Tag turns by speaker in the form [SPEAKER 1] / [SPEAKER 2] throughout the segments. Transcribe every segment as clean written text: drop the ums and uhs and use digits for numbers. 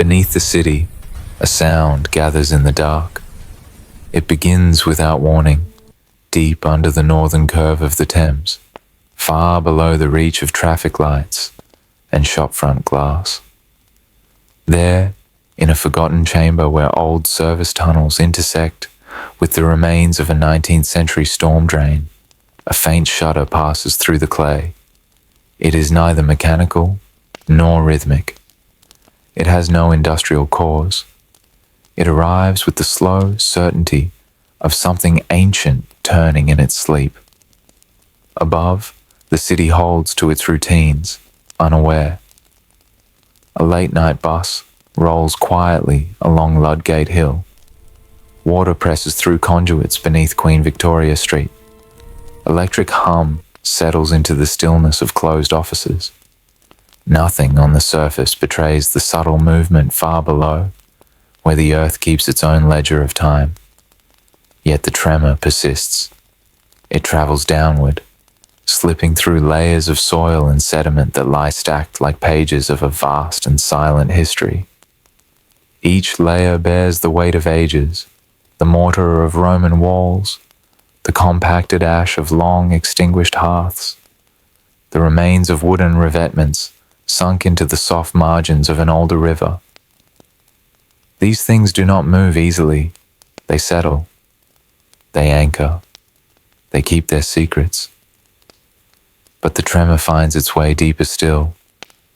[SPEAKER 1] Beneath the city, a sound gathers in the dark. It begins without warning, deep under the northern curve of the Thames, far below the reach of traffic lights and shopfront glass. There, in a forgotten chamber where old service tunnels intersect with the remains of a 19th century storm drain, a faint shudder passes through the clay. It is neither mechanical nor rhythmic. It has no industrial cause. It arrives with the slow certainty of something ancient turning in its sleep. Above, the city holds to its routines, unaware. A late-night bus rolls quietly along Ludgate Hill. Water presses through conduits beneath Queen Victoria Street. Electric hum settles into the stillness of closed offices. Nothing on the surface betrays the subtle movement far below, where the earth keeps its own ledger of time. Yet the tremor persists. It travels downward, slipping through layers of soil and sediment that lie stacked like pages of a vast and silent history. Each layer bears the weight of ages, the mortar of Roman walls, the compacted ash of long extinguished hearths, the remains of wooden revetments sunk into the soft margins of an older river. These things do not move easily. They settle. They anchor. They keep their secrets. But the tremor finds its way deeper still,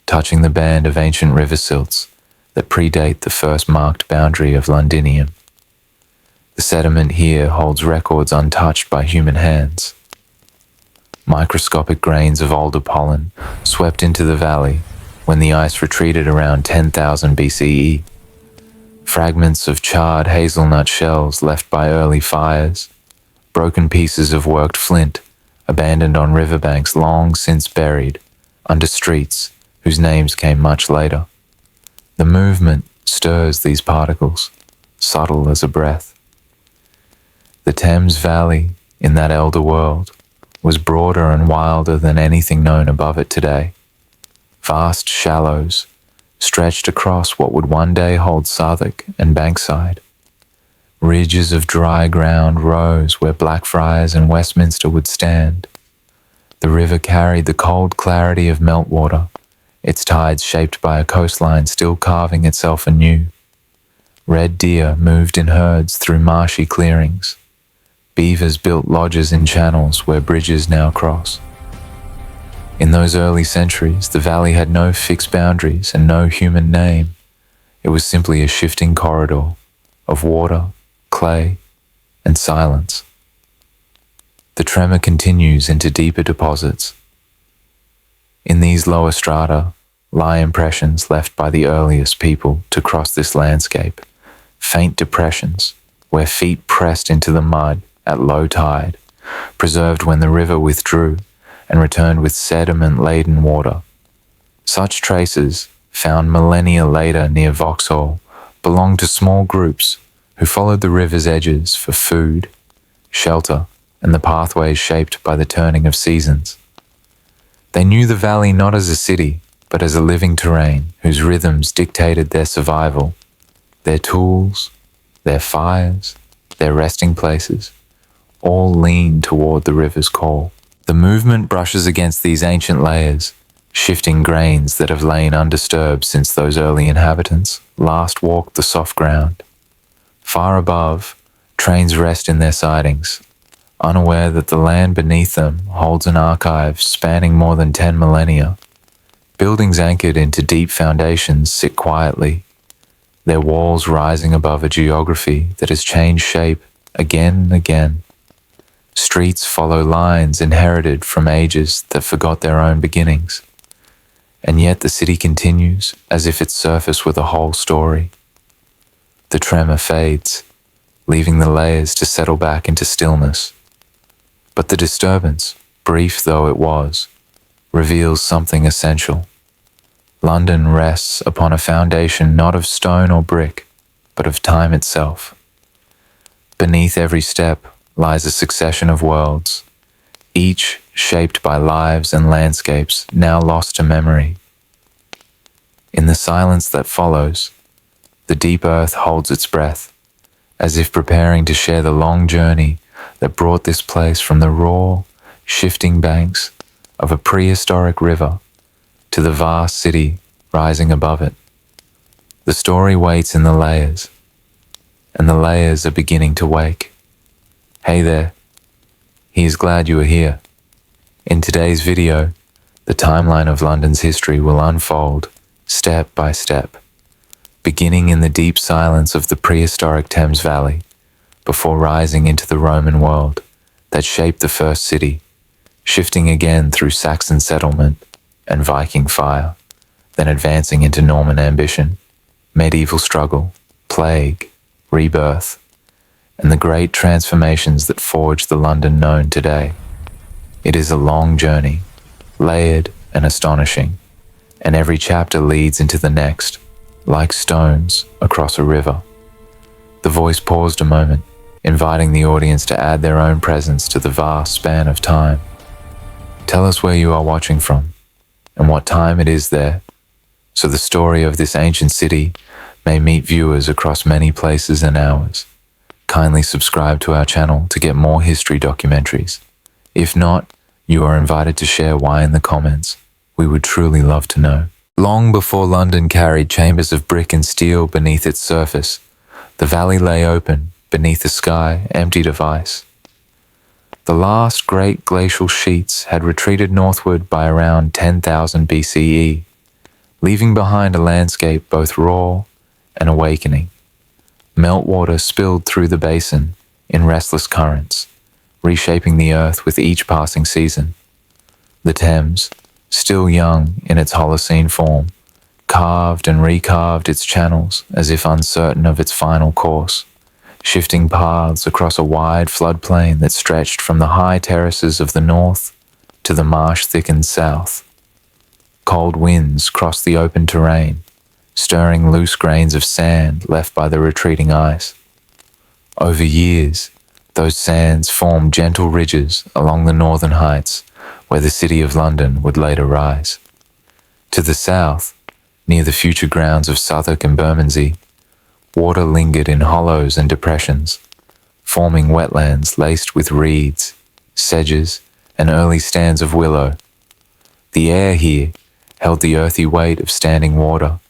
[SPEAKER 1] touching the band of ancient river silts that predate the first marked boundary of Londinium. The sediment here holds records untouched by human hands. Microscopic grains of alder pollen swept into the valley when the ice retreated around 10,000 BCE. Fragments of charred hazelnut shells left by early fires, broken pieces of worked flint abandoned on riverbanks long since buried under streets whose names came much later. The movement stirs these particles, subtle as a breath. The Thames Valley, in that elder world, was broader and wilder than anything known above it today. Vast shallows stretched across what would one day hold Southwark and Bankside. Ridges of dry ground rose where Blackfriars and Westminster would stand. The river carried the cold clarity of meltwater, its tides shaped by a coastline still carving itself anew. Red deer moved in herds through marshy clearings. Beavers built lodges in channels where bridges now cross. In those early centuries, the valley had no fixed boundaries and no human name. It was simply a shifting corridor of water, clay, and silence. The tremor continues into deeper deposits. In these lower strata lie impressions left by the earliest people to cross this landscape, faint depressions where feet pressed into the mud at low tide, preserved when the river withdrew and returned with sediment-laden water. Such traces, found millennia later near Vauxhall, belonged to small groups who followed the river's edges for food, shelter, and the pathways shaped by the turning of seasons. They knew the valley not as a city, but as a living terrain whose rhythms dictated their survival, their tools, their fires, their resting places, all lean toward the river's call. The movement brushes against these ancient layers, shifting grains that have lain undisturbed since those early inhabitants last walked the soft ground. Far above, trains rest in their sidings, unaware that the land beneath them holds an archive spanning more than 10 millennia. Buildings anchored into deep foundations sit quietly, their walls rising above a geography that has changed shape again and again. Streets follow lines inherited from ages that forgot their own beginnings. And yet the city continues as if its surface were the whole story. The tremor fades, leaving the layers to settle back into stillness. But the disturbance, brief though it was, reveals something essential. London rests upon a foundation not of stone or brick, but of time itself. Beneath every step lies a succession of worlds, each shaped by lives and landscapes now lost to memory. In the silence that follows, The deep earth holds its breath, as if preparing to share the long journey that brought this place from the raw, shifting banks of a prehistoric river to the vast city rising above it. The story waits in the layers, and the layers are beginning to wake. Hey there, he is glad you are here. In today's video, the timeline of London's history will unfold step by step, beginning in the deep silence of the prehistoric Thames Valley, before rising into the Roman world that shaped the first city, shifting again through Saxon settlement and Viking fire, then advancing into Norman ambition, medieval struggle, plague, rebirth, and the great transformations that forged the London known today. It is a long journey, layered and astonishing, and every chapter leads into the next, like stones across a river. The voice paused a moment, inviting the audience to add their own presence to the vast span of time. Tell us where you are watching from, and what time it is there, so the story of this ancient city may meet viewers across many places and hours. Kindly subscribe to our channel to get more history documentaries. If not, you are invited to share why in the comments. We would truly love to know. Long before London carried chambers of brick and steel beneath its surface, the valley lay open beneath a sky emptied of ice. The last great glacial sheets had retreated northward by around 10,000 BCE, leaving behind a landscape both raw and awakening. Meltwater spilled through the basin in restless currents, reshaping the earth with each passing season. The Thames, still young in its Holocene form, carved and recarved its channels as if uncertain of its final course, shifting paths across a wide floodplain that stretched from the high terraces of the north to the marsh-thickened south. Cold winds crossed the open terrain, stirring loose grains of sand left by the retreating ice. Over years, those sands formed gentle ridges along the northern heights where the city of London would later rise. To the south, near the future grounds of Southwark and Bermondsey, water lingered in hollows and depressions, forming wetlands laced with reeds, sedges, and early stands of willow. The air here held the earthy weight of standing water,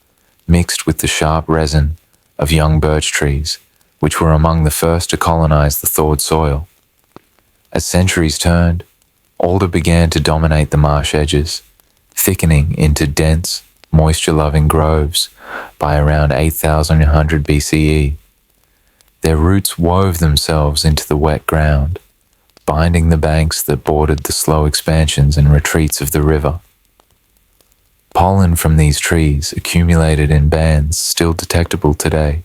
[SPEAKER 1] mixed with the sharp resin of young birch trees, which were among the first to colonize the thawed soil. As centuries turned, alder began to dominate the marsh edges, thickening into dense, moisture-loving groves by around 8,100 BCE. Their roots wove themselves into the wet ground, binding the banks that bordered the slow expansions and retreats of the river. Pollen from these trees accumulated in bands still detectable today,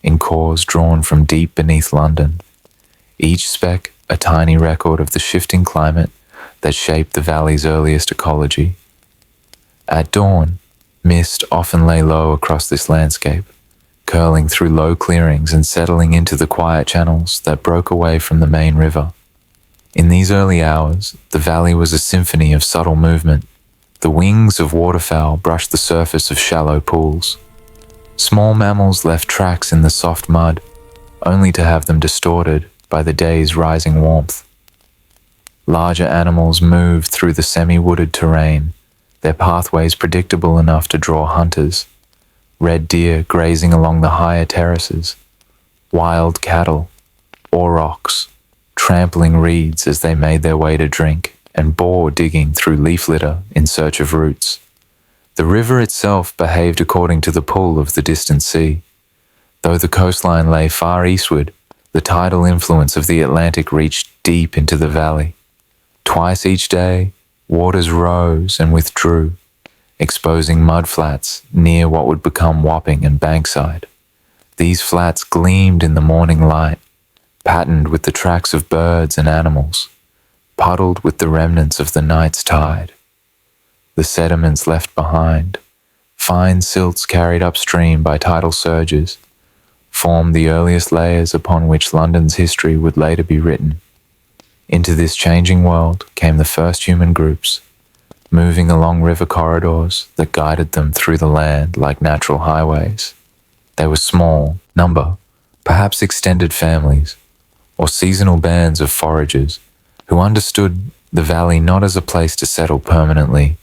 [SPEAKER 1] in cores drawn from deep beneath London, each speck a tiny record of the shifting climate that shaped the valley's earliest ecology. At dawn, mist often lay low across this landscape, curling through low clearings and settling into the quiet channels that broke away from the main river. In these early hours, the valley was a symphony of subtle movement. The wings of waterfowl brushed the surface of shallow pools. Small mammals left tracks in the soft mud, only to have them distorted by the day's rising warmth. Larger animals moved through the semi-wooded terrain, their pathways predictable enough to draw hunters. Red deer grazing along the higher terraces, wild cattle, aurochs, trampling reeds as they made their way to drink, and boar digging through leaf litter in search of roots. The river itself behaved according to the pull of the distant sea. Though the coastline lay far eastward, the tidal influence of the Atlantic reached deep into the valley. Twice each day, waters rose and withdrew, exposing mudflats near what would become Wapping and Bankside. These flats gleamed in the morning light, patterned with the tracks of birds and animals, puddled with the remnants of the night's tide. The sediments left behind, fine silts carried upstream by tidal surges, formed the earliest layers upon which London's history would later be written. Into this changing world came the first human groups, moving along river corridors that guided them through the land like natural highways. They were small, number, perhaps extended families, or seasonal bands of foragers who understood the valley not as a place to settle permanently,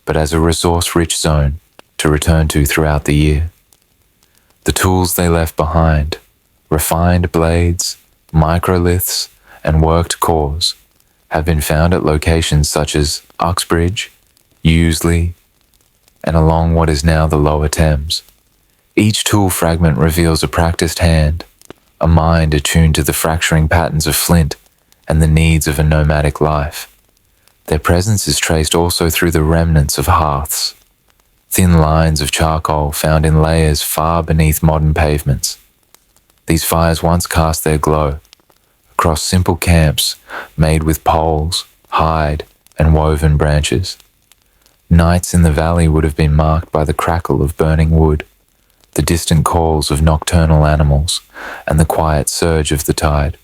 [SPEAKER 1] but as a resource-rich zone to return to throughout the year. The tools they left behind, refined blades, microliths, and worked cores, have been found at locations such as Uxbridge, Useley, and along what is now the lower Thames. Each tool fragment reveals a practiced hand, a mind attuned to the fracturing patterns of flint and the needs of a nomadic life. Their presence is traced also through the remnants of hearths, thin lines of charcoal found in layers far beneath modern pavements. These fires once cast their glow across simple camps made with poles, hide, and woven branches. Nights in the valley would have been marked by the crackle of burning wood, the distant calls of nocturnal animals, and the quiet surge of the tide.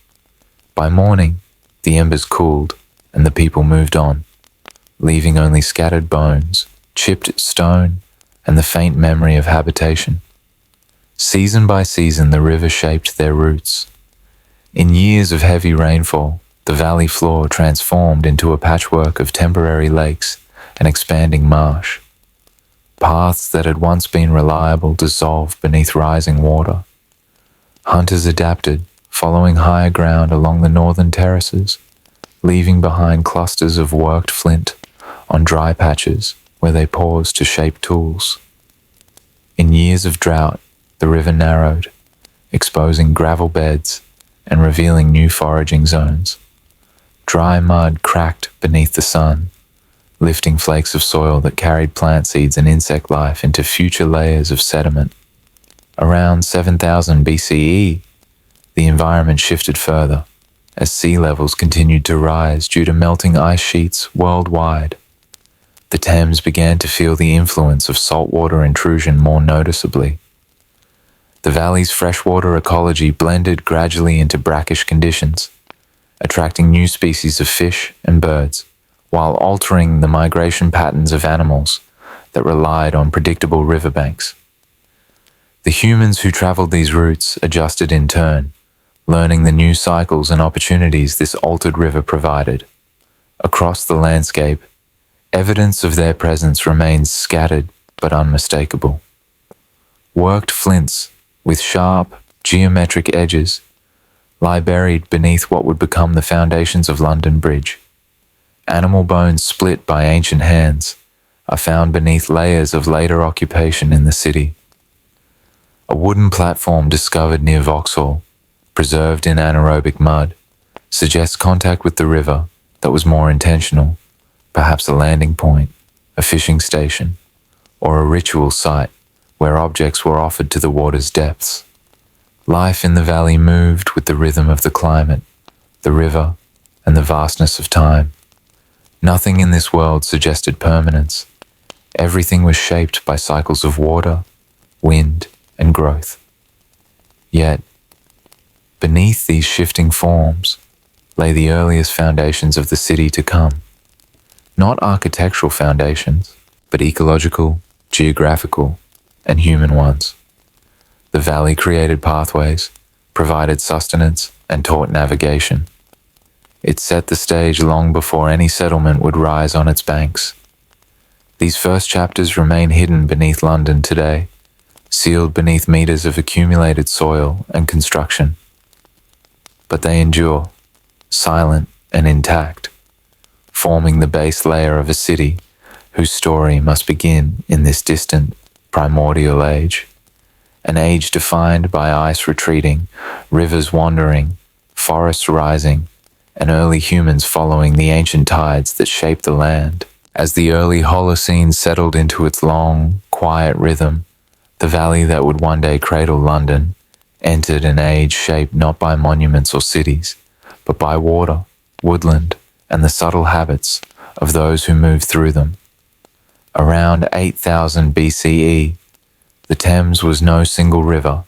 [SPEAKER 1] By morning, the embers cooled and the people moved on, leaving only scattered bones, chipped stone, and the faint memory of habitation. Season by season, the river shaped their roots. In years of heavy rainfall, the valley floor transformed into a patchwork of temporary lakes and expanding marsh. Paths that had once been reliable dissolved beneath rising water. Hunters adapted, following higher ground along the northern terraces, leaving behind clusters of worked flint on dry patches where they paused to shape tools. In years of drought, the river narrowed, exposing gravel beds and revealing new foraging zones. Dry mud cracked beneath the sun, lifting flakes of soil that carried plant seeds and insect life into future layers of sediment. Around 7000 BCE, the environment shifted further as sea levels continued to rise due to melting ice sheets worldwide. The Thames began to feel the influence of saltwater intrusion more noticeably. The valley's freshwater ecology blended gradually into brackish conditions, attracting new species of fish and birds, while altering the migration patterns of animals that relied on predictable riverbanks. The humans who traveled these routes adjusted in turn, learning the new cycles and opportunities this altered river provided. Across the landscape, evidence of their presence remains scattered but unmistakable. Worked flints with sharp, geometric edges lie buried beneath what would become the foundations of London Bridge. Animal bones split by ancient hands are found beneath layers of later occupation in the city. A wooden platform discovered near Vauxhall, preserved in anaerobic mud, suggests contact with the river that was more intentional, perhaps a landing point, a fishing station, or a ritual site where objects were offered to the water's depths. Life in the valley moved with the rhythm of the climate, the river, and the vastness of time. Nothing in this world suggested permanence. Everything was shaped by cycles of water, wind, and growth. Yet, beneath these shifting forms lay the earliest foundations of the city to come. Not architectural foundations, but ecological, geographical, and human ones. The valley created pathways, provided sustenance, and taught navigation. It set the stage long before any settlement would rise on its banks. These first chapters remain hidden beneath London today, sealed beneath meters of accumulated soil and construction. But they endure, silent and intact, forming the base layer of a city whose story must begin in this distant, primordial age. An age defined by ice retreating, rivers wandering, forests rising, and early humans following the ancient tides that shaped the land. As the early Holocene settled into its long, quiet rhythm, the valley that would one day cradle London entered an age shaped not by monuments or cities, but by water, woodland, and the subtle habits of those who moved through them. Around 8000 BCE, the Thames was no single river,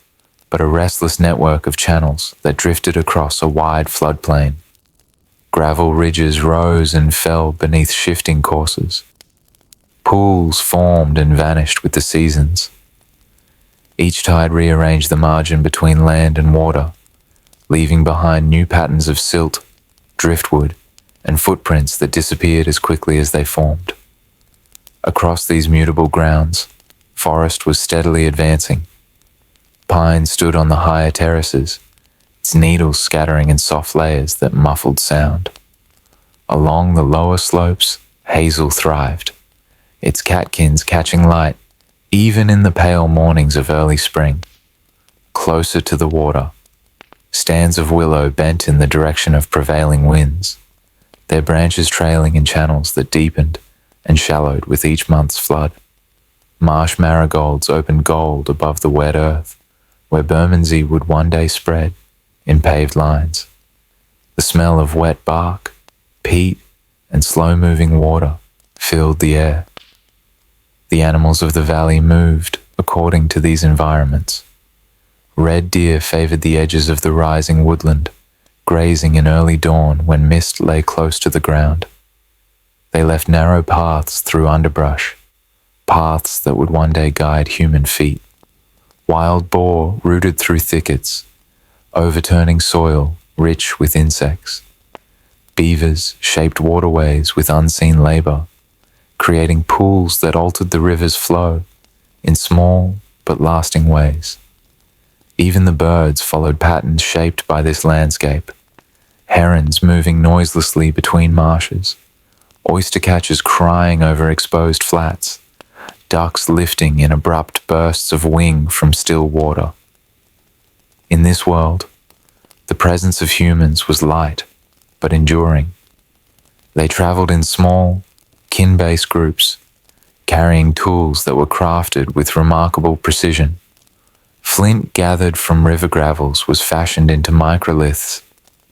[SPEAKER 1] but a restless network of channels that drifted across a wide floodplain. Gravel ridges rose and fell beneath shifting courses. Pools formed and vanished with the seasons. Each tide rearranged the margin between land and water, leaving behind new patterns of silt, driftwood, and footprints that disappeared as quickly as they formed. Across these mutable grounds, forest was steadily advancing. Pine stood on the higher terraces, its needles scattering in soft layers that muffled sound. Along the lower slopes, hazel thrived, its catkins catching light even in the pale mornings of early spring. Closer to the water, stands of willow bent in the direction of prevailing winds, their branches trailing in channels that deepened and shallowed with each month's flood. Marsh marigolds opened gold above the wet earth, where Bermondsey would one day spread in paved lines. The smell of wet bark, peat, and slow-moving water filled the air. The animals of the valley moved according to these environments. Red deer favored the edges of the rising woodland, grazing in early dawn when mist lay close to the ground. They left narrow paths through underbrush, paths that would one day guide human feet. Wild boar rooted through thickets, overturning soil rich with insects. Beavers shaped waterways with unseen labor, creating pools that altered the river's flow in small but lasting ways. Even the birds followed patterns shaped by this landscape. Herons moving noiselessly between marshes, oyster catchers crying over exposed flats, ducks lifting in abrupt bursts of wing from still water. In this world, the presence of humans was light but enduring. They traveled in small, kin-based groups, carrying tools that were crafted with remarkable precision. Flint gathered from river gravels was fashioned into microliths,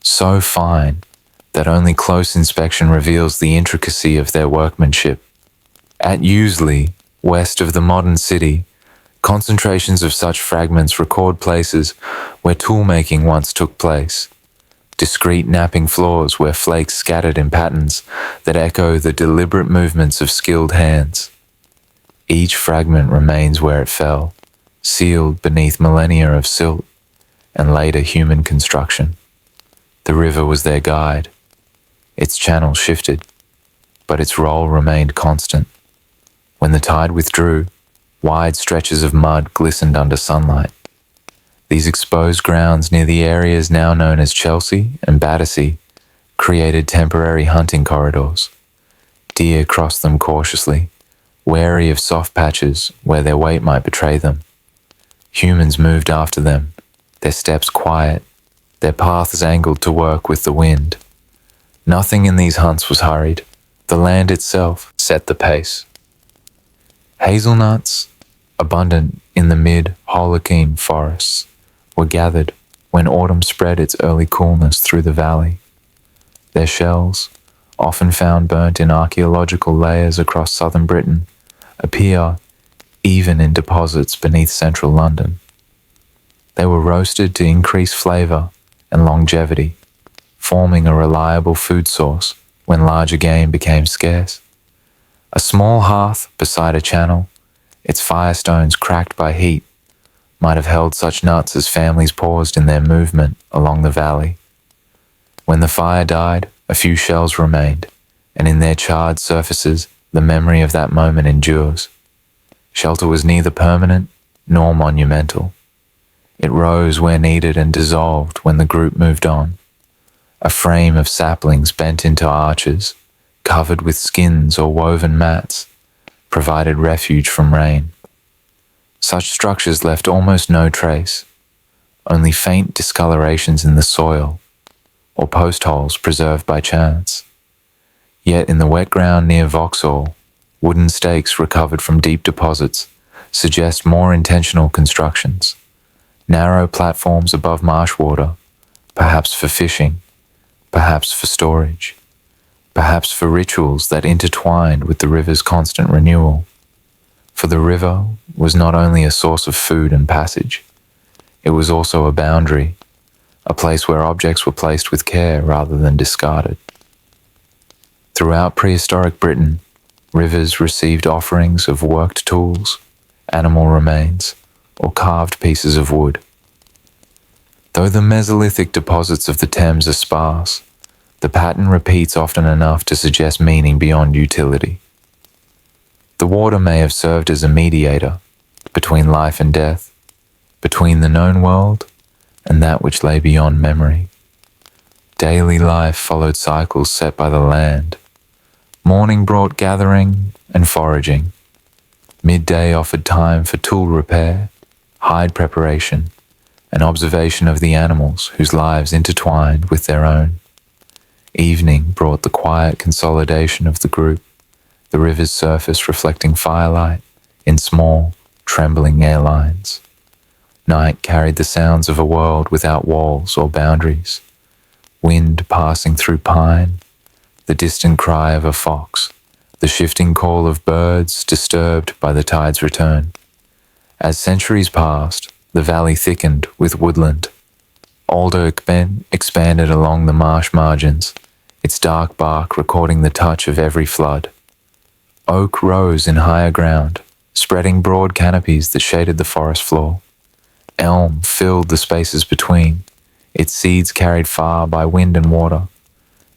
[SPEAKER 1] so fine that only close inspection reveals the intricacy of their workmanship. At Useley, west of the modern city, concentrations of such fragments record places where toolmaking once took place. Discrete napping floors where flakes scattered in patterns that echo the deliberate movements of skilled hands. Each fragment remains where it fell, sealed beneath millennia of silt and later human construction. The river was their guide. Its channel shifted, but its role remained constant. When the tide withdrew, wide stretches of mud glistened under sunlight. These exposed grounds near the areas now known as Chelsea and Battersea created temporary hunting corridors. Deer crossed them cautiously, wary of soft patches where their weight might betray them. Humans moved after them, their steps quiet, their paths angled to work with the wind. Nothing in these hunts was hurried. The land itself set the pace. Hazelnuts, abundant in the mid-Holocene forests, were gathered when autumn spread its early coolness through the valley. Their shells, often found burnt in archaeological layers across southern Britain, appear even in deposits beneath central London. They were roasted to increase flavor and longevity, forming a reliable food source when larger game became scarce. A small hearth beside a channel, its firestones cracked by heat, might have held such nuts as families paused in their movement along the valley. When the fire died, a few shells remained, and in their charred surfaces, the memory of that moment endures. Shelter was neither permanent nor monumental. It rose where needed and dissolved when the group moved on. A frame of saplings bent into arches, covered with skins or woven mats, provided refuge from rain. Such structures left almost no trace, only faint discolorations in the soil, or post holes preserved by chance. Yet in the wet ground near Vauxhall, wooden stakes recovered from deep deposits suggest more intentional constructions. Narrow platforms above marsh water, perhaps for fishing, perhaps for storage, perhaps for rituals that intertwined with the river's constant renewal. For the river was not only a source of food and passage, it was also a boundary, a place where objects were placed with care rather than discarded. Throughout prehistoric Britain, rivers received offerings of worked tools, animal remains, or carved pieces of wood. Though the Mesolithic deposits of the Thames are sparse, the pattern repeats often enough to suggest meaning beyond utility. The water may have served as a mediator between life and death, between the known world and that which lay beyond memory. Daily life followed cycles set by the land. Morning brought gathering and foraging. Midday offered time for tool repair, hide preparation, and observation of the animals whose lives intertwined with their own. Evening brought the quiet consolidation of the group, the river's surface reflecting firelight in small, trembling airlines. Night carried the sounds of a world without walls or boundaries. Wind passing through pine, the distant cry of a fox, the shifting call of birds disturbed by the tide's return. As centuries passed, the valley thickened with woodland. Alder expanded along the marsh margins, its dark bark recording the touch of every flood. Oak rose in higher ground, spreading broad canopies that shaded the forest floor. Elm filled the spaces between, its seeds carried far by wind and water.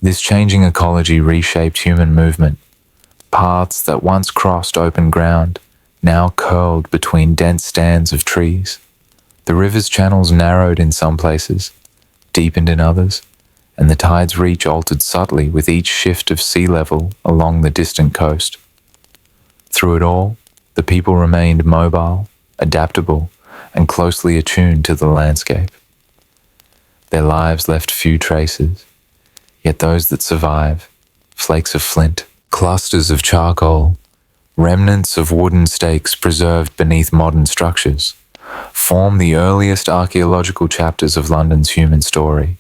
[SPEAKER 1] This changing ecology reshaped human movement. Paths that once crossed open ground now curled between dense stands of trees. The river's channels narrowed in some places, deepened in others, and the tide's reach altered subtly with each shift of sea level along the distant coast. Through it all, the people remained mobile, adaptable, and closely attuned to the landscape. Their lives left few traces, yet those that survive, flakes of flint, clusters of charcoal, remnants of wooden stakes preserved beneath modern structures, form the earliest archaeological chapters of London's human story.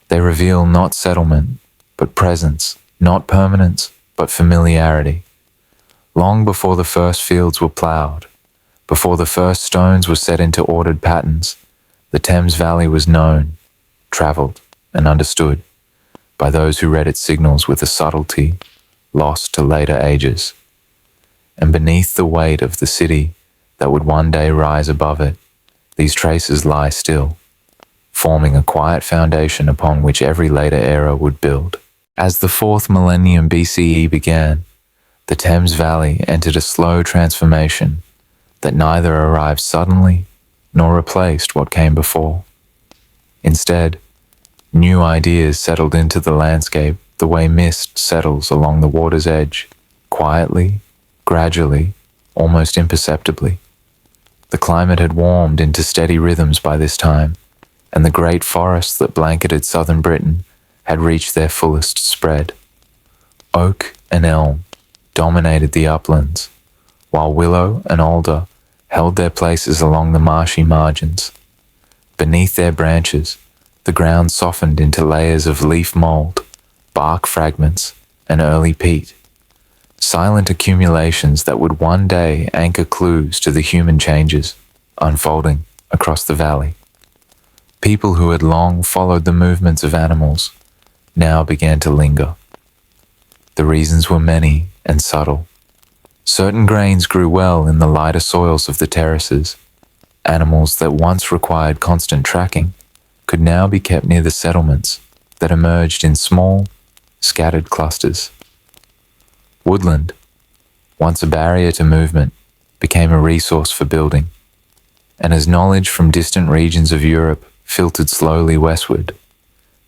[SPEAKER 1] They reveal not settlement, but presence, not permanence, but familiarity. Long before the first fields were ploughed, before the first stones were set into ordered patterns, the Thames Valley was known, travelled, and understood by those who read its signals with a subtlety lost to later ages. And beneath the weight of the city that would one day rise above it, these traces lie still, forming a quiet foundation upon which every later era would build. As the 4th millennium BCE began, the Thames Valley entered a slow transformation that neither arrived suddenly nor replaced what came before. Instead, new ideas settled into the landscape the way mist settles along the water's edge, quietly, gradually, almost imperceptibly. The climate had warmed into steady rhythms by this time, and the great forests that blanketed southern Britain had reached their fullest spread. Oak and elm dominated the uplands, while willow and alder held their places along the marshy margins. Beneath their branches, the ground softened into layers of leaf mold, bark fragments, and early peat, silent accumulations that would one day anchor clues to the human changes unfolding across the valley. People who had long followed the movements of animals now began to linger. The reasons were many and subtle. Certain grains grew well in the lighter soils of the terraces. Animals that once required constant tracking could now be kept near the settlements that emerged in small, scattered clusters. Woodland, once a barrier to movement, became a resource for building, and as knowledge from distant regions of Europe filtered slowly westward,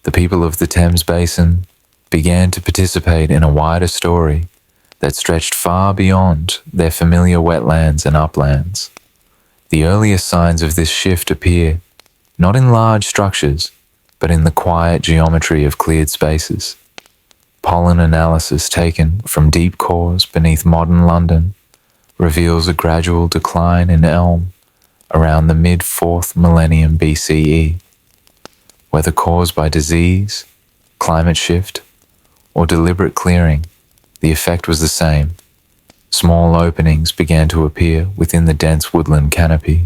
[SPEAKER 1] the people of the Thames Basin began to participate in a wider story that stretched far beyond their familiar wetlands and uplands. The earliest signs of this shift appear not in large structures, but in the quiet geometry of cleared spaces. Pollen analysis taken from deep cores beneath modern London reveals a gradual decline in elm around the mid-4th millennium BCE. Whether caused by disease, climate shift, or deliberate clearing, the effect was the same. Small openings began to appear within the dense woodland canopy.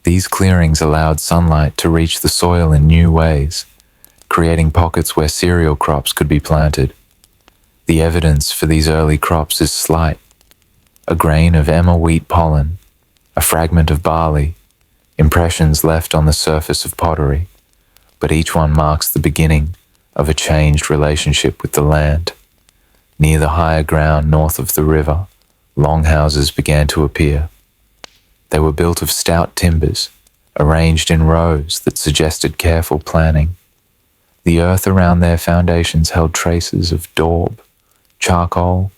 [SPEAKER 1] These clearings allowed sunlight to reach the soil in new ways, creating pockets where cereal crops could be planted. The evidence for these early crops is slight. A grain of emmer wheat pollen, a fragment of barley, impressions left on the surface of pottery, but each one marks the beginning of a changed relationship with the land. Near the higher ground north of the river, longhouses began to appear. They were built of stout timbers, arranged in rows that suggested careful planning. The earth around their foundations held traces of daub, charcoal,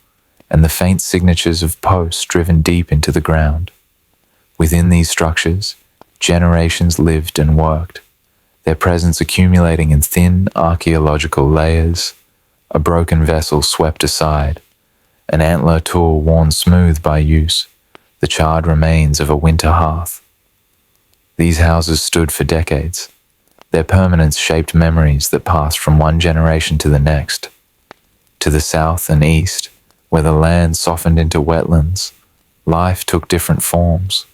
[SPEAKER 1] and the faint signatures of posts driven deep into the ground. Within these structures, generations lived and worked, their presence accumulating in thin archaeological layers, a broken vessel swept aside, an antler tool worn smooth by use, the charred remains of a winter hearth. These houses stood for decades, their permanence shaped memories that passed from one generation to the next. To the south and east, where the land softened into wetlands, life took different forms.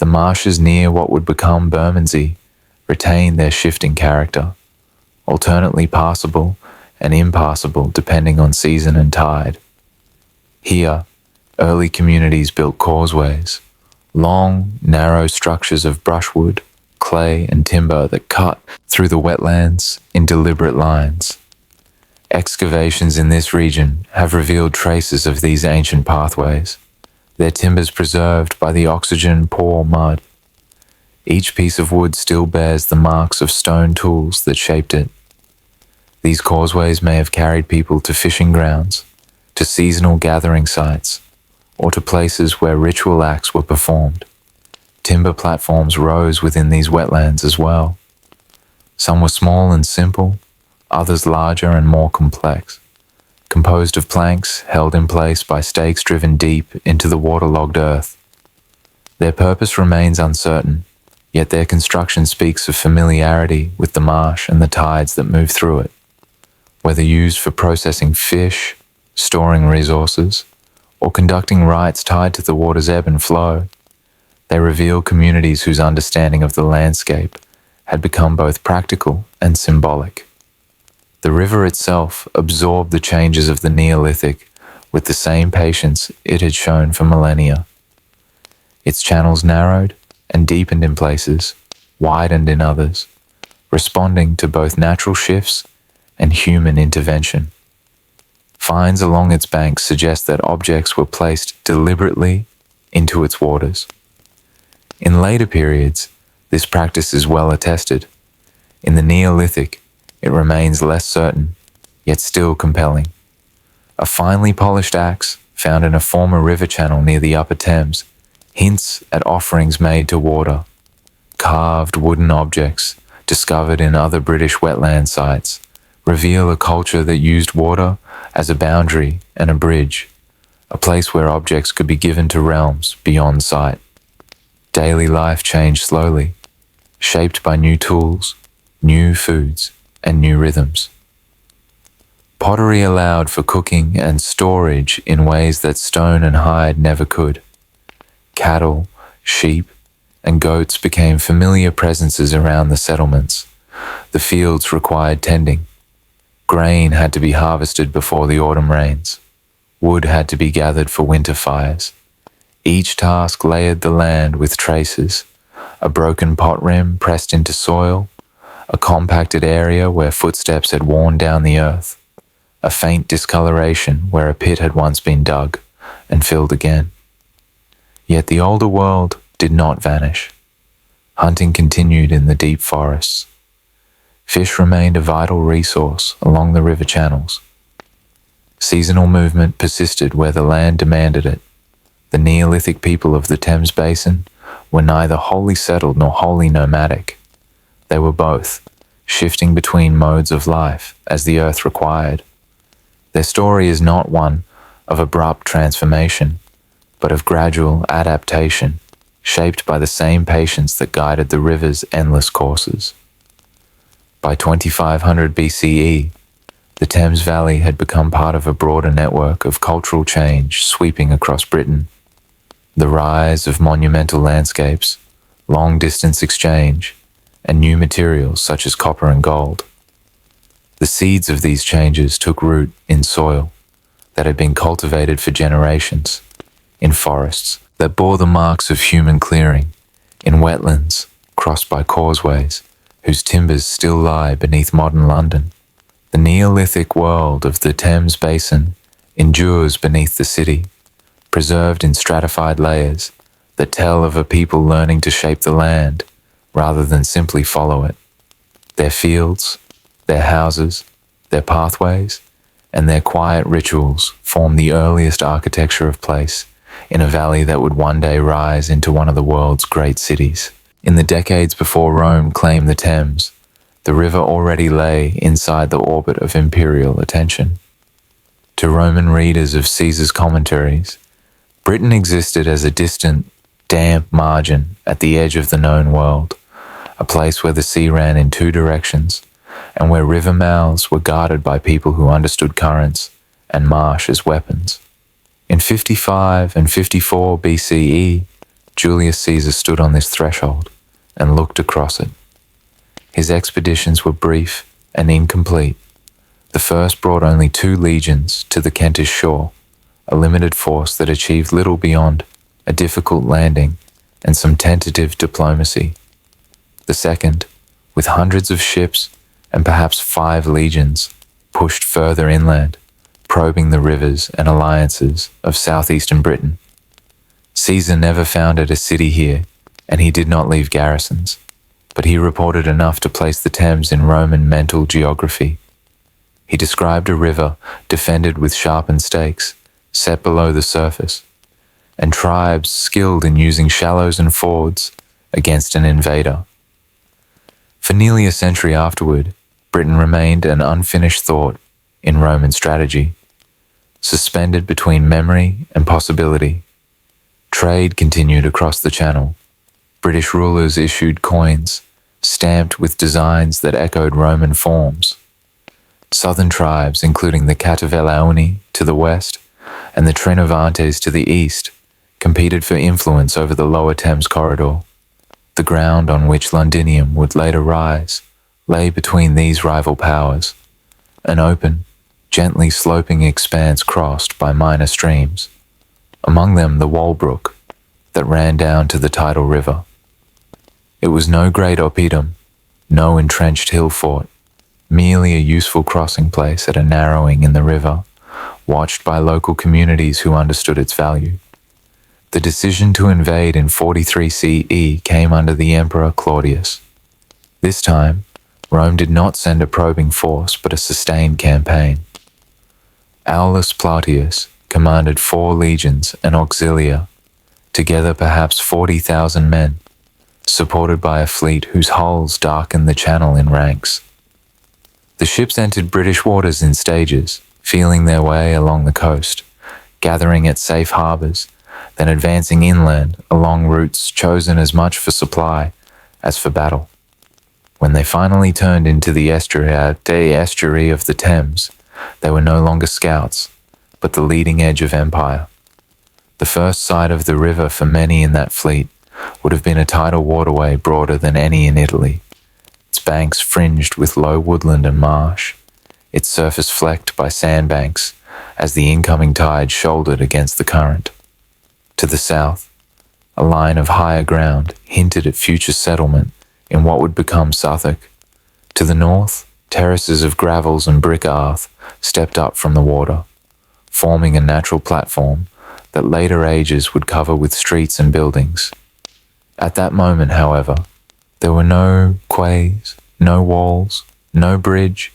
[SPEAKER 1] The marshes near what would become Bermondsey retained their shifting character, alternately passable and impassable depending on season and tide. Here, early communities built causeways, long, narrow structures of brushwood, clay, and timber that cut through the wetlands in deliberate lines. Excavations in this region have revealed traces of these ancient pathways, their timbers preserved by the oxygen-poor mud. Each piece of wood still bears the marks of stone tools that shaped it. These causeways may have carried people to fishing grounds, to seasonal gathering sites, or to places where ritual acts were performed. Timber platforms rose within these wetlands as well. Some were small and simple, others larger and more complex, composed of planks held in place by stakes driven deep into the waterlogged earth. Their purpose remains uncertain, yet their construction speaks of familiarity with the marsh and the tides that move through it. Whether used for processing fish, storing resources, or conducting rites tied to the water's ebb and flow, they reveal communities whose understanding of the landscape had become both practical and symbolic. The river itself absorbed the changes of the Neolithic with the same patience it had shown for millennia. Its channels narrowed and deepened in places, widened in others, responding to both natural shifts and human intervention. Finds along its banks suggest that objects were placed deliberately into its waters. In later periods, this practice is well attested. In the Neolithic, it remains less certain, yet still compelling. A finely polished axe found in a former river channel near the upper Thames hints at offerings made to water. Carved wooden objects, discovered in other British wetland sites, reveal a culture that used water as a boundary and a bridge, a place where objects could be given to realms beyond sight. Daily life changed slowly, shaped by new tools, new foods, and new rhythms. Pottery allowed for cooking and storage in ways that stone and hide never could. Cattle, sheep, and goats became familiar presences around the settlements. The fields required tending. Grain had to be harvested before the autumn rains. Wood had to be gathered for winter fires. Each task layered the land with traces, a broken pot rim pressed into soil, a compacted area where footsteps had worn down the earth, a faint discoloration where a pit had once been dug and filled again. Yet the older world did not vanish. Hunting continued in the deep forests. Fish remained a vital resource along the river channels. Seasonal movement persisted where the land demanded it. The Neolithic people of the Thames Basin were neither wholly settled nor wholly nomadic. They were both, shifting between modes of life as the earth required. Their story is not one of abrupt transformation, but of gradual adaptation, shaped by the same patience that guided the river's endless courses. By 2500 BCE, the Thames Valley had become part of a broader network of cultural change sweeping across Britain. The rise of monumental landscapes, long-distance exchange, and new materials such as copper and gold. The seeds of these changes took root in soil that had been cultivated for generations, in forests that bore the marks of human clearing, in wetlands crossed by causeways, whose timbers still lie beneath modern London. The Neolithic world of the Thames Basin endures beneath the city, preserved in stratified layers that tell of a people learning to shape the land rather than simply follow it. Their fields, their houses, their pathways, and their quiet rituals form the earliest architecture of place in a valley that would one day rise into one of the world's great cities. In the decades before Rome claimed the Thames, the river already lay inside the orbit of imperial attention. To Roman readers of Caesar's commentaries, Britain existed as a distant, damp margin at the edge of the known world, a place where the sea ran in two directions, and where river mouths were guarded by people who understood currents and marsh as weapons. In 55 and 54 BCE, Julius Caesar stood on this threshold and looked across it. His expeditions were brief and incomplete. The first brought only 2 legions to the Kentish shore, a limited force that achieved little beyond a difficult landing and some tentative diplomacy. The second, with hundreds of ships and perhaps 5 legions, pushed further inland, probing the rivers and alliances of southeastern Britain. Caesar never founded a city here, and he did not leave garrisons, but he reported enough to place the Thames in Roman mental geography. He described a river defended with sharpened stakes, set below the surface, and tribes skilled in using shallows and fords against an invader. For nearly a century afterward, Britain remained an unfinished thought in Roman strategy, suspended between memory and possibility. Trade continued across the Channel. British rulers issued coins, stamped with designs that echoed Roman forms. Southern tribes, including the Cativellauni to the west and the Trinovantes to the east, competed for influence over the lower Thames corridor. The ground on which Londinium would later rise lay between these rival powers, an open, gently sloping expanse crossed by minor streams, among them the Walbrook that ran down to the tidal river. It was no great oppidum, no entrenched hill fort, merely a useful crossing place at a narrowing in the river, watched by local communities who understood its value. The decision to invade in 43 CE came under the Emperor Claudius. This time, Rome did not send a probing force but a sustained campaign. Aulus Plautius commanded 4 legions and auxilia, together perhaps 40,000 men, supported by a fleet whose hulls darkened the Channel in ranks. The ships entered British waters in stages, feeling their way along the coast, gathering at safe harbours, then advancing inland along routes chosen as much for supply as for battle. When they finally turned into the estuary of the Thames, they were no longer scouts, but the leading edge of empire. The first sight of the river for many in that fleet would have been a tidal waterway broader than any in Italy, its banks fringed with low woodland and marsh, its surface flecked by sandbanks as the incoming tide shouldered against the current. To the south, a line of higher ground hinted at future settlement in what would become Suffolk. To the north, terraces of gravels and brick earth stepped up from the water, forming a natural platform that later ages would cover with streets and buildings. At that moment, however, there were no quays, no walls, no bridge,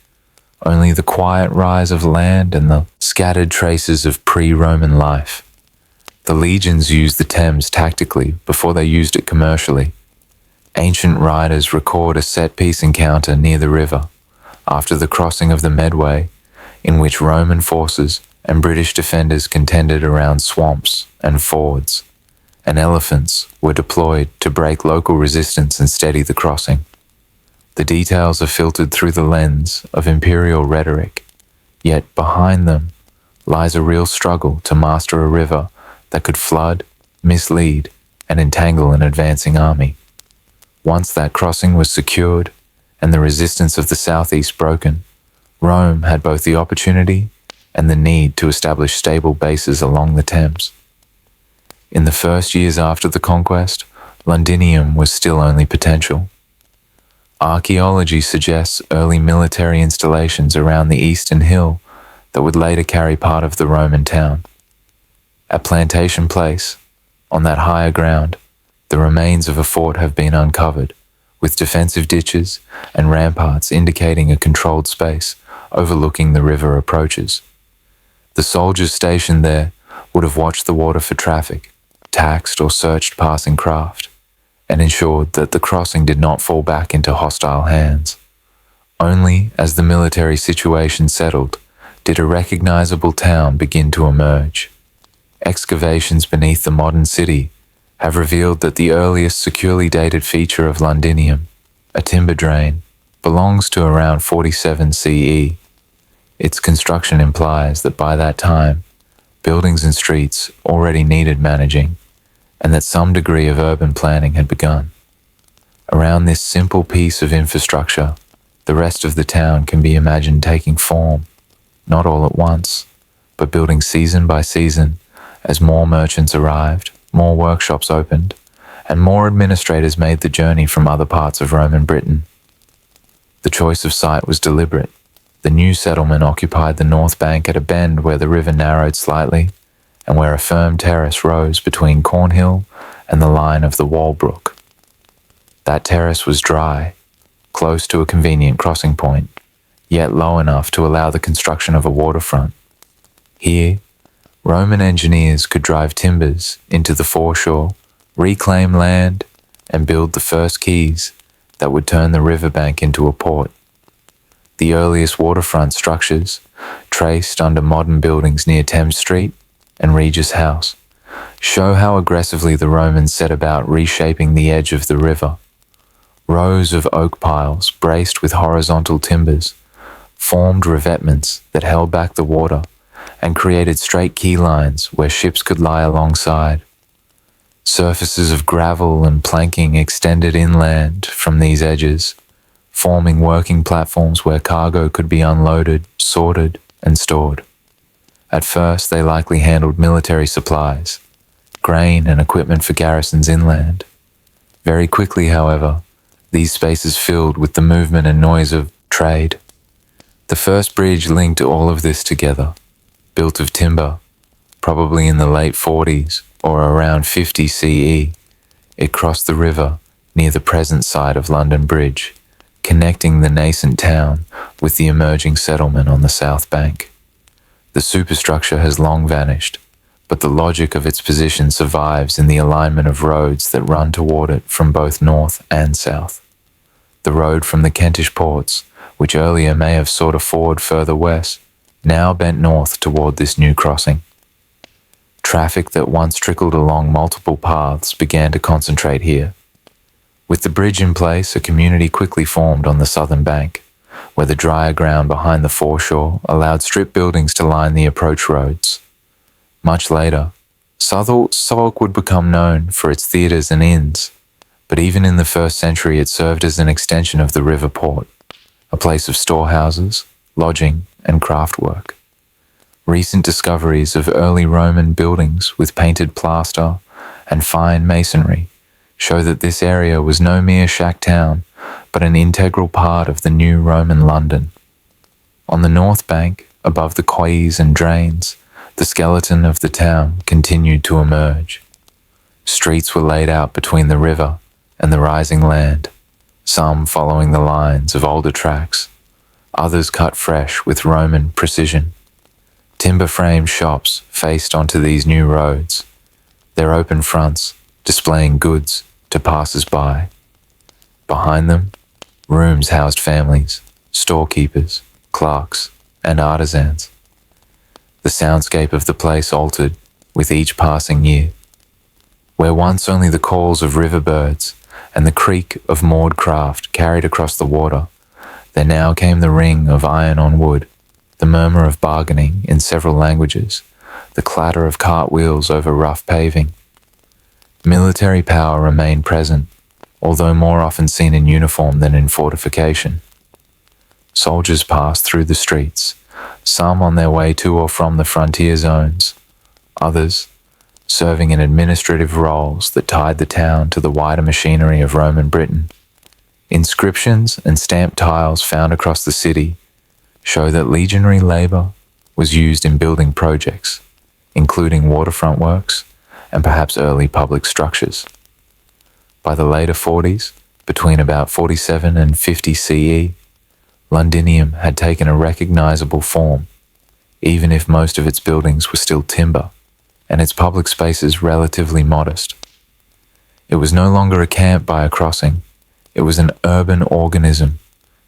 [SPEAKER 1] only the quiet rise of land and the scattered traces of pre-Roman life. The legions used the Thames tactically before they used it commercially. Ancient writers record a set-piece encounter near the river, after the crossing of the Medway, in which Roman forces and British defenders contended around swamps and fords, and elephants were deployed to break local resistance and steady the crossing. The details are filtered through the lens of imperial rhetoric, yet behind them lies a real struggle to master a river that could flood, mislead, and entangle an advancing army. Once that crossing was secured and the resistance of the southeast broken, Rome had both the opportunity and the need to establish stable bases along the Thames. In the first years after the conquest, Londinium was still only potential. Archaeology suggests early military installations around the eastern hill that would later carry part of the Roman town. At Plantation Place, on that higher ground, the remains of a fort have been uncovered, with defensive ditches and ramparts indicating a controlled space overlooking the river approaches. The soldiers stationed there would have watched the water for traffic, taxed or searched passing craft, and ensured that the crossing did not fall back into hostile hands. Only as the military situation settled did a recognizable town begin to emerge. Excavations beneath the modern city have revealed that the earliest securely dated feature of Londinium, a timber drain, belongs to around 47 CE. Its construction implies that by that time, buildings and streets already needed managing, and that some degree of urban planning had begun. Around this simple piece of infrastructure, the rest of the town can be imagined taking form, not all at once, but building season by season as more merchants arrived, more workshops opened, and more administrators made the journey from other parts of Roman Britain. The choice of site was deliberate. The new settlement occupied the north bank at a bend where the river narrowed slightly, and where a firm terrace rose between Cornhill and the line of the Walbrook. That terrace was dry, close to a convenient crossing point, yet low enough to allow the construction of a waterfront. Here, Roman engineers could drive timbers into the foreshore, reclaim land, and build the first quays that would turn the riverbank into a port. The earliest waterfront structures, traced under modern buildings near Thames Street and Regis House, show how aggressively the Romans set about reshaping the edge of the river. Rows of oak piles, braced with horizontal timbers, formed revetments that held back the water and created straight quay lines where ships could lie alongside. Surfaces of gravel and planking extended inland from these edges, forming working platforms where cargo could be unloaded, sorted, and stored. At first, they likely handled military supplies, grain and equipment for garrisons inland. Very quickly, however, these spaces filled with the movement and noise of trade. The first bridge linked all of this together, built of timber, probably in the late 40s or around 50 CE. It crossed the river near the present site of London Bridge, connecting the nascent town with the emerging settlement on the south bank. The superstructure has long vanished, but the logic of its position survives in the alignment of roads that run toward it from both north and south. The road from the Kentish ports, which earlier may have sought a ford further west, now bent north toward this new crossing. Traffic that once trickled along multiple paths began to concentrate here. With the bridge in place, a community quickly formed on the southern bank, where the drier ground behind the foreshore allowed strip buildings to line the approach roads. Much later, Southwark would become known for its theatres and inns, but even in the first century it served as an extension of the river port, a place of storehouses, lodging, and craftwork. Recent discoveries of early Roman buildings with painted plaster and fine masonry show that this area was no mere shack town, but an integral part of the new Roman London. On the north bank, above the quays and drains, the skeleton of the town continued to emerge. Streets were laid out between the river and the rising land, some following the lines of older tracks, others cut fresh with Roman precision. Timber-framed shops faced onto these new roads, their open fronts displaying goods to passers-by. Behind them, rooms housed families, storekeepers, clerks, and artisans. The soundscape of the place altered with each passing year. Where once only the calls of river birds and the creak of moored craft carried across the water, there now came the ring of iron on wood, the murmur of bargaining in several languages, the clatter of cartwheels over rough paving. Military power remained present, although more often seen in uniform than in fortification. Soldiers passed through the streets, some on their way to or from the frontier zones, others, serving in administrative roles that tied the town to the wider machinery of Roman Britain. Inscriptions and stamped tiles found across the city show that legionary labour was used in building projects, including waterfront works and perhaps early public structures. By the later 40s, between about 47 and 50 CE, Londinium had taken a recognisable form, even if most of its buildings were still timber and its public spaces relatively modest. It was no longer a camp by a crossing, it was an urban organism,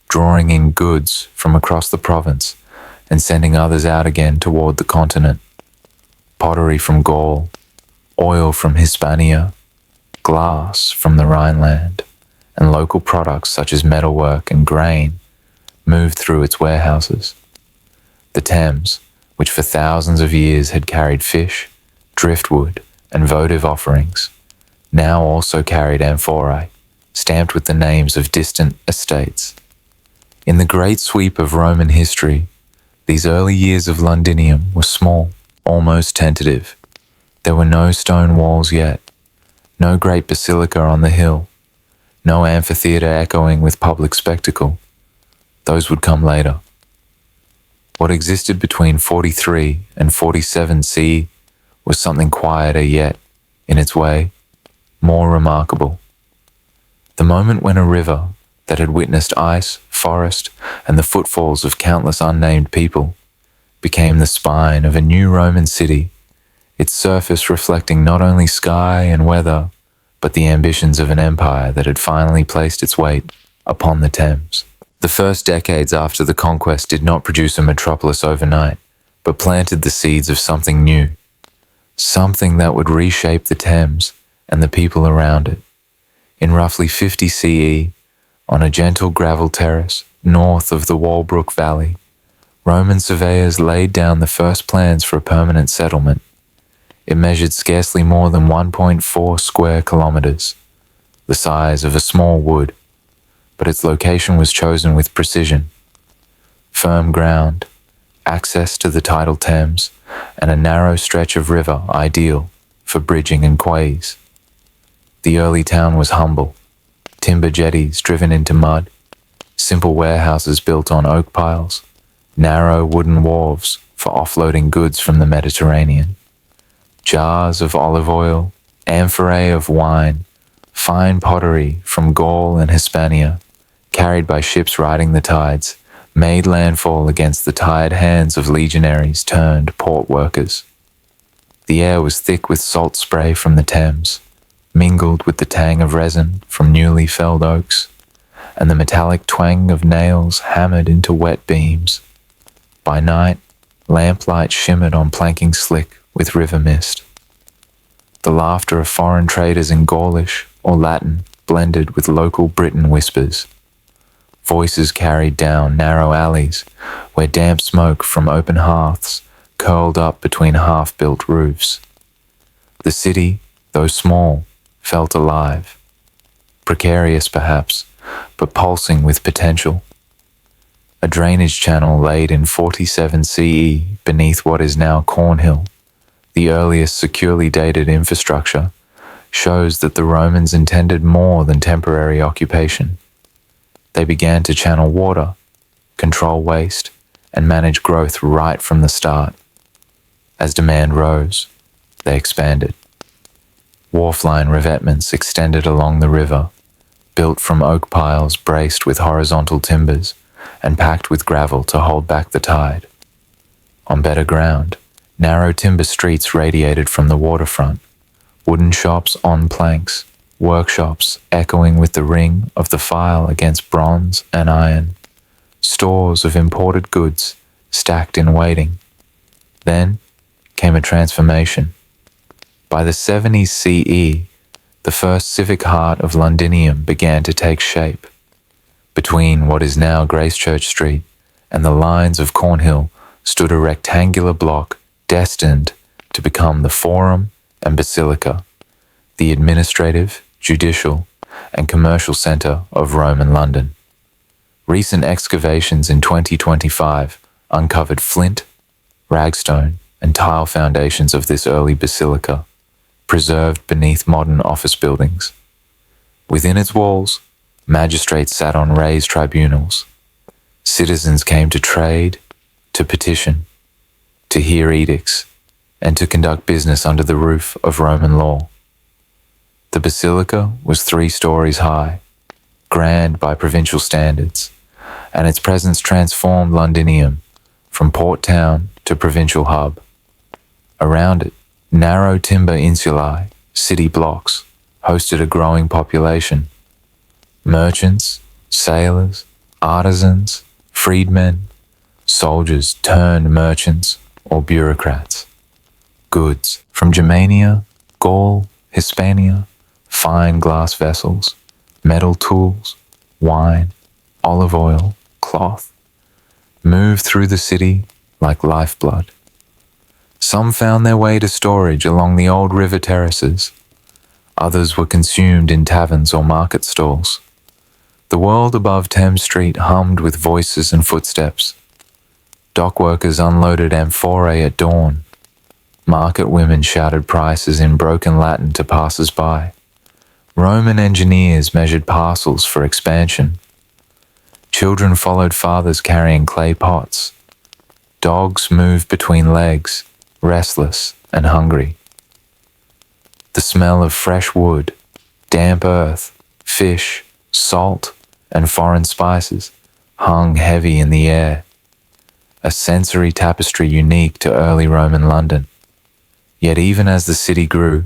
[SPEAKER 1] drawing in goods from across the province and sending others out again toward the continent. Pottery from Gaul, oil from Hispania, glass from the Rhineland, and local products such as metalwork and grain moved through its warehouses. The Thames, which for thousands of years had carried fish, driftwood, and votive offerings, now also carried amphorae, stamped with the names of distant estates. In the great sweep of Roman history, these early years of Londinium were small, almost tentative. There were no stone walls yet, no great basilica on the hill, no amphitheatre echoing with public spectacle. Those would come later. What existed between 43 and 47 CE was something quieter yet, in its way, more remarkable. The moment when a river that had witnessed ice, forest, and the footfalls of countless unnamed people became the spine of a new Roman city, its surface reflecting not only sky and weather, but the ambitions of an empire that had finally placed its weight upon the Thames. The first decades after the conquest did not produce a metropolis overnight, but planted the seeds of something new, something that would reshape the Thames and the people around it. In roughly 50 CE, on a gentle gravel terrace north of the Walbrook Valley, Roman surveyors laid down the first plans for a permanent settlement. It measured scarcely more than 1.4 square kilometers, the size of a small wood, but its location was chosen with precision. Firm ground, access to the tidal Thames, and a narrow stretch of river ideal for bridging and quays. The early town was humble, timber jetties driven into mud, simple warehouses built on oak piles, narrow wooden wharves for offloading goods from the Mediterranean. Jars of olive oil, amphorae of wine, fine pottery from Gaul and Hispania, carried by ships riding the tides, made landfall against the tired hands of legionaries turned port workers. The air was thick with salt spray from the Thames, mingled with the tang of resin from newly felled oaks, and the metallic twang of nails hammered into wet beams. By night, lamplight shimmered on planking slick with river mist. The laughter of foreign traders in Gaulish or Latin blended with local Briton whispers. Voices carried down narrow alleys where damp smoke from open hearths curled up between half-built roofs. The city, though small, felt alive. Precarious perhaps, but pulsing with potential. A drainage channel laid in 47 CE beneath what is now Cornhill, the earliest securely dated infrastructure, shows that the Romans intended more than temporary occupation. They began to channel water, control waste, and manage growth right from the start. As demand rose, they expanded. Wharf-line revetments extended along the river, built from oak piles braced with horizontal timbers and packed with gravel to hold back the tide. On better ground, narrow timber streets radiated from the waterfront, wooden shops on planks, workshops echoing with the ring of the file against bronze and iron, stores of imported goods stacked in waiting. Then came a transformation. By the 70s CE, the first civic heart of Londinium began to take shape. Between what is now Gracechurch Street and the lines of Cornhill stood a rectangular block destined to become the Forum and Basilica, the administrative, judicial, and commercial centre of Roman London. Recent excavations in 2025 uncovered flint, ragstone, and tile foundations of this early basilica, preserved beneath modern office buildings. Within its walls, magistrates sat on raised tribunals. Citizens came to trade, to petition, to hear edicts, and to conduct business under the roof of Roman law. The basilica was 3 stories high, grand by provincial standards, and its presence transformed Londinium from port town to provincial hub. Around it, narrow timber insulae, city blocks, hosted a growing population. Merchants, sailors, artisans, freedmen, soldiers turned merchants or bureaucrats. Goods from Germania, Gaul, Hispania, fine glass vessels, metal tools, wine, olive oil, cloth, moved through the city like lifeblood. Some found their way to storage along the old river terraces. Others were consumed in taverns or market stalls. The world above Thames Street hummed with voices and footsteps. Dockworkers unloaded amphorae at dawn. Market women shouted prices in broken Latin to passers-by. Roman engineers measured parcels for expansion. Children followed fathers carrying clay pots. Dogs moved between legs, restless and hungry. The smell of fresh wood, damp earth, fish, salt, and foreign spices hung heavy in the air, a sensory tapestry unique to early Roman London. Yet even as the city grew,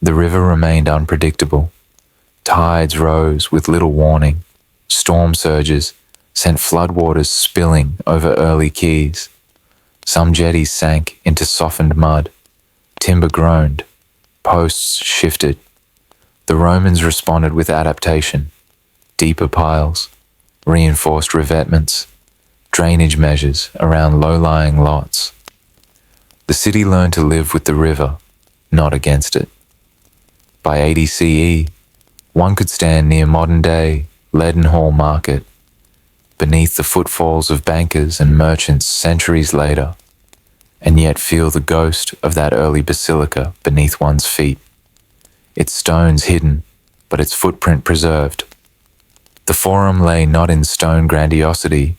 [SPEAKER 1] the river remained unpredictable. Tides rose with little warning. Storm surges sent floodwaters spilling over early quays. Some jetties sank into softened mud. Timber groaned. Posts shifted. The Romans responded with adaptation. Deeper piles, reinforced revetments, drainage measures around low-lying lots. The city learned to live with the river, not against it. By 80 CE, one could stand near modern-day Leadenhall Market, beneath the footfalls of bankers and merchants centuries later, and yet feel the ghost of that early basilica beneath one's feet, its stones hidden, but its footprint preserved. The Forum lay not in stone grandiosity,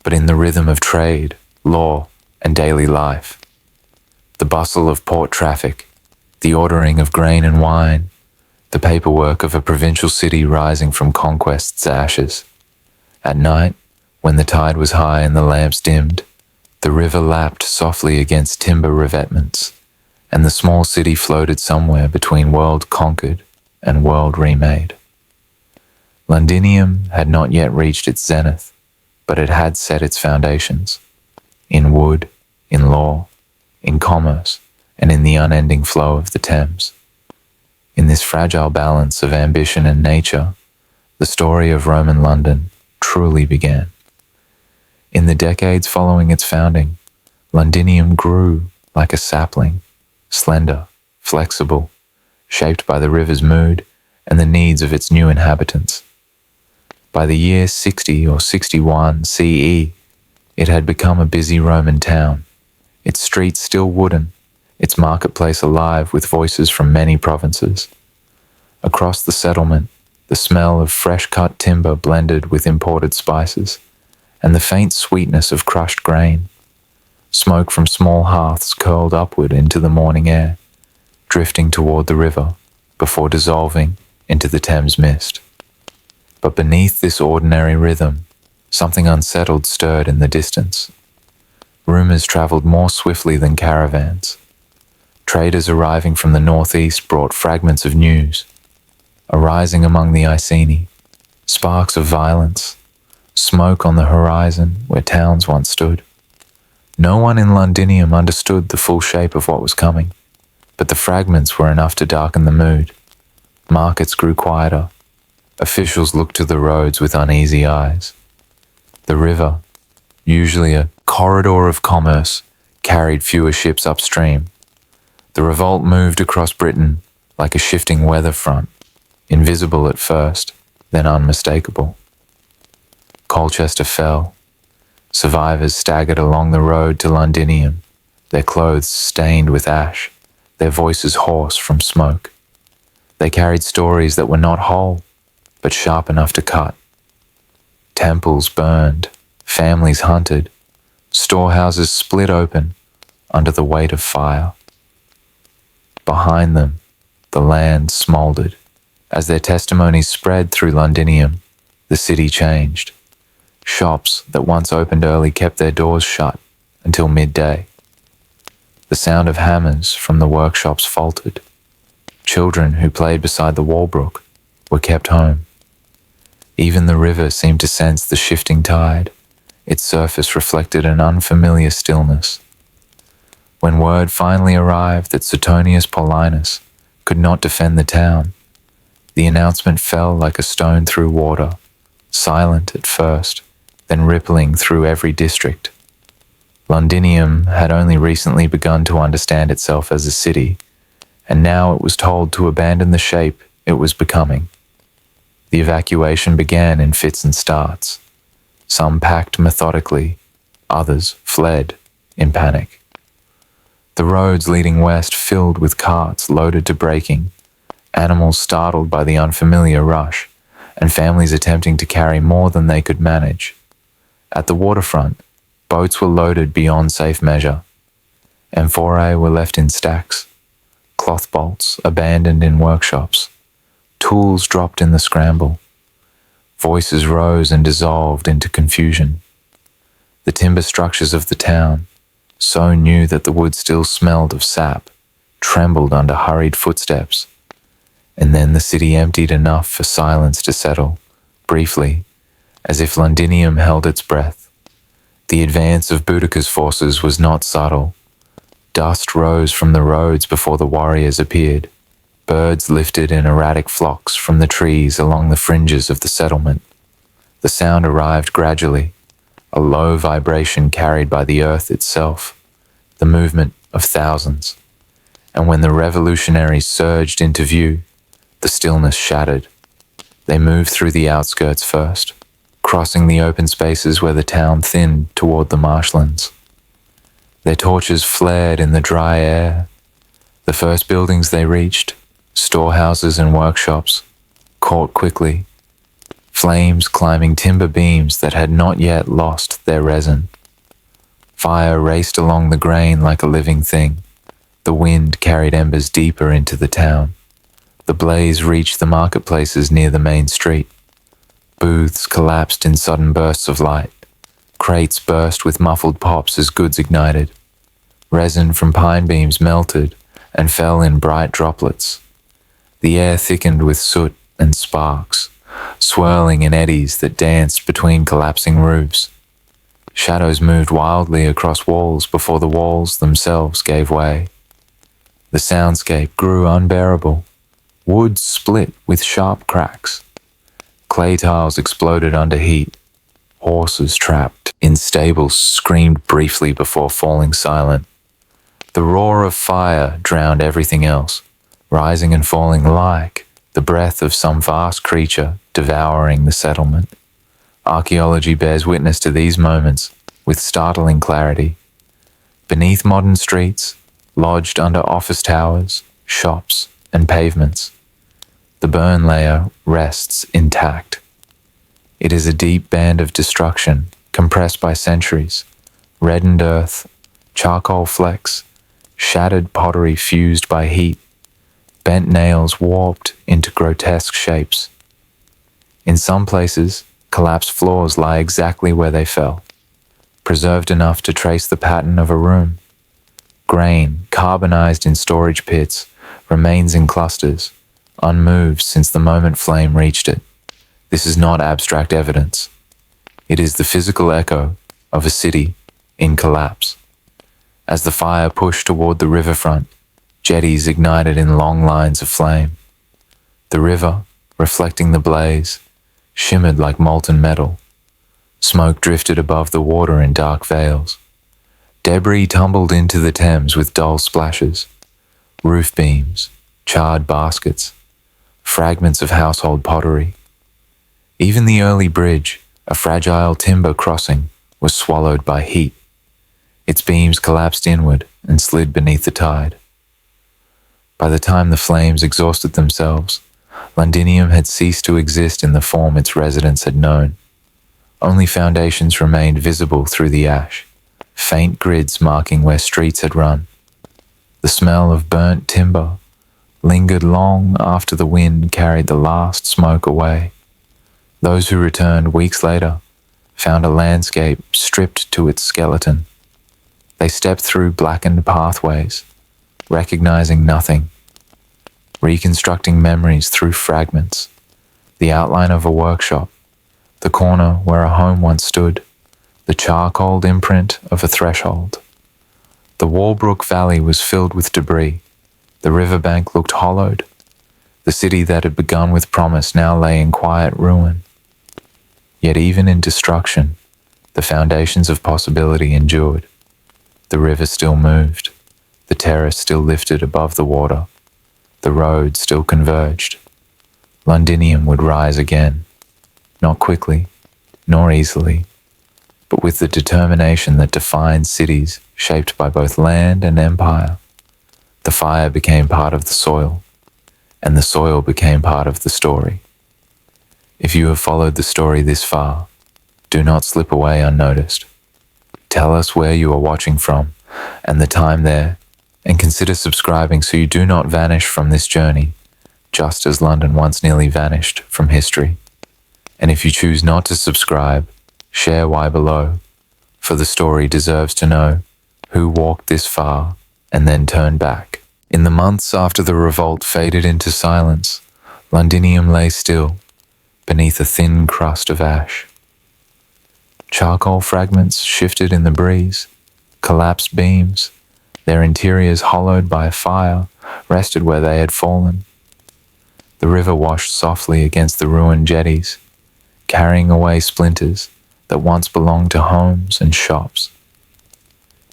[SPEAKER 1] but in the rhythm of trade, law, and daily life. The bustle of port traffic, the ordering of grain and wine, the paperwork of a provincial city rising from conquest's ashes. At night, when the tide was high and the lamps dimmed, the river lapped softly against timber revetments, and the small city floated somewhere between world conquered and world remade. Londinium had not yet reached its zenith, but it had set its foundations, in wood, in law, in commerce, and in the unending flow of the Thames. In this fragile balance of ambition and nature, the story of Roman London truly began. In the decades following its founding, Londinium grew like a sapling, slender, flexible, shaped by the river's mood and the needs of its new inhabitants. By the year 60 or 61 CE, it had become a busy Roman town, its streets still wooden, its marketplace alive with voices from many provinces. Across the settlement, the smell of fresh-cut timber blended with imported spices, and the faint sweetness of crushed grain. Smoke from small hearths curled upward into the morning air, drifting toward the river before dissolving into the Thames mist. But beneath this ordinary rhythm, something unsettled stirred in the distance. Rumors traveled more swiftly than caravans. Traders arriving from the northeast brought fragments of news, arising among the Iceni, sparks of violence, smoke on the horizon where towns once stood. No one in Londinium understood the full shape of what was coming, but the fragments were enough to darken the mood. Markets grew quieter. Officials looked to the roads with uneasy eyes. The river, usually a corridor of commerce, carried fewer ships upstream. The revolt moved across Britain like a shifting weather front, invisible at first, then unmistakable. Colchester fell. Survivors staggered along the road to Londinium, their clothes stained with ash, their voices hoarse from smoke. They carried stories that were not whole, but sharp enough to cut. Temples burned, families hunted, storehouses split open under the weight of fire. Behind them, the land smoldered. As their testimonies spread through Londinium, the city changed. Shops that once opened early kept their doors shut until midday. The sound of hammers from the workshops faltered. Children who played beside the Walbrook were kept home. Even the river seemed to sense the shifting tide. Its surface reflected an unfamiliar stillness. When word finally arrived that Suetonius Paulinus could not defend the town, the announcement fell like a stone through water, silent at first, then rippling through every district. Londinium had only recently begun to understand itself as a city, and now it was told to abandon the shape it was becoming. The evacuation began in fits and starts. Some packed methodically, others fled in panic. The roads leading west filled with carts loaded to breaking, animals startled by the unfamiliar rush, and families attempting to carry more than they could manage. At the waterfront, boats were loaded beyond safe measure. Amphorae were left in stacks, cloth bolts abandoned in workshops, tools dropped in the scramble. Voices rose and dissolved into confusion. The timber structures of the town, so new that the wood still smelled of sap, trembled under hurried footsteps. And then the city emptied enough for silence to settle, briefly, as if Londinium held its breath. The advance of Boudicca's forces was not subtle. Dust rose from the roads before the warriors appeared. Birds lifted in erratic flocks from the trees along the fringes of the settlement. The sound arrived gradually, a low vibration carried by the earth itself, the movement of thousands. And when the revolutionaries surged into view, the stillness shattered. They moved through the outskirts first, crossing the open spaces where the town thinned toward the marshlands. Their torches flared in the dry air. The first buildings they reached, storehouses and workshops, caught quickly, flames climbing timber beams that had not yet lost their resin. Fire raced along the grain like a living thing. The wind carried embers deeper into the town. The blaze reached the marketplaces near the main street. Booths collapsed in sudden bursts of light. Crates burst with muffled pops as goods ignited. Resin from pine beams melted and fell in bright droplets. The air thickened with soot and sparks, swirling in eddies that danced between collapsing roofs. Shadows moved wildly across walls before the walls themselves gave way. The soundscape grew unbearable. Wood split with sharp cracks. Clay tiles exploded under heat. Horses trapped in stables screamed briefly before falling silent. The roar of fire drowned everything else, rising and falling like the breath of some vast creature devouring the settlement. Archaeology bears witness to these moments with startling clarity. Beneath modern streets, lodged under office towers, shops, and pavements, the burn layer rests intact. It is a deep band of destruction, compressed by centuries, reddened earth, charcoal flecks, shattered pottery fused by heat, bent nails warped into grotesque shapes. In some places, collapsed floors lie exactly where they fell, preserved enough to trace the pattern of a room. Grain, carbonized in storage pits, remains in clusters, unmoved since the moment flame reached it. This is not abstract evidence. It is the physical echo of a city in collapse. As the fire pushed toward the riverfront, jetties ignited in long lines of flame. The river, reflecting the blaze, shimmered like molten metal. Smoke drifted above the water in dark veils. Debris tumbled into the Thames with dull splashes. Roof beams, charred baskets, fragments of household pottery. Even the early bridge, a fragile timber crossing, was swallowed by heat. Its beams collapsed inward and slid beneath the tide. By the time the flames exhausted themselves, Londinium had ceased to exist in the form its residents had known. Only foundations remained visible through the ash, faint grids marking where streets had run. The smell of burnt timber lingered long after the wind carried the last smoke away. Those who returned weeks later found a landscape stripped to its skeleton. They stepped through blackened pathways, recognizing nothing, reconstructing memories through fragments, the outline of a workshop, the corner where a home once stood, the charcoal imprint of a threshold. The Walbrook Valley was filled with debris. The riverbank looked hollowed. The city that had begun with promise now lay in quiet ruin. Yet even in destruction, the foundations of possibility endured. The river still moved. The terrace still lifted above the water. The road still converged. Londinium would rise again, not quickly, nor easily, but with the determination that defines cities shaped by both land and empire. The fire became part of the soil, and the soil became part of the story. If you have followed the story this far, do not slip away unnoticed. Tell us where you are watching from and the time there, and consider subscribing so you do not vanish from this journey, just as London once nearly vanished from history. And if you choose not to subscribe, share why below, for the story deserves to know who walked this far and then turned back. In the months after the revolt faded into silence, Londinium lay still, beneath a thin crust of ash. Charcoal fragments shifted in the breeze. Collapsed beams, their interiors hollowed by fire, rested where they had fallen. The river washed softly against the ruined jetties, carrying away splinters that once belonged to homes and shops.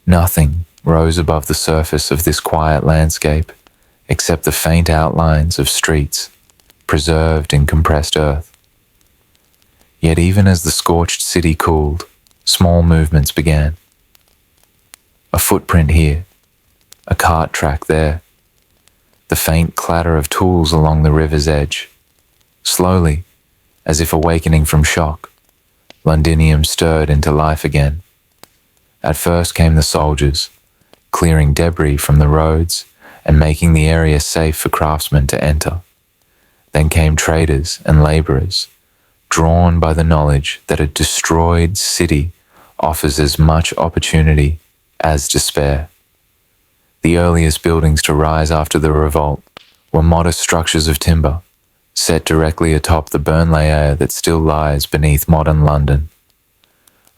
[SPEAKER 1] Nothing rose above the surface of this quiet landscape except the faint outlines of streets preserved in compressed earth. Yet even as the scorched city cooled, small movements began. A footprint here, a cart track there, the faint clatter of tools along the river's edge. Slowly, as if awakening from shock, Londinium stirred into life again. At first came the soldiers, clearing debris from the roads and making the area safe for craftsmen to enter. Then came traders and laborers, drawn by the knowledge that a destroyed city offers as much opportunity as despair. The earliest buildings to rise after the revolt were modest structures of timber, set directly atop the burn layer that still lies beneath modern London.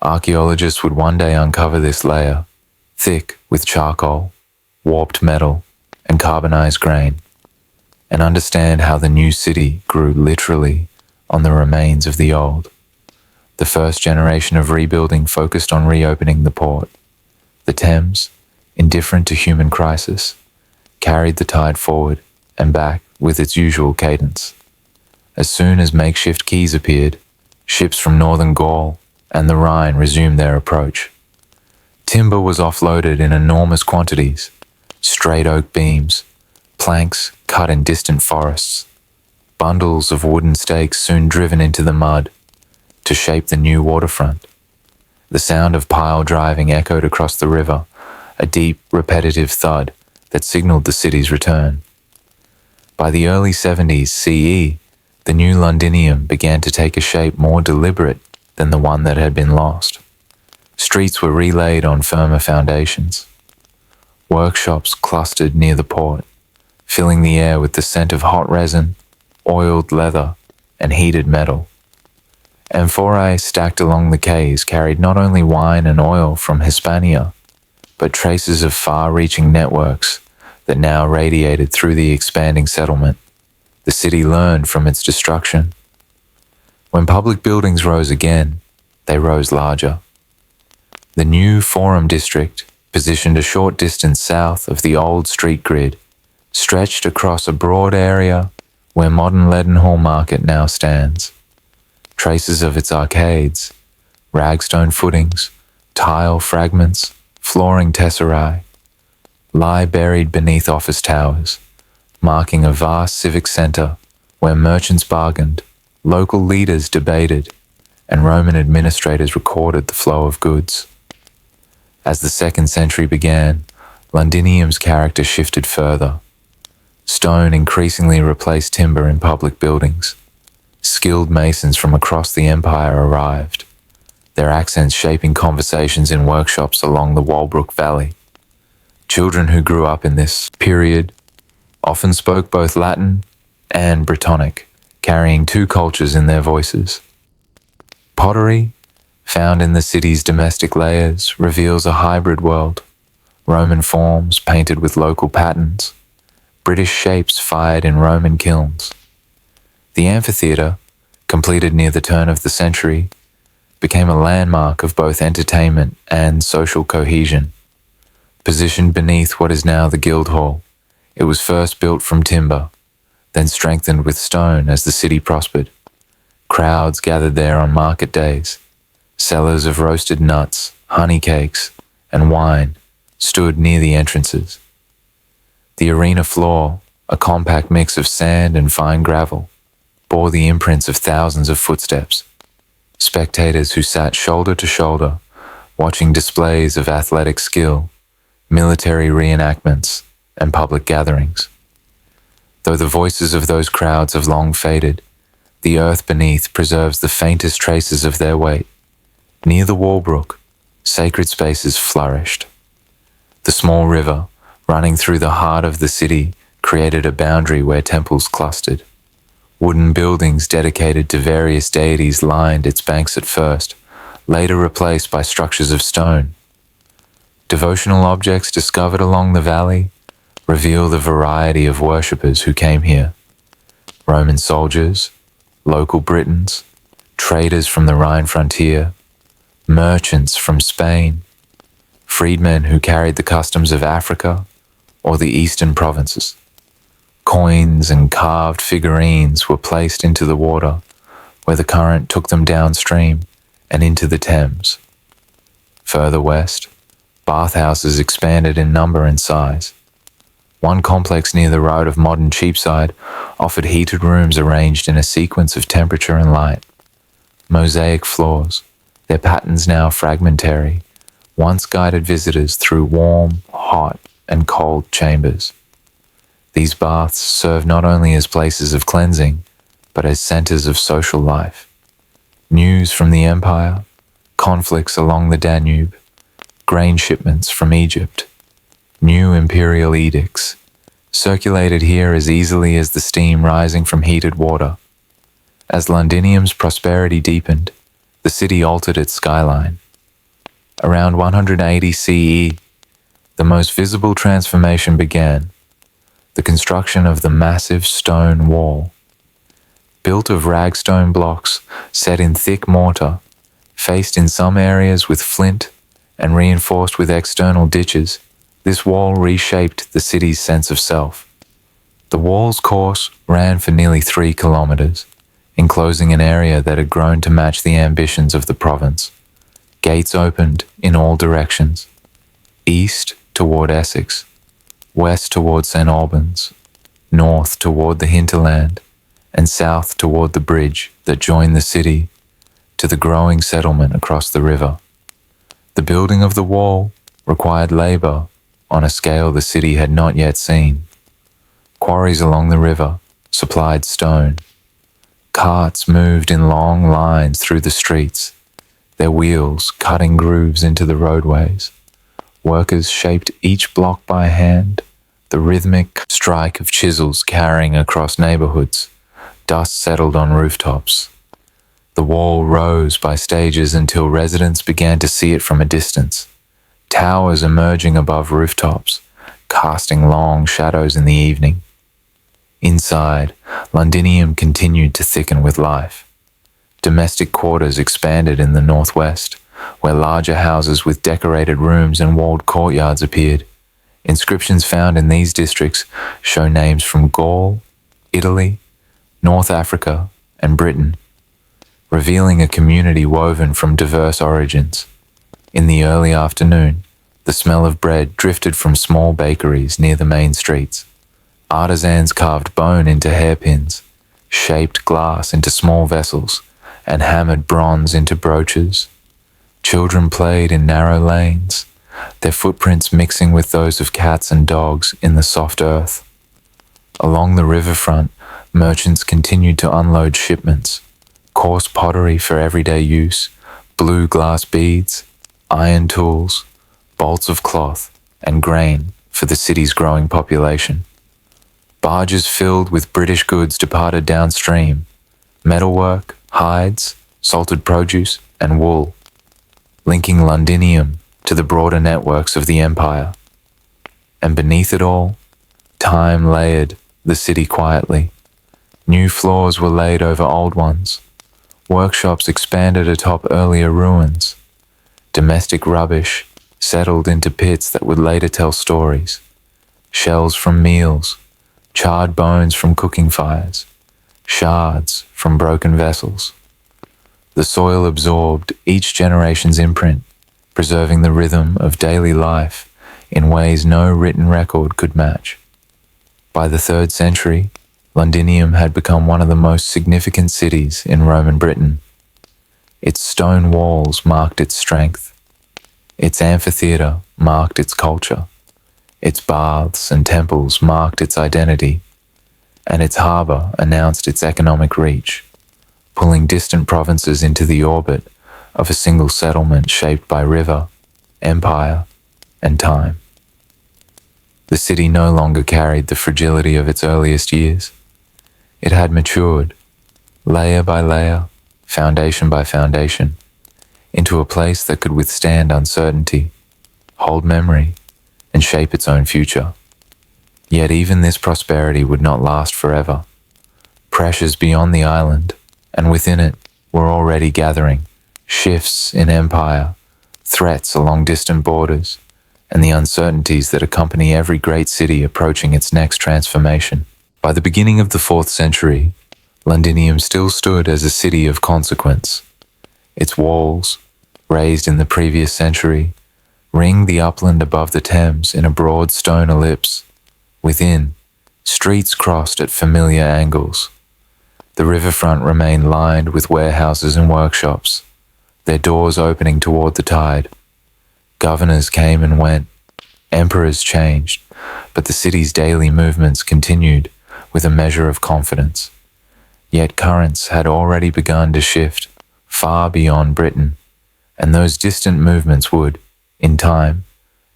[SPEAKER 1] Archaeologists would one day uncover this layer, thick with charcoal, warped metal, and carbonized grain, and understand how the new city grew literally on the remains of the old. The first generation of rebuilding focused on reopening the port. The Thames, indifferent to human crisis, carried the tide forward and back with its usual cadence. As soon as makeshift quays appeared, ships from northern Gaul and the Rhine resumed their approach. Timber was offloaded in enormous quantities, straight oak beams, planks cut in distant forests, bundles of wooden stakes soon driven into the mud to shape the new waterfront. The sound of pile driving echoed across the river, a deep, repetitive thud that signaled the city's return. By the early 70s CE, the new Londinium began to take a shape more deliberate than the one that had been lost. Streets were relaid on firmer foundations. Workshops clustered near the port, filling the air with the scent of hot resin, oiled leather, and heated metal. Amphorae stacked along the quays carried not only wine and oil from Hispania, but traces of far-reaching networks that now radiated through the expanding settlement. The city learned from its destruction. When public buildings rose again, they rose larger. The new Forum District, positioned a short distance south of the old street grid, stretched across a broad area where modern Leadenhall Market now stands. Traces of its arcades, ragstone footings, tile fragments, flooring tesserae, lie buried beneath office towers, marking a vast civic centre where merchants bargained, local leaders debated, and Roman administrators recorded the flow of goods. As the 2nd century began, Londinium's character shifted further. Stone increasingly replaced timber in public buildings. Skilled masons from across the empire arrived, their accents shaping conversations in workshops along the Walbrook Valley. Children who grew up in this period often spoke both Latin and Brittonic, carrying two cultures in their voices. Pottery, found in the city's domestic layers, reveals a hybrid world. Roman forms painted with local patterns, British shapes fired in Roman kilns. The amphitheatre, completed near the turn of the century, became a landmark of both entertainment and social cohesion. Positioned beneath what is now the Guildhall, it was first built from timber, then strengthened with stone as the city prospered. Crowds gathered there on market days. Sellers of roasted nuts, honey cakes, and wine stood near the entrances. The arena floor, a compact mix of sand and fine gravel, bore the imprints of thousands of footsteps. Spectators who sat shoulder to shoulder, watching displays of athletic skill, military reenactments, and public gatherings. Though the voices of those crowds have long faded, the earth beneath preserves the faintest traces of their weight. Near the Walbrook, sacred spaces flourished. The small river, running through the heart of the city, created a boundary where temples clustered. Wooden buildings dedicated to various deities lined its banks at first, later replaced by structures of stone. Devotional objects discovered along the valley reveal the variety of worshippers who came here. Roman soldiers, local Britons, traders from the Rhine frontier, merchants from Spain, freedmen who carried the customs of Africa or the eastern provinces. Coins and carved figurines were placed into the water, where the current took them downstream and into the Thames. Further west, bathhouses expanded in number and size. One complex near the road of modern Cheapside offered heated rooms arranged in a sequence of temperature and light. Mosaic floors, their patterns now fragmentary, once guided visitors through warm, hot, and cold chambers. These baths serve not only as places of cleansing, but as centers of social life. News from the empire, conflicts along the Danube, grain shipments from Egypt, new imperial edicts, circulated here as easily as the steam rising from heated water. As Londinium's prosperity deepened, the city altered its skyline. Around 180 CE, the most visible transformation began: the construction of the massive stone wall. Built of ragstone blocks set in thick mortar, faced in some areas with flint and reinforced with external ditches, this wall reshaped the city's sense of self. The wall's course ran for nearly 3 kilometers, enclosing an area that had grown to match the ambitions of the province. Gates opened in all directions: east toward Essex, west toward St. Albans, north toward the hinterland, and south toward the bridge that joined the city to the growing settlement across the river. The building of the wall required labor on a scale the city had not yet seen. Quarries along the river supplied stone. Carts moved in long lines through the streets, their wheels cutting grooves into the roadways. Workers shaped each block by hand, the rhythmic strike of chisels carrying across neighborhoods. Dust settled on rooftops. The wall rose by stages until residents began to see it from a distance, towers emerging above rooftops, casting long shadows in the evening. Inside, Londinium continued to thicken with life. Domestic quarters expanded in the northwest, where larger houses with decorated rooms and walled courtyards appeared. Inscriptions found in these districts show names from Gaul, Italy, North Africa, and Britain, revealing a community woven from diverse origins. In the early afternoon, the smell of bread drifted from small bakeries near the main streets. Artisans carved bone into hairpins, shaped glass into small vessels, and hammered bronze into brooches. Children played in narrow lanes, their footprints mixing with those of cats and dogs in the soft earth. Along the riverfront, merchants continued to unload shipments, coarse pottery for everyday use, blue glass beads, iron tools, bolts of cloth, and grain for the city's growing population. Barges filled with British goods departed downstream, metalwork, hides, salted produce, and wool, linking Londinium to the broader networks of the empire. And beneath it all, time layered the city quietly. New floors were laid over old ones. Workshops expanded atop earlier ruins. Domestic rubbish settled into pits that would later tell stories. Shells from meals, charred bones from cooking fires, shards from broken vessels. The soil absorbed each generation's imprint, preserving the rhythm of daily life in ways no written record could match. By the 3rd century, Londinium had become one of the most significant cities in Roman Britain. Its stone walls marked its strength. Its amphitheatre marked its culture. Its baths and temples marked its identity, and its harbour announced its economic reach, pulling distant provinces into the orbit of a single settlement shaped by river, empire, and time. The city no longer carried the fragility of its earliest years. It had matured, layer by layer, foundation by foundation, into a place that could withstand uncertainty, hold memory, and shape its own future. Yet even this prosperity would not last forever. Pressures beyond the island, and within it, were already gathering, shifts in empire, threats along distant borders, and the uncertainties that accompany every great city approaching its next transformation. By the beginning of the 4th century, Londinium still stood as a city of consequence. Its walls, raised in the previous century, ringed the upland above the Thames in a broad stone ellipse. Within, streets crossed at familiar angles. The riverfront remained lined with warehouses and workshops, their doors opening toward the tide. Governors came and went, emperors changed, but the city's daily movements continued with a measure of confidence. Yet currents had already begun to shift far beyond Britain, and those distant movements would, in time,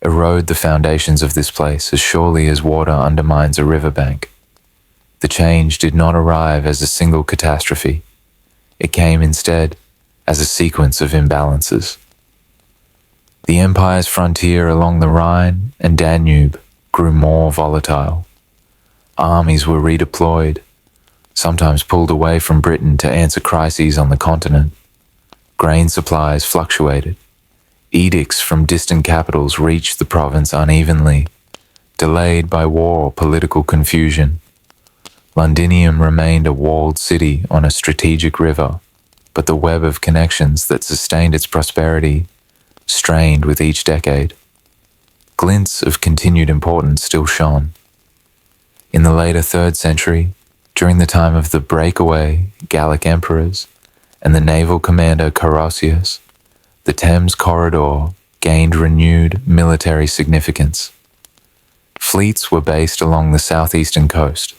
[SPEAKER 1] erode the foundations of this place as surely as water undermines a riverbank. The change did not arrive as a single catastrophe. It came instead as a sequence of imbalances. The empire's frontier along the Rhine and Danube grew more volatile. Armies were redeployed, sometimes pulled away from Britain to answer crises on the continent. Grain supplies fluctuated. Edicts from distant capitals reached the province unevenly, delayed by war or political confusion. Londinium remained a walled city on a strategic river, but the web of connections that sustained its prosperity strained with each decade. Glints of continued importance still shone. In the later 3rd century, during the time of the breakaway Gallic emperors and the naval commander Carausius, the Thames corridor gained renewed military significance. Fleets were based along the southeastern coast.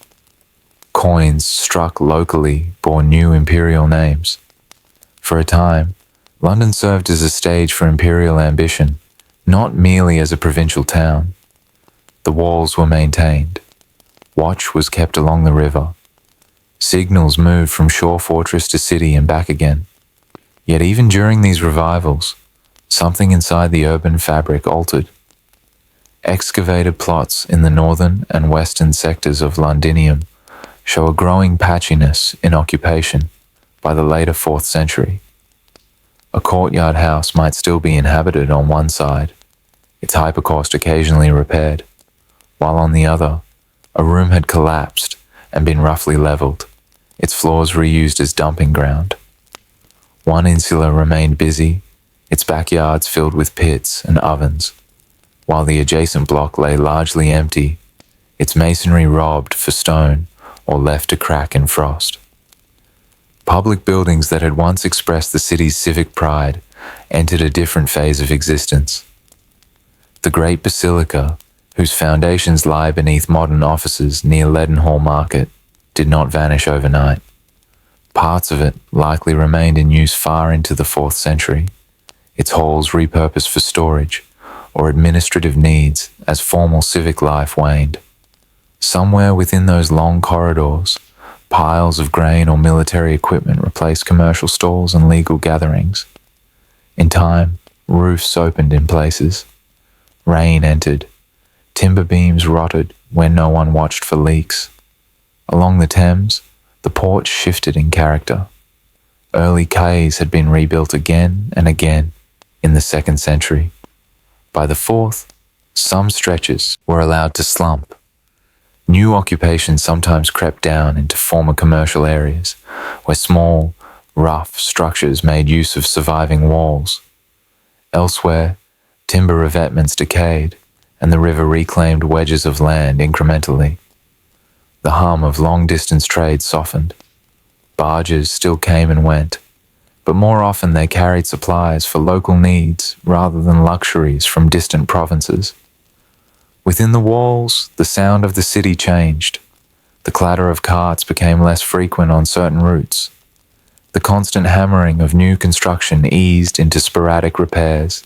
[SPEAKER 1] Coins struck locally bore new imperial names. For a time, London served as a stage for imperial ambition, not merely as a provincial town. The walls were maintained. Watch was kept along the river. Signals moved from shore fortress to city and back again. Yet even during these revivals, something inside the urban fabric altered. Excavated plots in the northern and western sectors of Londinium show a growing patchiness in occupation by the later 4th century. A courtyard house might still be inhabited on one side, its hypocaust occasionally repaired, while on the other, a room had collapsed and been roughly leveled, its floors reused as dumping ground. One insula remained busy, its backyards filled with pits and ovens, while the adjacent block lay largely empty, its masonry robbed for stone or left to crack in frost. Public buildings that had once expressed the city's civic pride entered a different phase of existence. The Great Basilica, whose foundations lie beneath modern offices near Leadenhall Market, did not vanish overnight. Parts of it likely remained in use far into the 4th century, its halls repurposed for storage or administrative needs as formal civic life waned. Somewhere within those long corridors, piles of grain or military equipment replaced commercial stalls and legal gatherings. In time, roofs opened in places. Rain entered. Timber beams rotted when no one watched for leaks. Along the Thames, the port shifted in character. Early quays had been rebuilt again and again in the 2nd century. By the 4th, some stretches were allowed to slump. New occupations sometimes crept down into former commercial areas, where small, rough structures made use of surviving walls. Elsewhere, timber revetments decayed, and the river reclaimed wedges of land incrementally. The hum of long-distance trade softened. Barges still came and went, but more often they carried supplies for local needs rather than luxuries from distant provinces. Within the walls, the sound of the city changed. The clatter of carts became less frequent on certain routes. The constant hammering of new construction eased into sporadic repairs.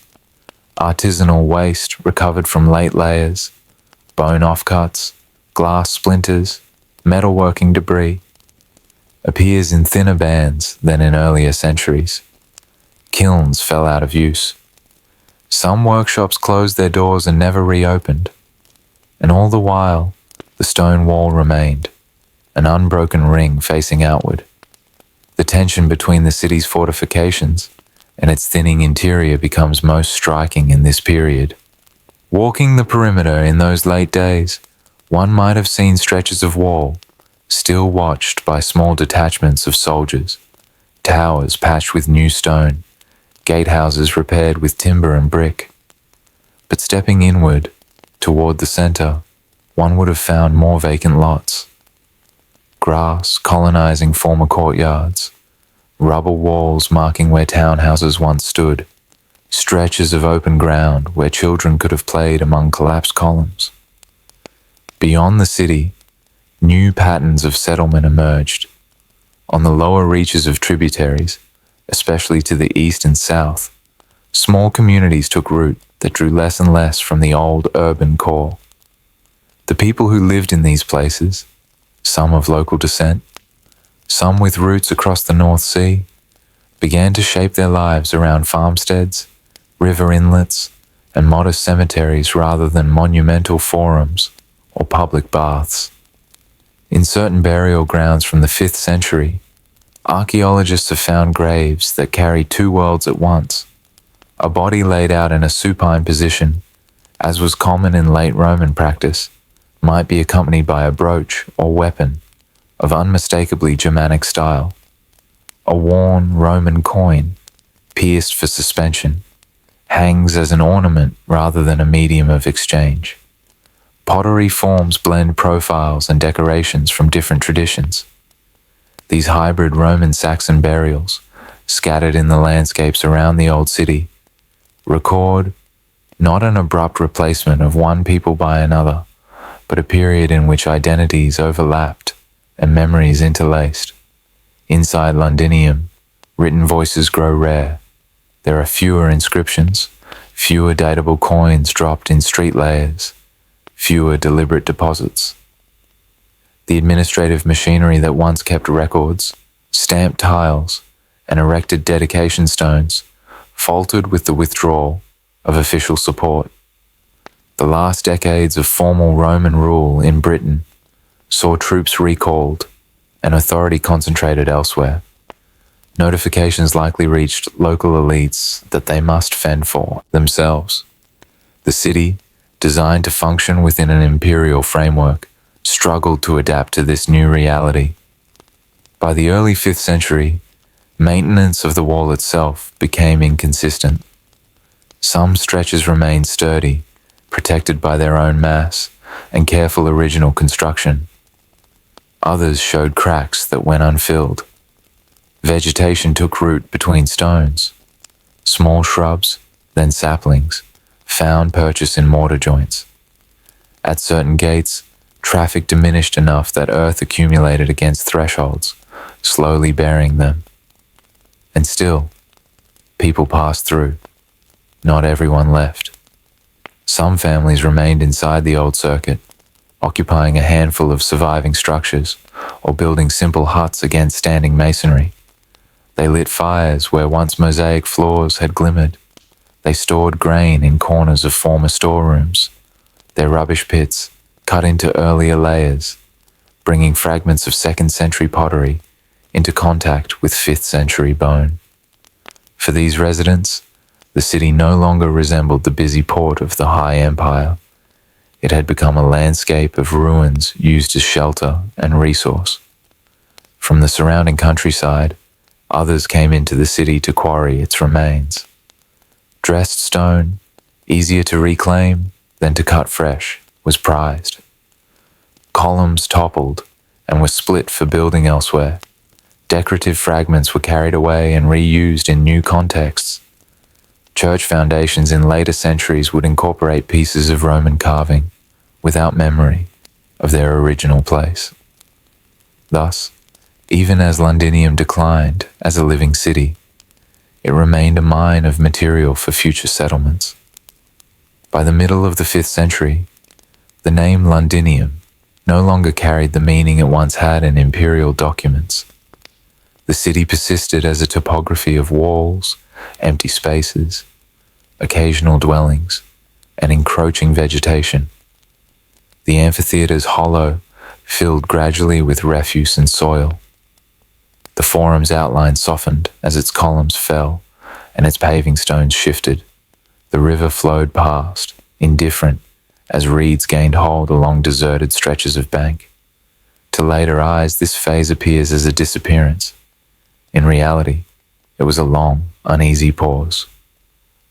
[SPEAKER 1] Artisanal waste recovered from late layers, bone offcuts, glass splinters, metalworking debris, appears in thinner bands than in earlier centuries. Kilns fell out of use. Some workshops closed their doors and never reopened. And all the while, the stone wall remained, an unbroken ring facing outward. The tension between the city's fortifications and its thinning interior becomes most striking in this period. Walking the perimeter in those late days, one might have seen stretches of wall, still watched by small detachments of soldiers, towers patched with new stone, gatehouses repaired with timber and brick. But stepping inward, toward the center, one would have found more vacant lots. Grass colonizing former courtyards, rubble walls marking where townhouses once stood, stretches of open ground where children could have played among collapsed columns. Beyond the city, new patterns of settlement emerged. On the lower reaches of tributaries, especially to the east and south, small communities took root that drew less and less from the old urban core. The people who lived in these places, some of local descent, some with roots across the North Sea, began to shape their lives around farmsteads, river inlets, and modest cemeteries rather than monumental forums or public baths. In certain burial grounds from the 5th century, archaeologists have found graves that carry two worlds at once. A body laid out in a supine position, as was common in late Roman practice, might be accompanied by a brooch or weapon of unmistakably Germanic style. A worn Roman coin, pierced for suspension, hangs as an ornament rather than a medium of exchange. Pottery forms blend profiles and decorations from different traditions. These hybrid Roman-Saxon burials, scattered in the landscapes around the old city, record not an abrupt replacement of one people by another, but a period in which identities overlapped and memories interlaced. Inside Londinium, written voices grow rare. There are fewer inscriptions, fewer datable coins dropped in street layers, fewer deliberate deposits. The administrative machinery that once kept records, stamped tiles, and erected dedication stones faltered with the withdrawal of official support. The last decades of formal Roman rule in Britain saw troops recalled and authority concentrated elsewhere. Notifications likely reached local elites that they must fend for themselves. The city, designed to function within an imperial framework, struggled to adapt to this new reality. By the early 5th century, maintenance of the wall itself became inconsistent. Some stretches remained sturdy, protected by their own mass, and careful original construction. Others showed cracks that went unfilled. Vegetation took root between stones. Small shrubs, then saplings, found purchase in mortar joints. At certain gates, traffic diminished enough that earth accumulated against thresholds, slowly burying them. And still, people passed through. Not everyone left. Some families remained inside the old circuit, occupying a handful of surviving structures or building simple huts against standing masonry. They lit fires where once mosaic floors had glimmered. They stored grain in corners of former storerooms, their rubbish pits cut into earlier layers, bringing fragments of 2nd century pottery into contact with 5th century bone. For these residents, the city no longer resembled the busy port of the High Empire. It had become a landscape of ruins used as shelter and resource. From the surrounding countryside, others came into the city to quarry its remains. Dressed stone, easier to reclaim than to cut fresh, was prized. Columns toppled and were split for building elsewhere. Decorative fragments were carried away and reused in new contexts. Church foundations in later centuries would incorporate pieces of Roman carving without memory of their original place. Thus, even as Londinium declined as a living city, it remained a mine of material for future settlements. By the middle of the 5th century, the name Londinium no longer carried the meaning it once had in imperial documents. The city persisted as a topography of walls, empty spaces, occasional dwellings, and encroaching vegetation. The amphitheater's hollow filled gradually with refuse and soil. The forum's outline softened as its columns fell and its paving stones shifted. The river flowed past, indifferent, as reeds gained hold along deserted stretches of bank. To later eyes, this phase appears as a disappearance. In reality, it was a long, uneasy pause.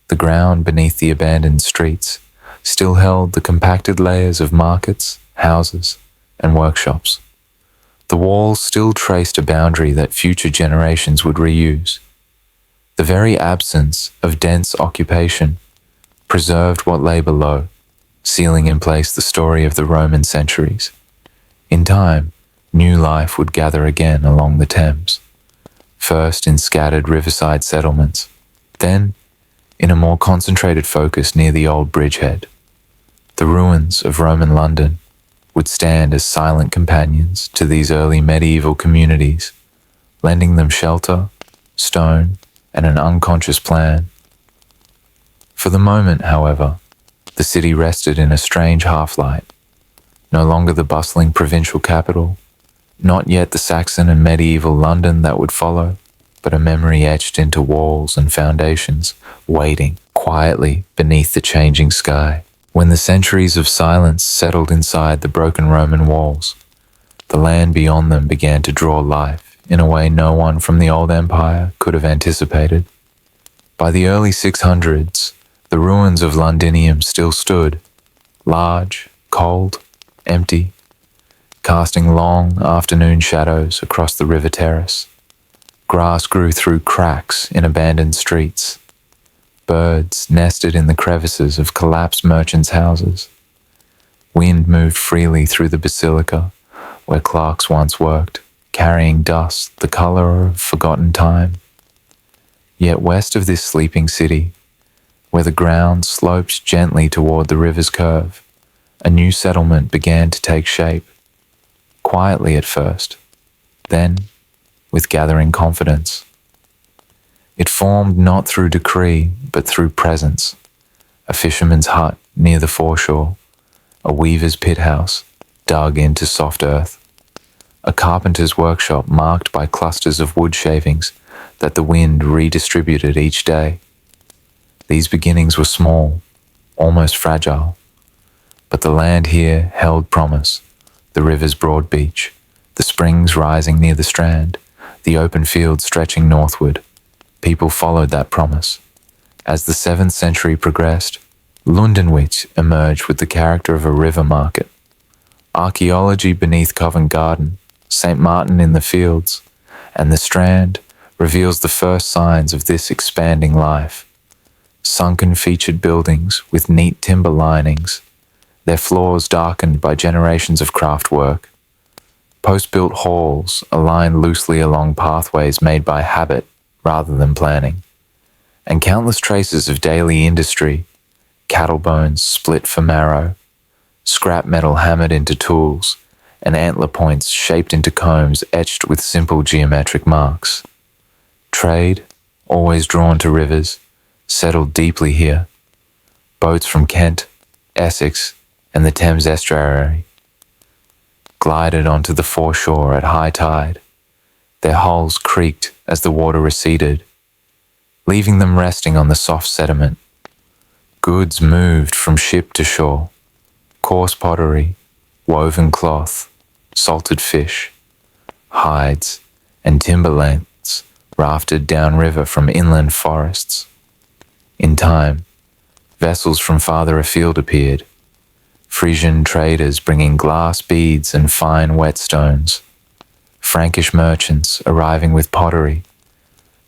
[SPEAKER 1] The ground beneath the abandoned streets still held the compacted layers of markets, houses, and workshops. The walls still traced a boundary that future generations would reuse. The very absence of dense occupation preserved what lay below, sealing in place the story of the Roman centuries. In time, new life would gather again along the Thames, first in scattered riverside settlements, then in a more concentrated focus near the old bridgehead. The ruins of Roman London would stand as silent companions to these early medieval communities, lending them shelter, stone, and an unconscious plan. For the moment, however, the city rested in a strange half-light, no longer the bustling provincial capital, not yet the Saxon and medieval London that would follow, but a memory etched into walls and foundations, waiting quietly beneath the changing sky. When the centuries of silence settled inside the broken Roman walls, the land beyond them began to draw life in a way no one from the old empire could have anticipated. By the early 600s, the ruins of Londinium still stood, large, cold, empty, casting long afternoon shadows across the river terrace. Grass grew through cracks in abandoned streets. Birds nested in the crevices of collapsed merchants' houses. Wind moved freely through the basilica, where clerks once worked, carrying dust the color of forgotten time. Yet west of this sleeping city, where the ground sloped gently toward the river's curve, a new settlement began to take shape, quietly at first, then with gathering confidence. It formed not through decree, but through presence. A fisherman's hut near the foreshore, a weaver's pit house dug into soft earth, a carpenter's workshop marked by clusters of wood shavings that the wind redistributed each day. These beginnings were small, almost fragile, but the land here held promise. The river's broad beach, the springs rising near the strand, the open fields stretching northward. People followed that promise. As the 7th century progressed, Lundenwic emerged with the character of a river market, Archaeology beneath Covent Garden, St. Martin in the Fields, and the Strand reveals the first signs of this expanding life. Sunken featured buildings with neat timber linings, their floors darkened by generations of craft work. Post-built halls aligned loosely along pathways made by habit rather than planning. And countless traces of daily industry, cattle bones split for marrow, scrap metal hammered into tools, and antler points shaped into combs etched with simple geometric marks. Trade, always drawn to rivers, settled deeply here. Boats from Kent, Essex, and the Thames estuary glided onto the foreshore at high tide. Their hulls creaked as the water receded, leaving them resting on the soft sediment. Goods moved from ship to shore, coarse pottery, woven cloth, salted fish, hides, and timber lengths rafted downriver from inland forests. In time, vessels from farther afield appeared, Frisian traders bringing glass beads and fine whetstones, Frankish merchants arriving with pottery,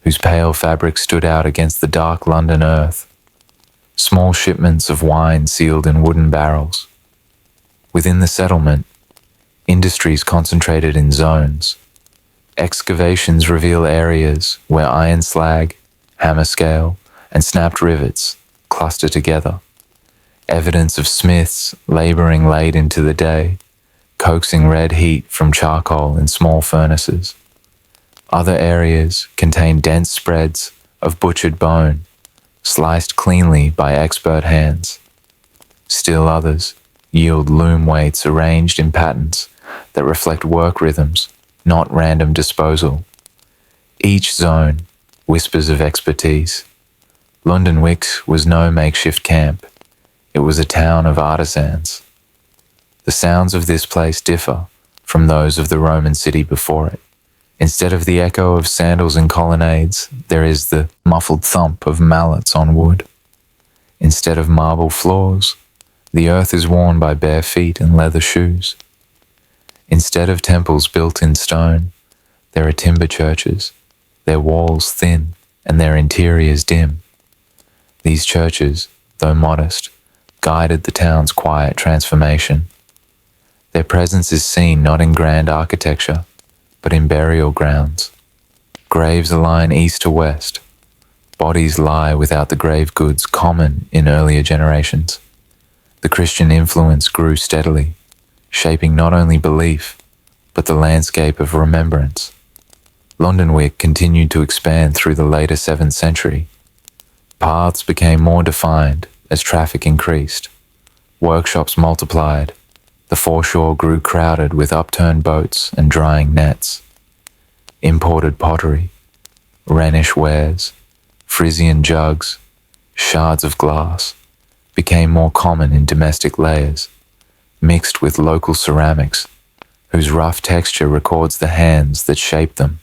[SPEAKER 1] whose pale fabric stood out against the dark London earth, small shipments of wine sealed in wooden barrels. Within the settlement, industries concentrated in zones. Excavations reveal areas where iron slag, hammer scale, and snapped rivets cluster together. Evidence of smiths laboring late into the day, coaxing red heat from charcoal in small furnaces. Other areas contain dense spreads of butchered bone, sliced cleanly by expert hands. Still others yield loom weights arranged in patterns that reflect work rhythms, not random disposal. Each zone whispers of expertise. Lundenwic was no makeshift camp. It was a town of artisans. The sounds of this place differ from those of the Roman city before it. Instead of the echo of sandals and colonnades, there is the muffled thump of mallets on wood. Instead of marble floors, the earth is worn by bare feet and leather shoes. Instead of temples built in stone, there are timber churches, their walls thin and their interiors dim. These churches, though modest, guided the town's quiet transformation. Their presence is seen not in grand architecture, but in burial grounds. Graves align east to west. Bodies lie without the grave goods common in earlier generations. The Christian influence grew steadily, shaping not only belief, but the landscape of remembrance. Lundenwic continued to expand through the later 7th century. Paths became more defined as traffic increased. Workshops multiplied. The foreshore grew crowded with upturned boats and drying nets. Imported pottery, Rhenish wares, Frisian jugs, shards of glass became more common in domestic layers, mixed with local ceramics, whose rough texture records the hands that shaped them.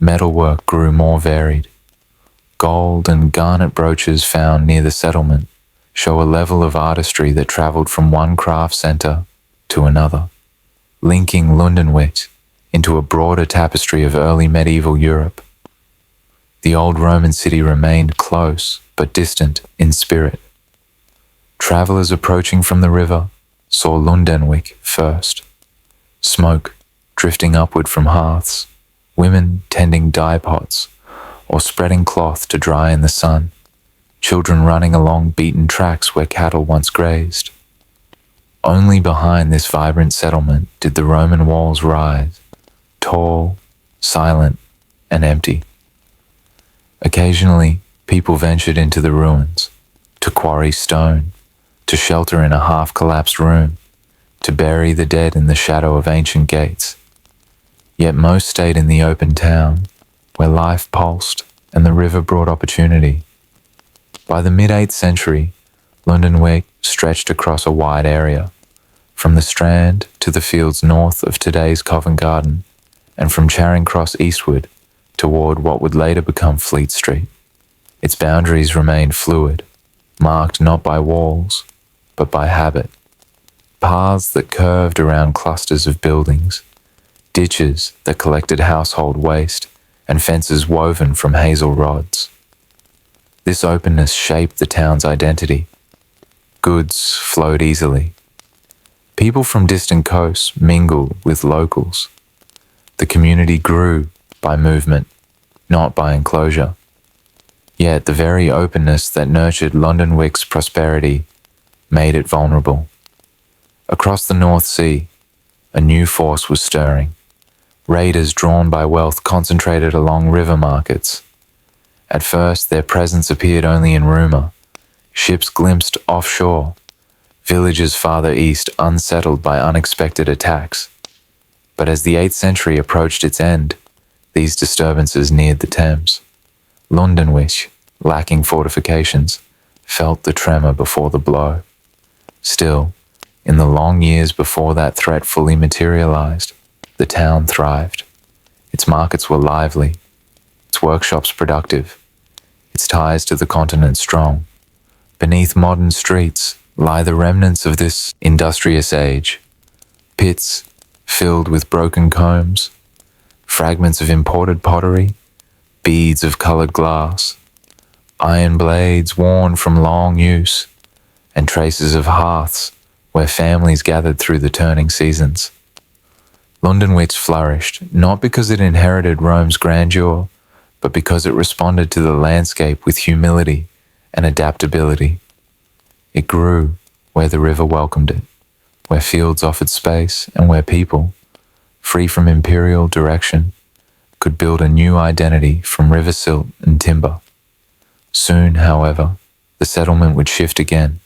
[SPEAKER 1] Metalwork grew more varied. Gold and garnet brooches found near the settlement show a level of artistry that traveled from one craft center to another, linking Lundenwic into a broader tapestry of early medieval Europe. The old Roman city remained close but distant in spirit. Travelers approaching from the river saw Lundenwic first. Smoke drifting upward from hearths, women tending dye pots, or spreading cloth to dry in the sun, children running along beaten tracks where cattle once grazed. Only behind this vibrant settlement did the Roman walls rise, tall, silent, and empty. Occasionally, people ventured into the ruins, to quarry stone, to shelter in a half-collapsed room, to bury the dead in the shadow of ancient gates. Yet most stayed in the open town, where life pulsed and the river brought opportunity. By the mid-8th century, Lundenwic stretched across a wide area, from the Strand to the fields north of today's Covent Garden, and from Charing Cross eastward toward what would later become Fleet Street. Its boundaries remained fluid, marked not by walls, but by habit. paths that curved around clusters of buildings, ditches that collected household waste, and fences woven from hazel rods. This openness shaped the town's identity. Goods flowed easily. People from distant coasts mingled with locals. The community grew by movement, not by enclosure. Yet the very openness that nurtured Lundenwic's prosperity made it vulnerable. Across the North Sea, a new force was stirring. Raiders drawn by wealth concentrated along river markets. At first, their presence appeared only in rumor. Ships glimpsed offshore, villages farther east unsettled by unexpected attacks. But as the 8th century approached its end, these disturbances neared the Thames. Lundenwic, lacking fortifications, felt the tremor before the blow. Still, in the long years before that threat fully materialized, the town thrived. Its markets were lively, its workshops productive, its ties to the continent strong. Beneath modern streets lie the remnants of this industrious age. Pits filled with broken combs, fragments of imported pottery, beads of colored glass, iron blades worn from long use, and traces of hearths where families gathered through the turning seasons. Lundenwic flourished not because it inherited Rome's grandeur, but because it responded to the landscape with humility and adaptability. It grew where the river welcomed it, where fields offered space, and where people, free from imperial direction, could build a new identity from river silt and timber. Soon, however, the settlement would shift again,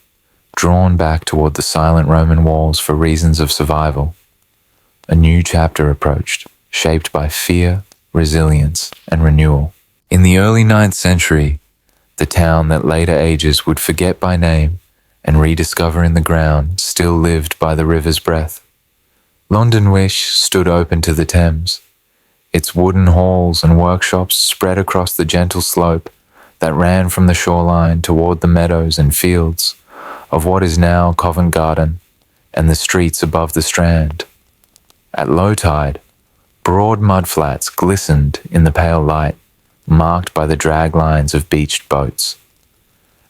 [SPEAKER 1] drawn back toward the silent Roman walls for reasons of survival. A new chapter approached, shaped by fear, resilience, and renewal. In the early 9th century, the town that later ages would forget by name and rediscover in the ground still lived by the river's breath. Lundenwic stood open to the Thames. Its wooden halls and workshops spread across the gentle slope that ran from the shoreline toward the meadows and fields of what is now Covent Garden and the streets above the Strand. At low tide, broad mudflats glistened in the pale light, marked by the drag lines of beached boats.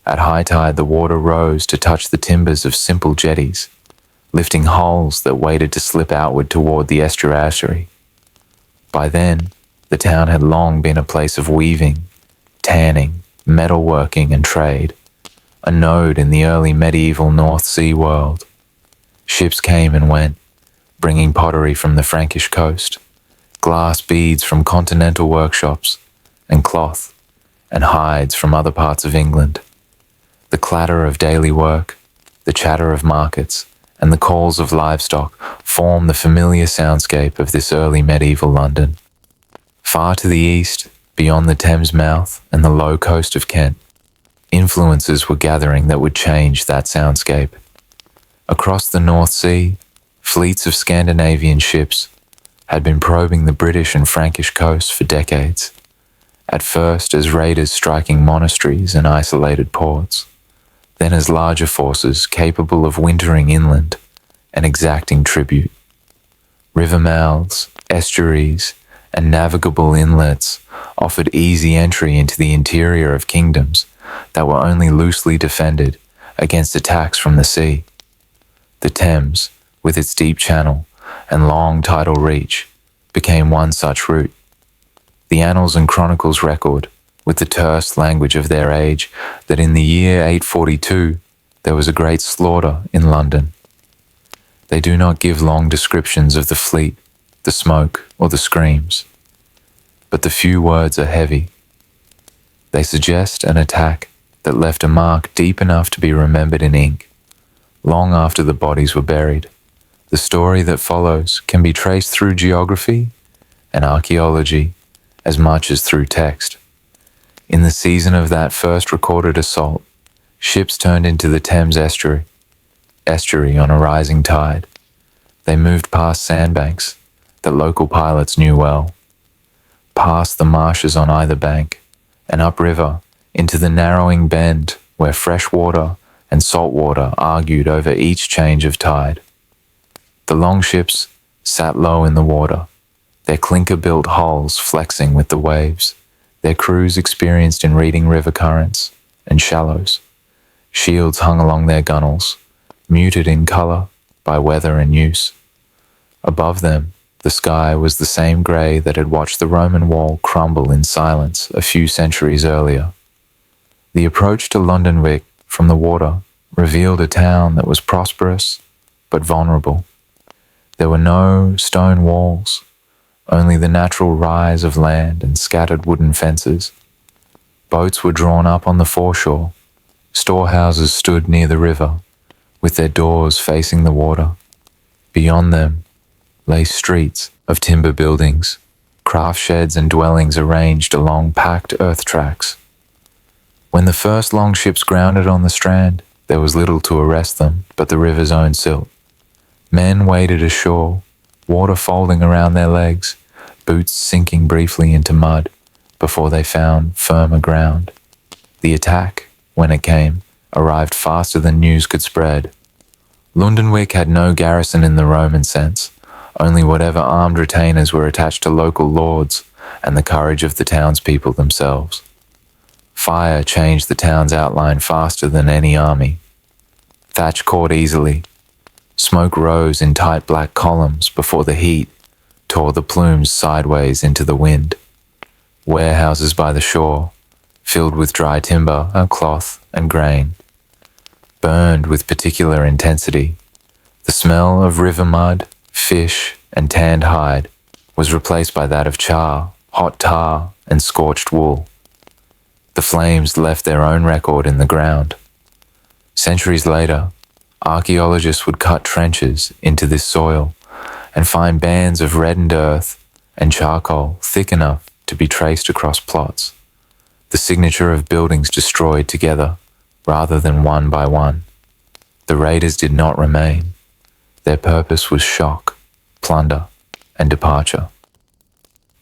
[SPEAKER 1] At high tide, the water rose to touch the timbers of simple jetties, lifting hulls that waited to slip outward toward the estuary. By then, the town had long been a place of weaving, tanning, metalworking, and trade, a node in the early medieval North Sea world. Ships came and went, bringing pottery from the Frankish coast, glass beads from continental workshops, and cloth and hides from other parts of England. The clatter of daily work, the chatter of markets, and the calls of livestock form the familiar soundscape of this early medieval London. Far to the east, beyond the Thames mouth and the low coast of Kent, influences were gathering that would change that soundscape. Across the North Sea, fleets of Scandinavian ships had been probing the British and Frankish coasts for decades, at first as raiders striking monasteries and isolated ports, then as larger forces capable of wintering inland and exacting tribute. River mouths, estuaries, and navigable inlets offered easy entry into the interior of kingdoms that were only loosely defended against attacks from the sea. The Thames, with its deep channel and long tidal reach, became one such route. The annals and chronicles record, with the terse language of their age, that in the year 842 there was a great slaughter in London. They do not give long descriptions of the fleet, the smoke, or the screams, but the few words are heavy. They suggest an attack that left a mark deep enough to be remembered in ink, long after the bodies were buried. The story that follows can be traced through geography and archaeology as much as through text. In the season of that first recorded assault, ships turned into the Thames estuary on a rising tide. They moved past sandbanks that local pilots knew well, past the marshes on either bank, and upriver into the narrowing bend where fresh water and salt water argued over each change of tide. The longships sat low in the water, their clinker-built hulls flexing with the waves, their crews experienced in reading river currents and shallows. Shields hung along their gunnels, muted in colour by weather and use. Above them, the sky was the same grey that had watched the Roman wall crumble in silence a few centuries earlier. The approach to Lundenwic from the water revealed a town that was prosperous but vulnerable. There were no stone walls, only the natural rise of land and scattered wooden fences. Boats were drawn up on the foreshore. Storehouses stood near the river, with their doors facing the water. Beyond them lay streets of timber buildings, craft sheds and dwellings arranged along packed earth tracks. When the first longships grounded on the strand, there was little to arrest them but the river's own silt. Men waded ashore, water folding around their legs, boots sinking briefly into mud before they found firmer ground. The attack, when it came, arrived faster than news could spread. Lundenwic had no garrison in the Roman sense, only whatever armed retainers were attached to local lords and the courage of the townspeople themselves. Fire changed the town's outline faster than any army. Thatch caught easily. Smoke rose in tight black columns before the heat tore the plumes sideways into the wind. Warehouses by the shore, filled with dry timber, cloth, and grain, burned with particular intensity. The smell of river mud, fish, and tanned hide was replaced by that of char, hot tar, and scorched wool. The flames left their own record in the ground. Centuries later, archaeologists would cut trenches into this soil and find bands of reddened earth and charcoal thick enough to be traced across plots, the signature of buildings destroyed together rather than one by one. The raiders did not remain. Their purpose was shock, plunder, and departure.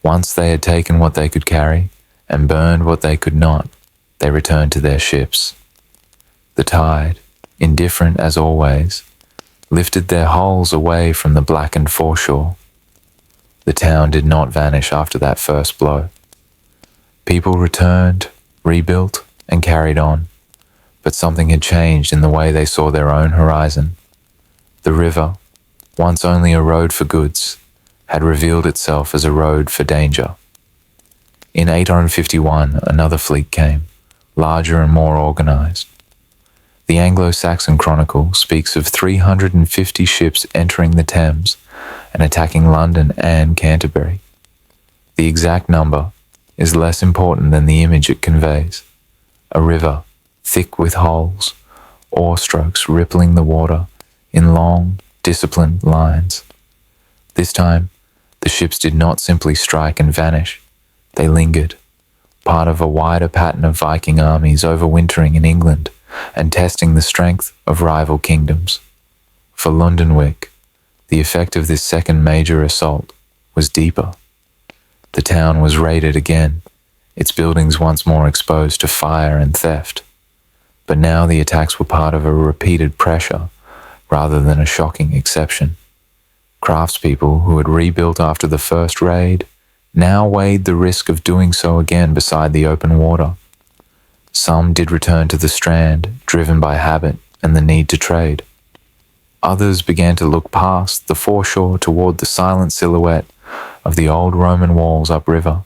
[SPEAKER 1] Once they had taken what they could carry and burned what they could not, they returned to their ships. The tide, indifferent as always, lifted their hulls away from the blackened foreshore. The town did not vanish after that first blow. People returned, rebuilt, and carried on, but something had changed in the way they saw their own horizon. The river, once only a road for goods, had revealed itself as a road for danger. In 851, another fleet came, larger and more organized. The Anglo-Saxon Chronicle speaks of 350 ships entering the Thames and attacking London and Canterbury. The exact number is less important than the image it conveys. A river, thick with holes, oar strokes rippling the water in long, disciplined lines. This time, the ships did not simply strike and vanish. They lingered, part of a wider pattern of Viking armies overwintering in England and testing the strength of rival kingdoms. For Lundenwic, the effect of this second major assault was deeper. The town was raided again, its buildings once more exposed to fire and theft. But now the attacks were part of a repeated pressure rather than a shocking exception. Craftspeople who had rebuilt after the first raid now weighed the risk of doing so again beside the open water. Some did return to the strand, driven by habit and the need to trade. Others began to look past the foreshore toward the silent silhouette of the old Roman walls upriver.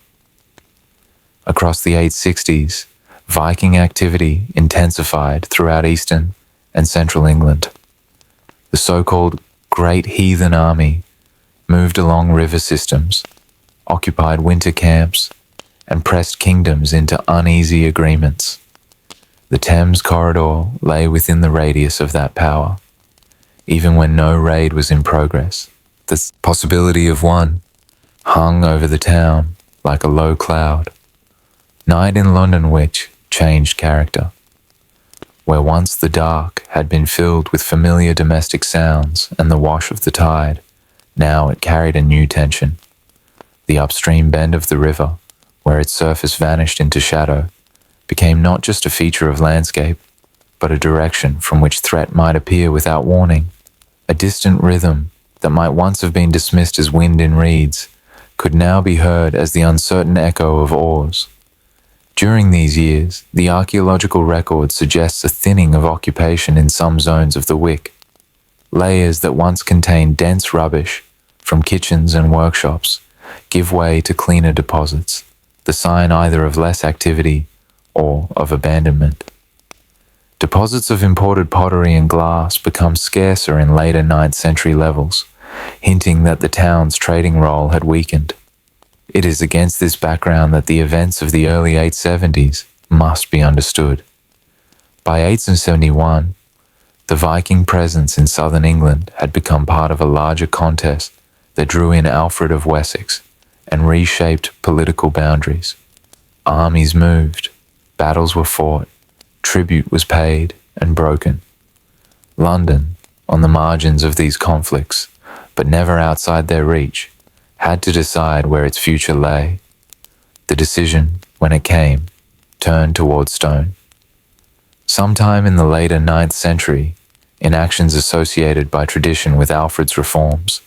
[SPEAKER 1] Across the 860s, Viking activity intensified throughout eastern and central England. The so-called Great Heathen Army moved along river systems, occupied winter camps, and pressed kingdoms into uneasy agreements. The Thames corridor lay within the radius of that power. Even when no raid was in progress, the possibility of one hung over the town like a low cloud. Night in Lundenwic changed character. Where once the dark had been filled with familiar domestic sounds and the wash of the tide, now it carried a new tension. The upstream bend of the river, where its surface vanished into shadow, became not just a feature of landscape, but a direction from which threat might appear without warning. A distant rhythm that might once have been dismissed as wind in reeds could now be heard as the uncertain echo of oars. During these years, the archaeological record suggests a thinning of occupation in some zones of the Wick. Layers that once contained dense rubbish from kitchens and workshops give way to cleaner deposits, the sign either of less activity or of abandonment. Deposits of imported pottery and glass become scarcer in later 9th century levels, hinting that the town's trading role had weakened. It is against this background that the events of the early 870s must be understood. By 871, the Viking presence in southern England had become part of a larger contest that drew in Alfred of Wessex and reshaped political boundaries. Armies moved, battles were fought, tribute was paid and broken. London, on the margins of these conflicts, but never outside their reach, had to decide where its future lay. The decision, when it came, turned towards stone. Sometime in the later 9th century, in actions associated by tradition with Alfred's reforms,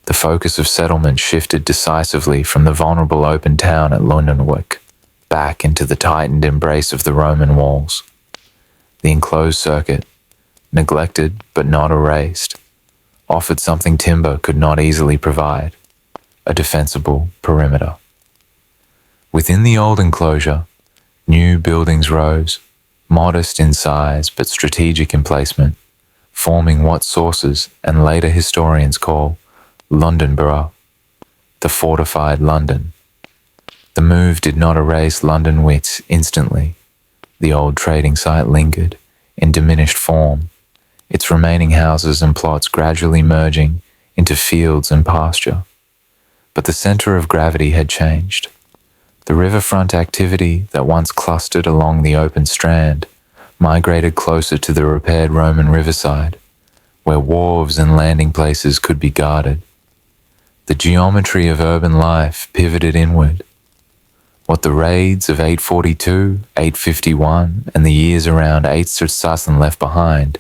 [SPEAKER 1] the focus of settlement shifted decisively from the vulnerable open town at Lundenwic back into the tightened embrace of the Roman walls. The enclosed circuit, neglected but not erased, offered something timber could not easily provide: a defensible perimeter. Within the old enclosure, new buildings rose, modest in size but strategic in placement, forming what sources and later historians call Lundenborough, the fortified London. The move did not erase Lundenwic instantly. The old trading site lingered, in diminished form, its remaining houses and plots gradually merging into fields and pasture. But the center of gravity had changed. The riverfront activity that once clustered along the open strand migrated closer to the repaired Roman riverside, where wharves and landing places could be guarded. The geometry of urban life pivoted inward. What the raids of 842, 851, and the years around 830 left behind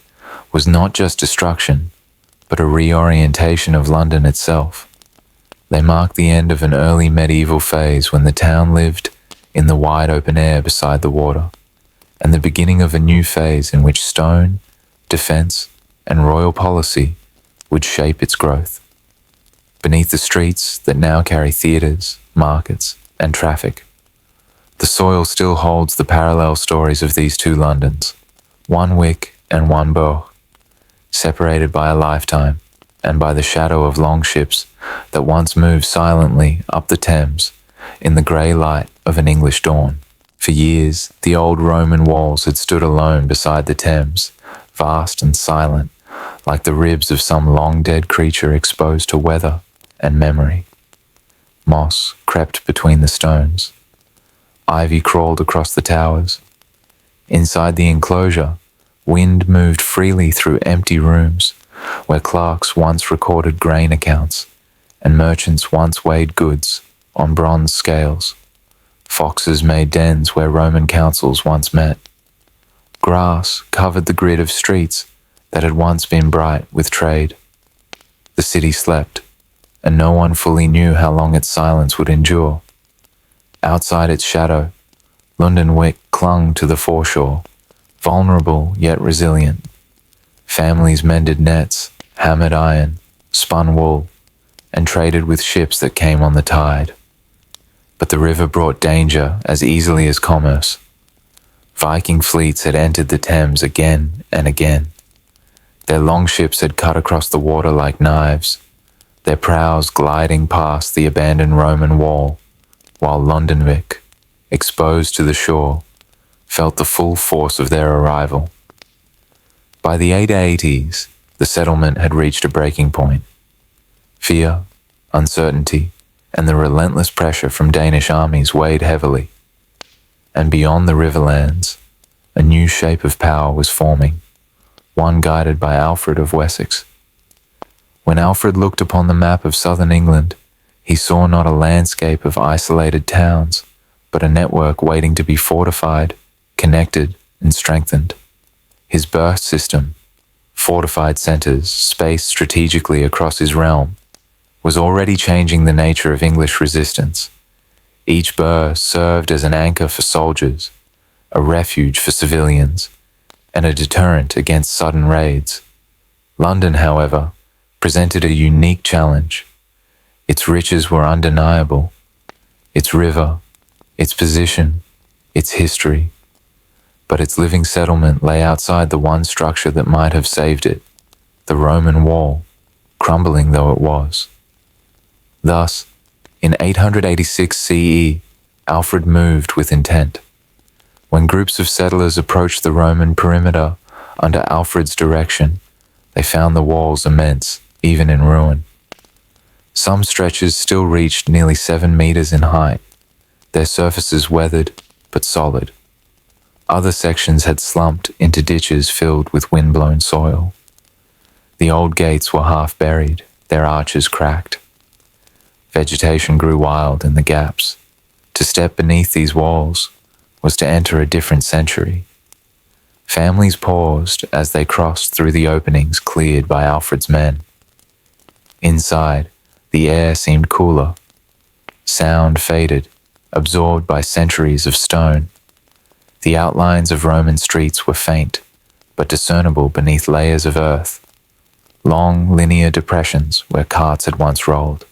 [SPEAKER 1] was not just destruction, but a reorientation of London itself. They marked the end of an early medieval phase when the town lived in the wide open air beside the water, and the beginning of a new phase in which stone, defense, and royal policy would shape its growth. Beneath the streets that now carry theatres, markets, and traffic, the soil still holds the parallel stories of these two Londons, one Wick and one Bourg, separated by a lifetime and by the shadow of long ships that once moved silently up the Thames in the grey light of an English dawn. For years, the old Roman walls had stood alone beside the Thames, vast and silent, like the ribs of some long-dead creature exposed to weather and memory. Moss crept between the stones. Ivy crawled across the towers. Inside the enclosure, wind moved freely through empty rooms where clerks once recorded grain accounts and merchants once weighed goods on bronze scales. Foxes made dens where Roman councils once met. Grass covered the grid of streets that had once been bright with trade. The city slept, and no one fully knew how long its silence would endure. Outside its shadow, Lundenwic clung to the foreshore, vulnerable yet resilient. Families mended nets, hammered iron, spun wool, and traded with ships that came on the tide. But the river brought danger as easily as commerce. Viking fleets had entered the Thames again and again. Their longships had cut across the water like knives, their prows gliding past the abandoned Roman wall, while Lundenwic, exposed to the shore, felt the full force of their arrival. By the 880s, the settlement had reached a breaking point. Fear, uncertainty, and the relentless pressure from Danish armies weighed heavily. And beyond the riverlands, a new shape of power was forming, one guided by Alfred of Wessex. When Alfred looked upon the map of southern England, he saw not a landscape of isolated towns, but a network waiting to be fortified, connected, and strengthened. His birth system, fortified centres spaced strategically across his realm, was already changing the nature of English resistance. Each burh served as an anchor for soldiers, a refuge for civilians, and a deterrent against sudden raids. London, however, presented a unique challenge. Its riches were undeniable. Its river, its position, its history. But its living settlement lay outside the one structure that might have saved it, the Roman wall, crumbling though it was. Thus, in 886 CE, Alfred moved with intent. When groups of settlers approached the Roman perimeter under Alfred's direction, they found the walls immense, even in ruin. Some stretches still reached nearly 7 meters in height, their surfaces weathered but solid. Other sections had slumped into ditches filled with wind-blown soil. The old gates were half buried, their arches cracked. Vegetation grew wild in the gaps. To step beneath these walls was to enter a different century. Families paused as they crossed through the openings cleared by Alfred's men. Inside, the air seemed cooler. Sound faded, absorbed by centuries of stone. The outlines of Roman streets were faint, but discernible beneath layers of earth. Long, linear depressions where carts had once rolled.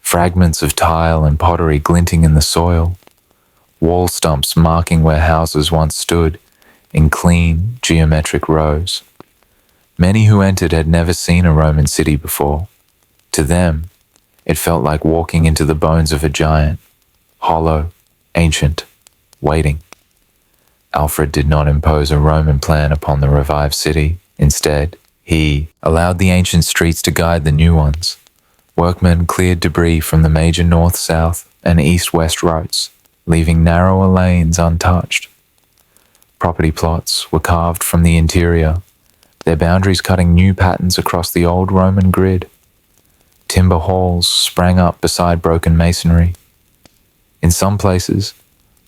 [SPEAKER 1] Fragments of tile and pottery glinting in the soil. Wall stumps marking where houses once stood in clean, geometric rows. Many who entered had never seen a Roman city before. To them, it felt like walking into the bones of a giant, hollow, ancient, waiting. Alfred did not impose a Roman plan upon the revived city. Instead, he allowed the ancient streets to guide the new ones. Workmen cleared debris from the major north-south and east-west roads, leaving narrower lanes untouched. Property plots were carved from the interior, their boundaries cutting new patterns across the old Roman grid. Timber halls sprang up beside broken masonry. In some places,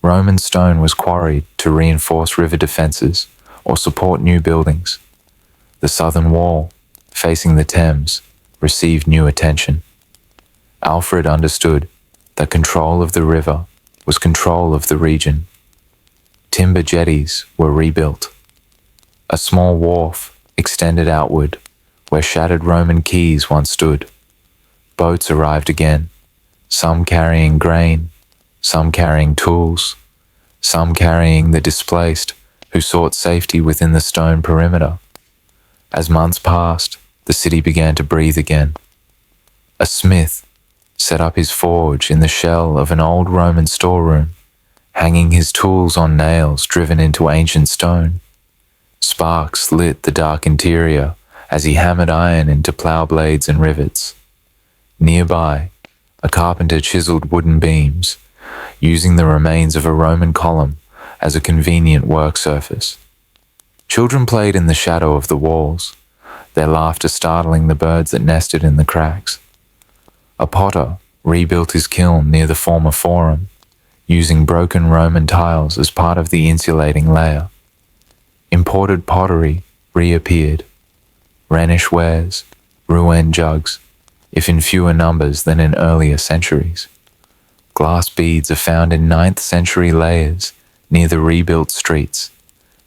[SPEAKER 1] Roman stone was quarried to reinforce river defences or support new buildings. The southern wall, facing the Thames, received new attention. Alfred understood that control of the river was control of the region. Timber jetties were rebuilt. A small wharf extended outward where shattered Roman quays once stood. Boats arrived again, some carrying grain, some carrying tools, some carrying the displaced who sought safety within the stone perimeter. As months passed, the city began to breathe again. A smith set up his forge in the shell of an old Roman storeroom, hanging his tools on nails driven into ancient stone. Sparks lit the dark interior as he hammered iron into plough blades and rivets. Nearby, a carpenter chiseled wooden beams, using the remains of a Roman column as a convenient work surface. Children played in the shadow of the walls, their laughter startling the birds that nested in the cracks. A potter rebuilt his kiln near the former forum, using broken Roman tiles as part of the insulating layer. Imported pottery reappeared. Rhenish wares, Rouen jugs, if in fewer numbers than in earlier centuries. Glass beads are found in 9th century layers near the rebuilt streets,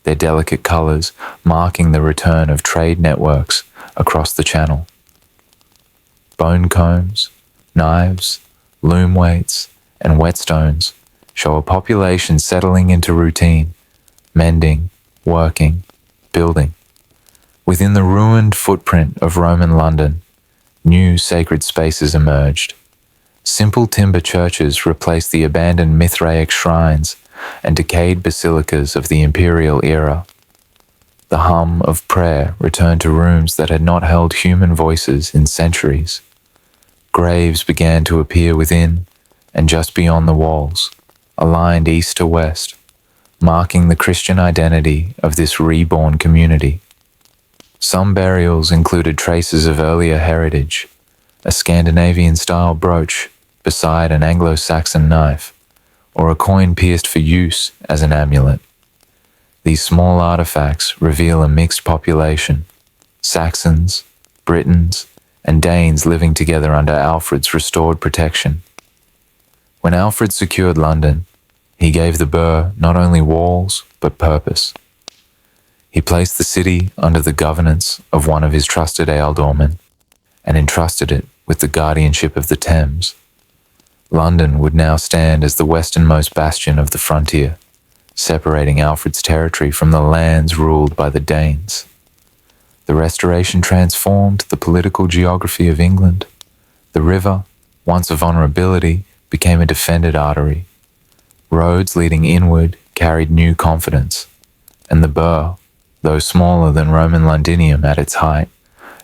[SPEAKER 1] their delicate colours marking the return of trade networks across the channel. Bone combs, knives, loom weights, and whetstones show a population settling into routine, mending, working, building. Within the ruined footprint of Roman London, new sacred spaces emerged. Simple timber churches replaced the abandoned Mithraic shrines and decayed basilicas of the imperial era. The hum of prayer returned to rooms that had not held human voices in centuries. Graves began to appear within and just beyond the walls, aligned east to west, marking the Christian identity of this reborn community. Some burials included traces of earlier heritage, a Scandinavian-style brooch beside an Anglo-Saxon knife, or a coin pierced for use as an amulet. These small artifacts reveal a mixed population, Saxons, Britons, and Danes living together under Alfred's restored protection. When Alfred secured London, he gave the burh not only walls, but purpose. He placed the city under the governance of one of his trusted ealdormen and entrusted it with the guardianship of the Thames. London would now stand as the westernmost bastion of the frontier, separating Alfred's territory from the lands ruled by the Danes. The Restoration transformed the political geography of England. The river, once a vulnerability, became a defended artery. Roads leading inward carried new confidence, and the burh, though smaller than Roman Londinium at its height,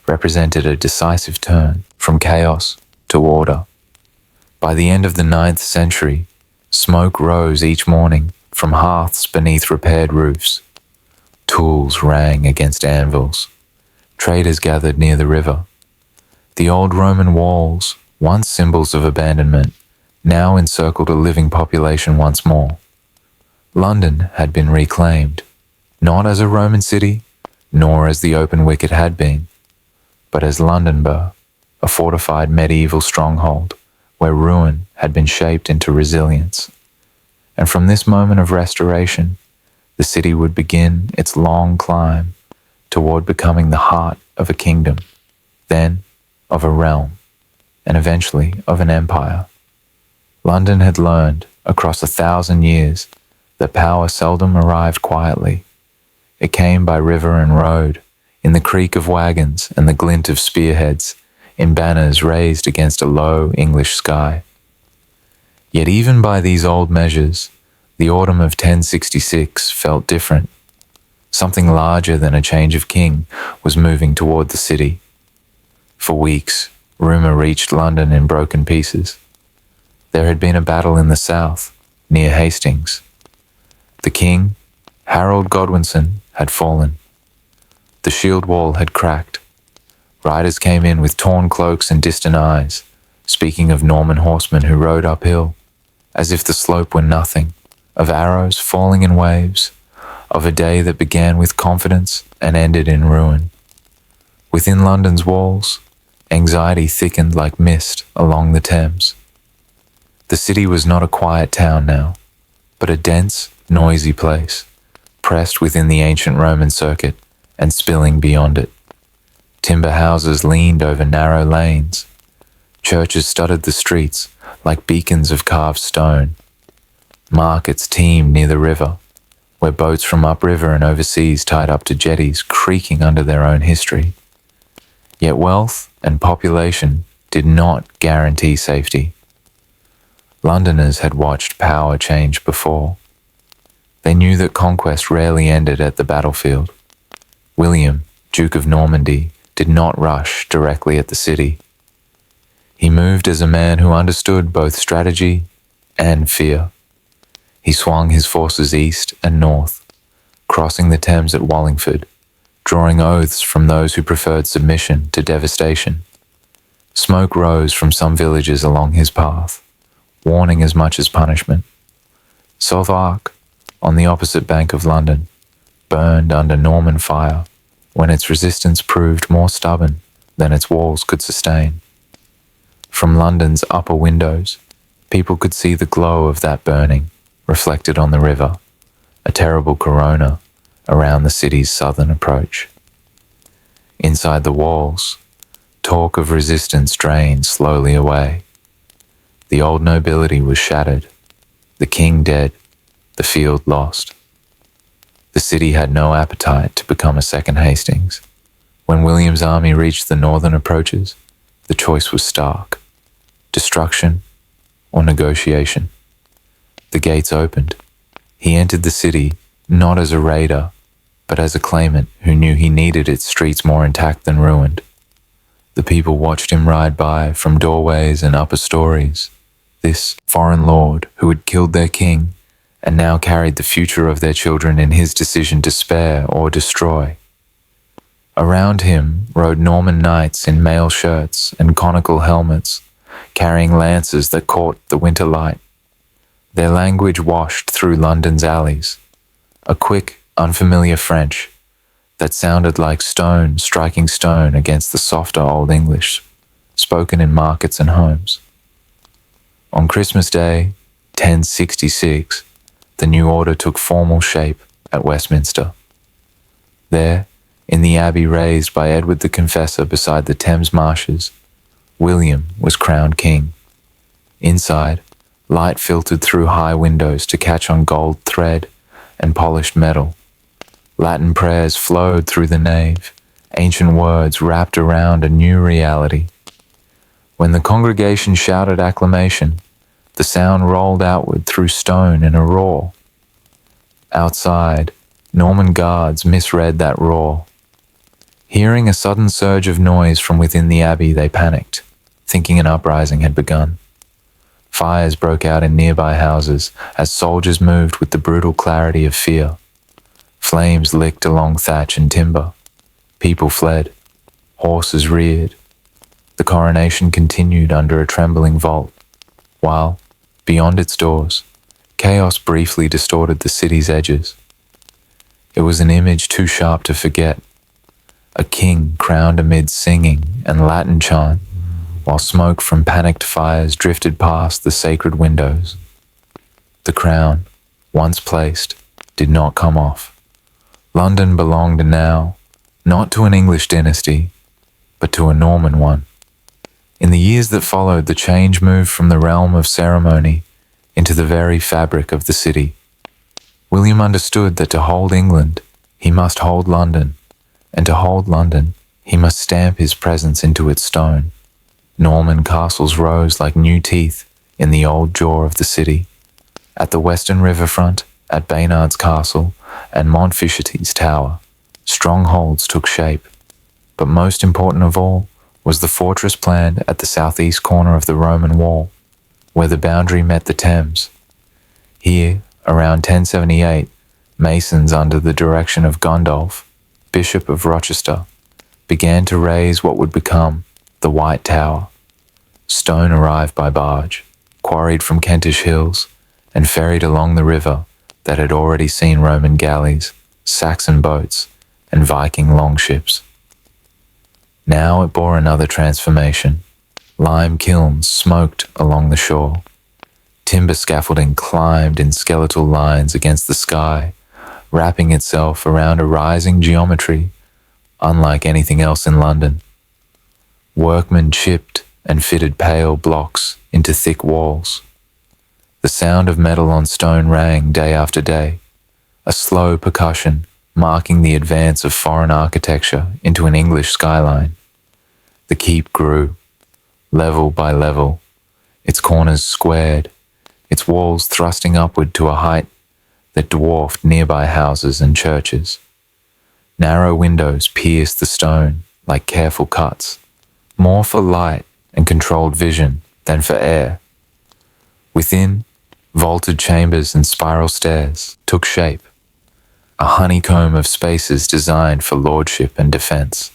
[SPEAKER 1] represented a decisive turn from chaos to order. By the end of the 9th century, smoke rose each morning from hearths beneath repaired roofs. Tools rang against anvils. Traders gathered near the river. The old Roman walls, once symbols of abandonment, now encircled a living population once more. London had been reclaimed, not as a Roman city, nor as the open wick it had been, but as Lundenburg, a fortified medieval stronghold where ruin had been shaped into resilience. And from this moment of restoration, the city would begin its long climb toward becoming the heart of a kingdom, then of a realm, and eventually of an empire. London had learned, across 1,000 years, that power seldom arrived quietly. It came by river and road, in the creak of wagons and the glint of spearheads, in banners raised against a low English sky. Yet even by these old measures, the autumn of 1066 felt different. Something larger than a change of king was moving toward the city. For weeks, rumor reached London in broken pieces. There had been a battle in the south, near Hastings. The king, Harold Godwinson, had fallen. The shield wall had cracked. Riders came in with torn cloaks and distant eyes, speaking of Norman horsemen who rode uphill, as if the slope were nothing, of arrows falling in waves, of a day that began with confidence and ended in ruin. Within London's walls, anxiety thickened like mist along the Thames. The city was not a quiet town now, but a dense, noisy place, pressed within the ancient Roman circuit and spilling beyond it. Timber houses leaned over narrow lanes. Churches studded the streets like beacons of carved stone. Markets teemed near the river, where boats from upriver and overseas tied up to jetties creaking under their own history. Yet wealth and population did not guarantee safety. Londoners had watched power change before. They knew that conquest rarely ended at the battlefield. William, Duke of Normandy, did not rush directly at the city. He moved as a man who understood both strategy and fear. He swung his forces east and north, crossing the Thames at Wallingford, drawing oaths from those who preferred submission to devastation. Smoke rose from some villages along his path, warning as much as punishment. Southwark, on the opposite bank of London, burned under Norman fire when its resistance proved more stubborn than its walls could sustain. From London's upper windows, people could see the glow of that burning reflected on the river, a terrible corona around the city's southern approach. Inside the walls, talk of resistance drained slowly away. The old nobility was shattered, the king dead, the field lost. The city had no appetite to become a second Hastings. When William's army reached the northern approaches, the choice was stark: destruction or negotiation. The gates opened. He entered the city not as a raider, but as a claimant who knew he needed its streets more intact than ruined. The people watched him ride by from doorways and upper stories. This foreign lord who had killed their king and now carried the future of their children in his decision to spare or destroy. Around him rode Norman knights in mail shirts and conical helmets, carrying lances that caught the winter light. Their language washed through London's alleys, a quick, unfamiliar French that sounded like stone striking stone against the softer Old English spoken in markets and homes. On Christmas Day, 1066, the new order took formal shape at Westminster. There, in the abbey raised by Edward the Confessor beside the Thames marshes, William was crowned king. Inside, light filtered through high windows to catch on gold thread and polished metal. Latin prayers flowed through the nave, ancient words wrapped around a new reality. When the congregation shouted acclamation, the sound rolled outward through stone in a roar. Outside, Norman guards misread that roar. Hearing a sudden surge of noise from within the abbey, they panicked, thinking an uprising had begun. Fires broke out in nearby houses as soldiers moved with the brutal clarity of fear. Flames licked along thatch and timber. People fled. Horses reared. The coronation continued under a trembling vault, while, beyond its doors, chaos briefly distorted the city's edges. It was an image too sharp to forget. A king crowned amid singing and Latin chant, while smoke from panicked fires drifted past the sacred windows. The crown, once placed, did not come off. London belonged now, not to an English dynasty, but to a Norman one. In the years that followed, the change moved from the realm of ceremony into the very fabric of the city. William understood that to hold England, he must hold London, and to hold London, he must stamp his presence into its stone. Norman castles rose like new teeth in the old jaw of the city. At the western riverfront, at Baynard's Castle and Montfichet's Tower, strongholds took shape. But most important of all was the fortress planned at the southeast corner of the Roman wall, where the boundary met the Thames. Here, around 1078, masons under the direction of Gundulf, Bishop of Rochester, began to raise what would become the White Tower. Stone arrived by barge, quarried from Kentish hills, and ferried along the river that had already seen Roman galleys, Saxon boats, and Viking longships. Now it bore another transformation. Lime kilns smoked along the shore. Timber scaffolding climbed in skeletal lines against the sky, wrapping itself around a rising geometry unlike anything else in London. Workmen chipped and fitted pale blocks into thick walls. The sound of metal on stone rang day after day, a slow percussion marking the advance of foreign architecture into an English skyline. The keep grew, level by level, its corners squared, its walls thrusting upward to a height that dwarfed nearby houses and churches. Narrow windows pierced the stone like careful cuts, more for light and controlled vision than for air. Within, vaulted chambers and spiral stairs took shape, a honeycomb of spaces designed for lordship and defense.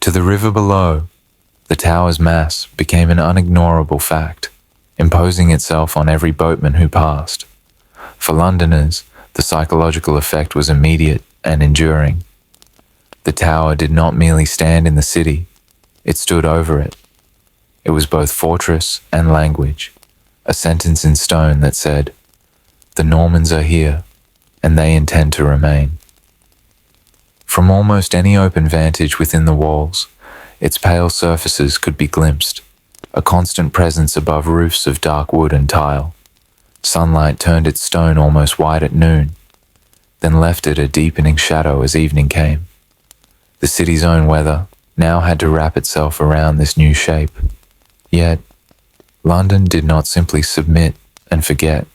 [SPEAKER 1] To the river below, the tower's mass became an unignorable fact, imposing itself on every boatman who passed. For Londoners, the psychological effect was immediate and enduring. The tower did not merely stand in the city, it stood over it. It was both fortress and language, a sentence in stone that said, "The Normans are here, and they intend to remain." From almost any open vantage within the walls, its pale surfaces could be glimpsed, a constant presence above roofs of dark wood and tile. Sunlight turned its stone almost white at noon, then left it a deepening shadow as evening came. The city's own weather now had to wrap itself around this new shape. Yet, London did not simply submit and forget.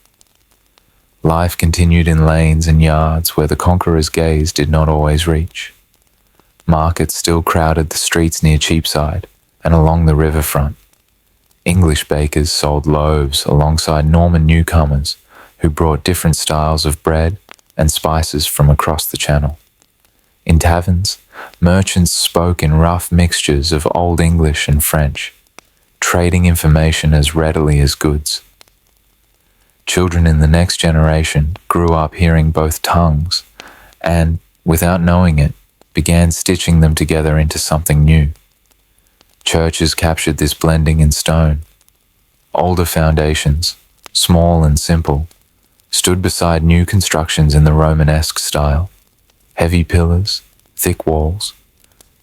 [SPEAKER 1] Life continued in lanes and yards where the conqueror's gaze did not always reach. Markets still crowded the streets near Cheapside and along the riverfront. English bakers sold loaves alongside Norman newcomers who brought different styles of bread and spices from across the channel. In taverns, merchants spoke in rough mixtures of Old English and French, trading information as readily as goods. Children in the next generation grew up hearing both tongues and, without knowing it, began stitching them together into something new. Churches captured this blending in stone. Older foundations, small and simple, stood beside new constructions in the Romanesque style. Heavy pillars, thick walls,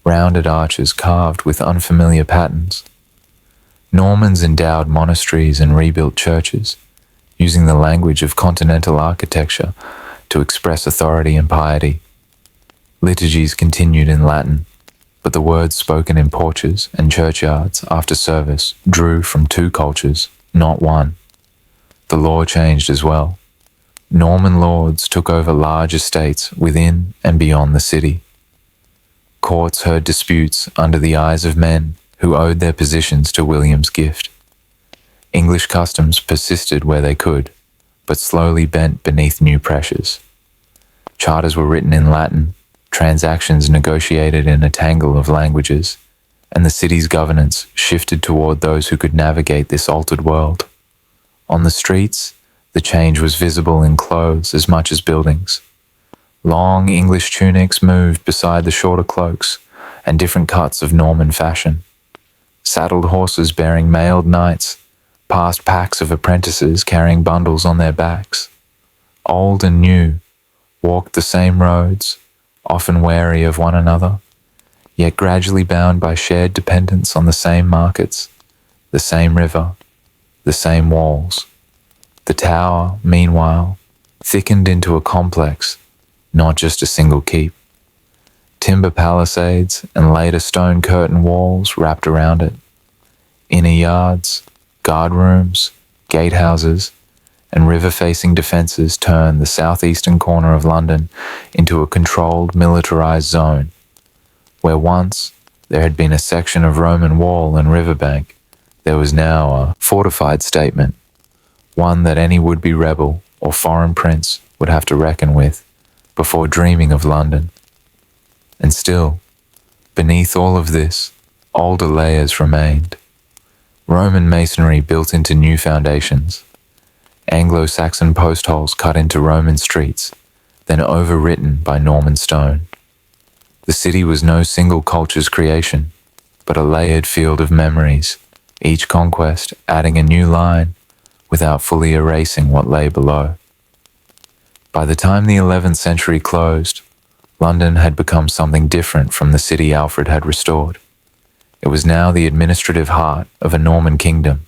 [SPEAKER 1] rounded arches carved with unfamiliar patterns. Normans endowed monasteries and rebuilt churches, using the language of continental architecture to express authority and piety. Liturgies continued in Latin, but the words spoken in porches and churchyards after service drew from two cultures, not one. The law changed as well. Norman lords took over large estates within and beyond the city. Courts heard disputes under the eyes of men who owed their positions to William's gift. English customs persisted where they could, but slowly bent beneath new pressures. Charters were written in Latin, transactions negotiated in a tangle of languages, and the city's governance shifted toward those who could navigate this altered world. On the streets, the change was visible in clothes as much as buildings. Long English tunics moved beside the shorter cloaks and different cuts of Norman fashion. Saddled horses bearing mailed knights passed packs of apprentices carrying bundles on their backs. Old and new walked the same roads, often wary of one another, yet gradually bound by shared dependence on the same markets, the same river, the same walls. The tower, meanwhile, thickened into a complex, not just a single keep. Timber palisades and later stone curtain walls wrapped around it. Inner yards, guard rooms, gatehouses, and river-facing defences turned the southeastern corner of London into a controlled, militarised zone. Where once there had been a section of Roman wall and riverbank, there was now a fortified statement, one that any would-be rebel or foreign prince would have to reckon with before dreaming of London. And still, beneath all of this, older layers remained. Roman masonry built into new foundations, Anglo-Saxon post holes cut into Roman streets, then overwritten by Norman stone. The city was no single culture's creation, but a layered field of memories, each conquest adding a new line without fully erasing what lay below. By the time the 11th century closed, London had become something different from the city Alfred had restored. It was now the administrative heart of a Norman kingdom,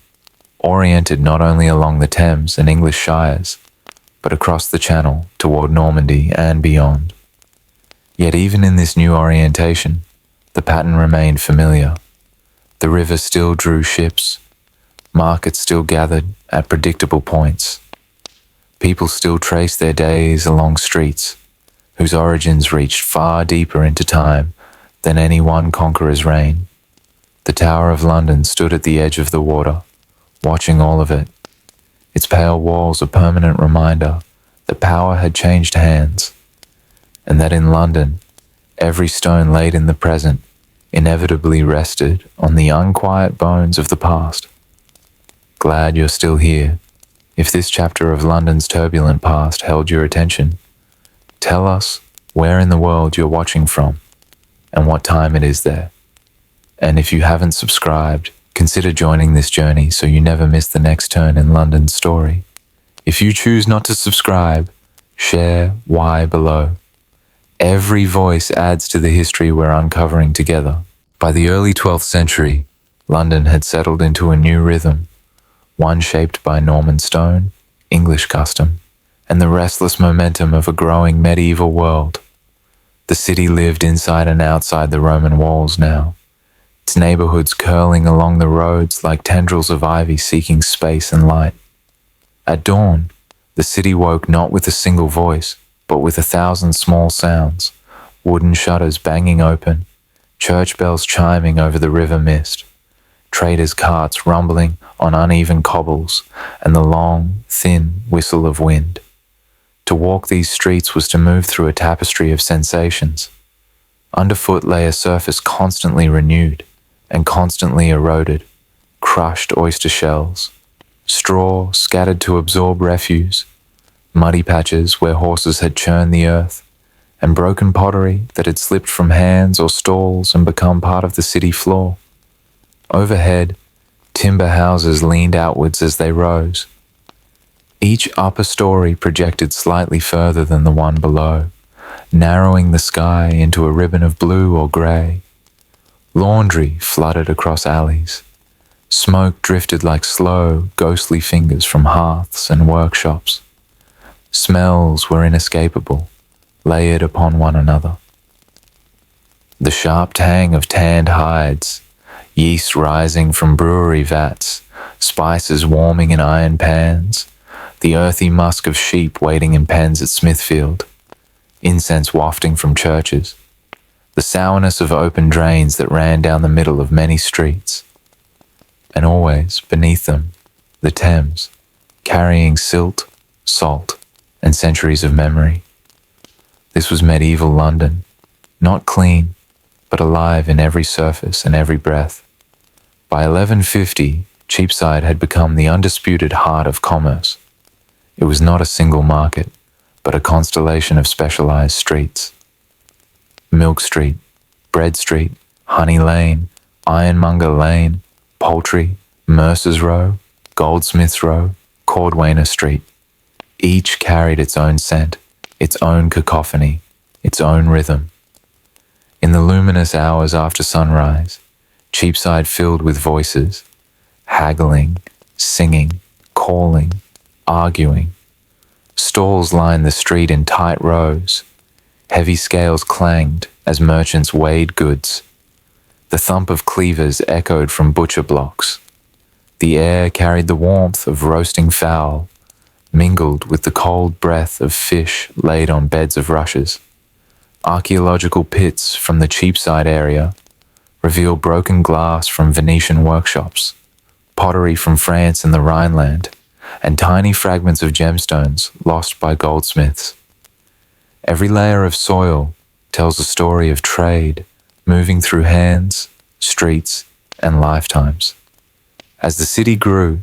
[SPEAKER 1] oriented not only along the Thames and English shires, but across the Channel toward Normandy and beyond. Yet even in this new orientation, the pattern remained familiar. The river still drew ships, markets still gathered at predictable points. People still traced their days along streets, whose origins reached far deeper into time than any one conqueror's reign. The Tower of London stood at the edge of the water, watching all of it, its pale walls a permanent reminder that power had changed hands, and that in London, every stone laid in the present inevitably rested on the unquiet bones of the past. Glad you're still here. If this chapter of London's turbulent past held your attention, tell us where in the world you're watching from and what time it is there. And if you haven't subscribed, consider joining this journey so you never miss the next turn in London's story. If you choose not to subscribe, share why below. Every voice adds to the history we're uncovering together. By the early 12th century, London had settled into a new rhythm, one shaped by Norman stone, English custom, and the restless momentum of a growing medieval world. The city lived inside and outside the Roman walls now, its neighborhoods curling along the roads like tendrils of ivy seeking space and light. At dawn, the city woke not with a single voice, but with 1,000 small sounds, wooden shutters banging open, church bells chiming over the river mist, traders' carts rumbling on uneven cobbles, and the long, thin whistle of wind. To walk these streets was to move through a tapestry of sensations. Underfoot lay a surface constantly renewed and constantly eroded, crushed oyster shells, straw scattered to absorb refuse, muddy patches where horses had churned the earth, and broken pottery that had slipped from hands or stalls and become part of the city floor. Overhead, timber houses leaned outwards as they rose. Each upper story projected slightly further than the one below, narrowing the sky into a ribbon of blue or grey. Laundry flooded across alleys. Smoke drifted like slow, ghostly fingers from hearths and workshops. Smells were inescapable, layered upon one another. The sharp tang of tanned hides, yeast rising from brewery vats, spices warming in iron pans, the earthy musk of sheep waiting in pens at Smithfield, incense wafting from churches, the sourness of open drains that ran down the middle of many streets, and always, beneath them, the Thames, carrying silt, salt, and centuries of memory. This was medieval London, not clean, but alive in every surface and every breath. By 1150, Cheapside had become the undisputed heart of commerce. It was not a single market, but a constellation of specialized streets. Milk Street, Bread Street, Honey Lane, Ironmonger Lane, Poultry, Mercer's Row, Goldsmith's Row, Cordwainer Street. Each carried its own scent, its own cacophony, its own rhythm. In the luminous hours after sunrise, Cheapside filled with voices, haggling, singing, calling, arguing. Stalls lined the street in tight rows. Heavy scales clanged as merchants weighed goods. The thump of cleavers echoed from butcher blocks. The air carried the warmth of roasting fowl, mingled with the cold breath of fish laid on beds of rushes. Archaeological pits from the Cheapside area reveal broken glass from Venetian workshops, pottery from France and the Rhineland, and tiny fragments of gemstones lost by goldsmiths. Every layer of soil tells a story of trade moving through hands, streets, and lifetimes. As the city grew,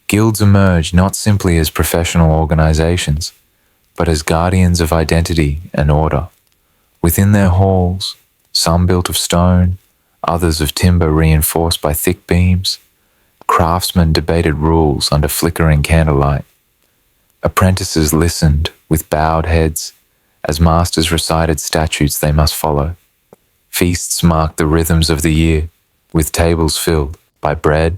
[SPEAKER 1] guilds emerged not simply as professional organizations, but as guardians of identity and order. Within their halls, some built of stone, others of timber reinforced by thick beams, craftsmen debated rules under flickering candlelight. Apprentices listened with bowed heads as masters recited statutes they must follow. Feasts marked the rhythms of the year, with tables filled by bread,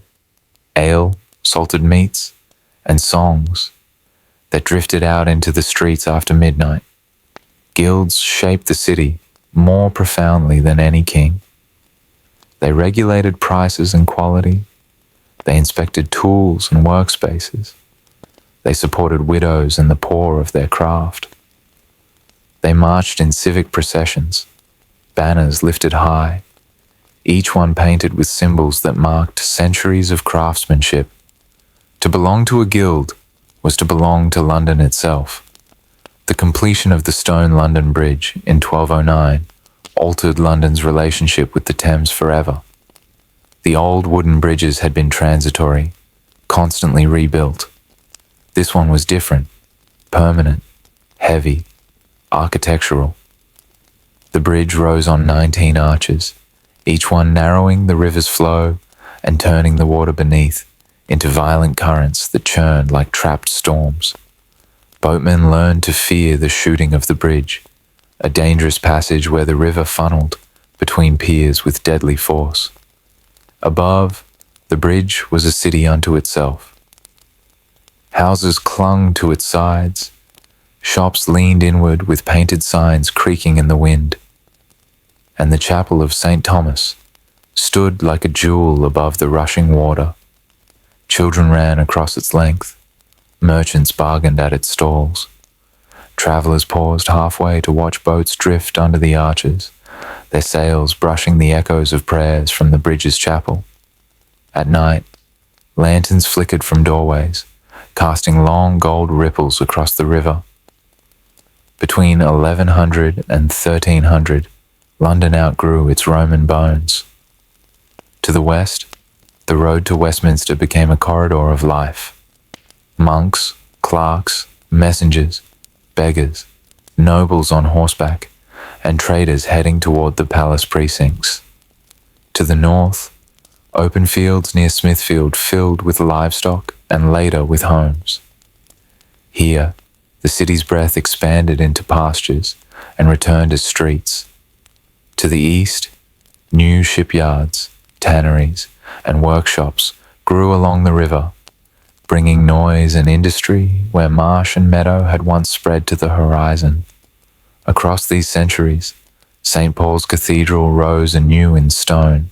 [SPEAKER 1] ale, salted meats, and songs that drifted out into the streets after midnight. Guilds shaped the city more profoundly than any king. They regulated prices and quality. They inspected tools and workspaces. They supported widows and the poor of their craft. They marched in civic processions, banners lifted high, each one painted with symbols that marked centuries of craftsmanship. To belong to a guild was to belong to London itself. The completion of the stone London Bridge in 1209 altered London's relationship with the Thames forever. The old wooden bridges had been transitory, constantly rebuilt. This one was different, permanent, heavy, architectural. The bridge rose on 19 arches, each one narrowing the river's flow and turning the water beneath into violent currents that churned like trapped storms. Boatmen learned to fear the shooting of the bridge, a dangerous passage where the river funneled between piers with deadly force. Above, the bridge was a city unto itself. Houses clung to its sides. Shops leaned inward with painted signs creaking in the wind. And the chapel of St. Thomas stood like a jewel above the rushing water. Children ran across its length. Merchants bargained at its stalls. Travellers paused halfway to watch boats drift under the arches, their sails brushing the echoes of prayers from the bridge's chapel. At night, lanterns flickered from doorways, casting long gold ripples across the river. Between 1100 and 1300, London outgrew its Roman bones. To the west, the road to Westminster became a corridor of life. Monks, clerks, messengers, beggars, nobles on horseback, and traders heading toward the palace precincts. To the north, open fields near Smithfield filled with livestock and later with homes. Here, the city's breadth expanded into pastures and returned as streets. To the east, new shipyards, tanneries, and workshops grew along the river, bringing noise and industry where marsh and meadow had once spread to the horizon. Across these centuries, St. Paul's Cathedral rose anew in stone,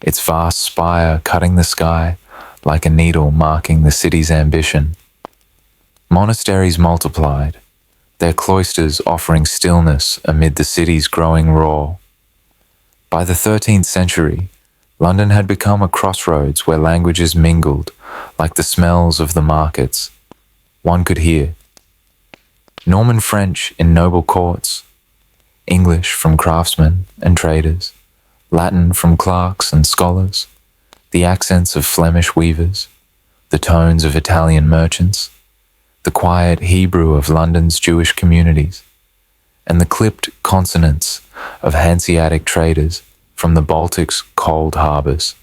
[SPEAKER 1] its vast spire cutting the sky like a needle marking the city's ambition. Monasteries multiplied, their cloisters offering stillness amid the city's growing roar. By the 13th century, London had become a crossroads where languages mingled like the smells of the markets. One could hear Norman French in noble courts, English from craftsmen and traders, Latin from clerks and scholars, the accents of Flemish weavers, the tones of Italian merchants, the quiet Hebrew of London's Jewish communities, and the clipped consonants of Hanseatic traders from the Baltic's cold harbours.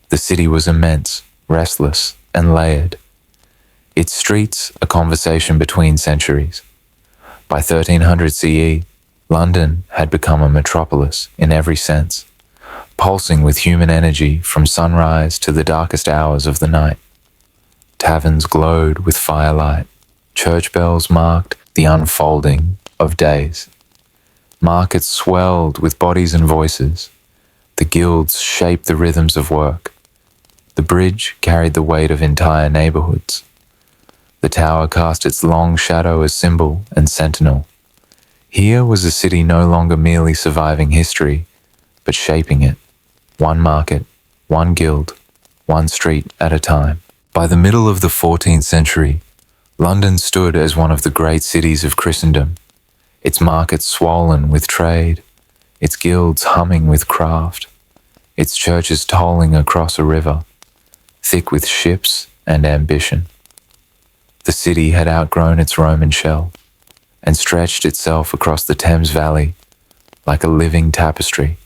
[SPEAKER 1] The city was immense, restless, and layered. Its streets a conversation between centuries. By 1300 CE, London had become a metropolis in every sense, pulsing with human energy from sunrise to the darkest hours of the night. Taverns glowed with firelight. Church bells marked the unfolding of days. Markets swelled with bodies and voices. The guilds shaped the rhythms of work. The bridge carried the weight of entire neighborhoods. The tower cast its long shadow as symbol and sentinel. Here was a city no longer merely surviving history, but shaping it. One market, one guild, one street at a time. By the middle of the 14th century, London stood as one of the great cities of Christendom, its markets swollen with trade, its guilds humming with craft, its churches tolling across a river, thick with ships and ambition. The city had outgrown its Roman shell and stretched itself across the Thames Valley like a living tapestry.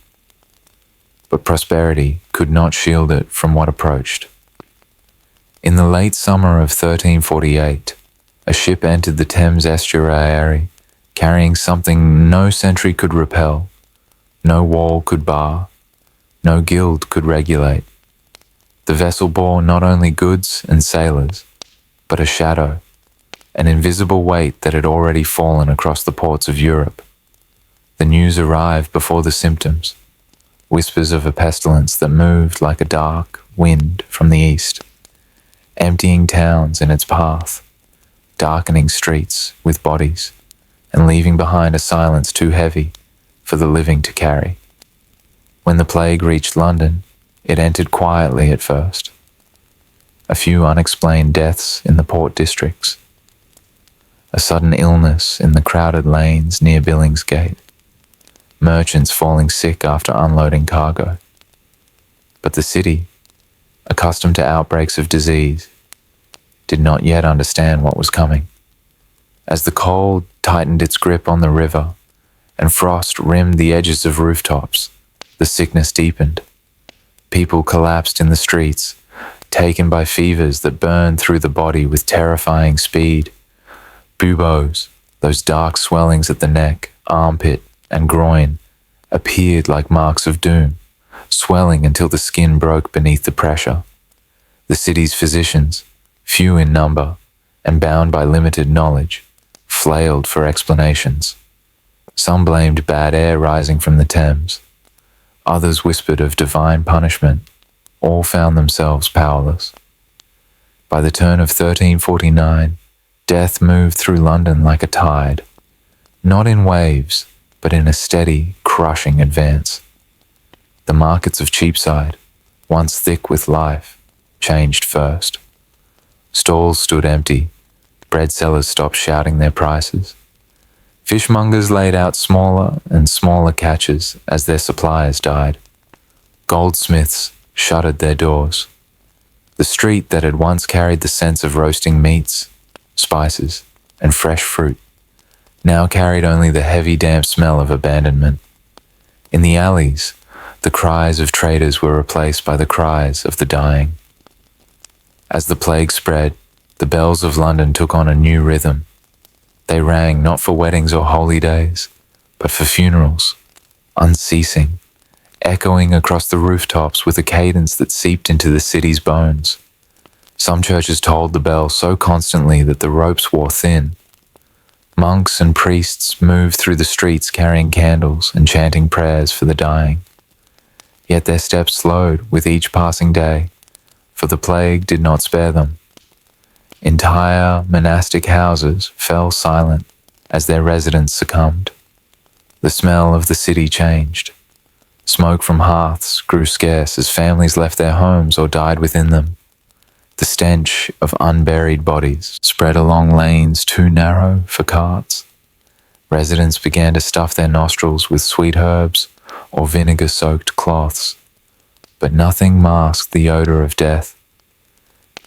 [SPEAKER 1] But prosperity could not shield it from what approached. In the late summer of 1348, a ship entered the Thames estuary carrying something no sentry could repel, no wall could bar, no guild could regulate. The vessel bore not only goods and sailors, but a shadow, an invisible weight that had already fallen across the ports of Europe. The news arrived before the symptoms, whispers of a pestilence that moved like a dark wind from the east, emptying towns in its path, darkening streets with bodies, and leaving behind a silence too heavy for the living to carry. When the plague reached London, it entered quietly at first. A few unexplained deaths in the port districts, a sudden illness in the crowded lanes near Billingsgate, merchants falling sick after unloading cargo. But the city, accustomed to outbreaks of disease, did not yet understand what was coming. As the cold tightened its grip on the river and frost rimmed the edges of rooftops, the sickness deepened. People collapsed in the streets, taken by fevers that burned through the body with terrifying speed. Buboes, those dark swellings at the neck, armpit, and groin, appeared like marks of doom, swelling until the skin broke beneath the pressure. The city's physicians, few in number and bound by limited knowledge, flailed for explanations. Some blamed bad air rising from the Thames. Others whispered of divine punishment. All found themselves powerless. By the turn of 1349, death moved through London like a tide, not in waves, but in a steady, crushing advance. The markets of Cheapside, once thick with life, changed first. Stalls stood empty, bread sellers stopped shouting their prices. Fishmongers laid out smaller and smaller catches as their suppliers died. Goldsmiths shuttered their doors. The street that had once carried the sense of roasting meats, spices, and fresh fruit now carried only the heavy, damp smell of abandonment. In the alleys, the cries of traders were replaced by the cries of the dying. As the plague spread, the bells of London took on a new rhythm. They rang not for weddings or holy days, but for funerals, unceasing, echoing across the rooftops with a cadence that seeped into the city's bones. Some churches tolled the bell so constantly that the ropes wore thin. Monks and priests moved through the streets carrying candles and chanting prayers for the dying. Yet their steps slowed with each passing day, for the plague did not spare them. Entire monastic houses fell silent as their residents succumbed. The smell of the city changed. Smoke from hearths grew scarce as families left their homes or died within them. The stench of unburied bodies spread along lanes too narrow for carts. Residents began to stuff their nostrils with sweet herbs or vinegar-soaked cloths, but nothing masked the odor of death.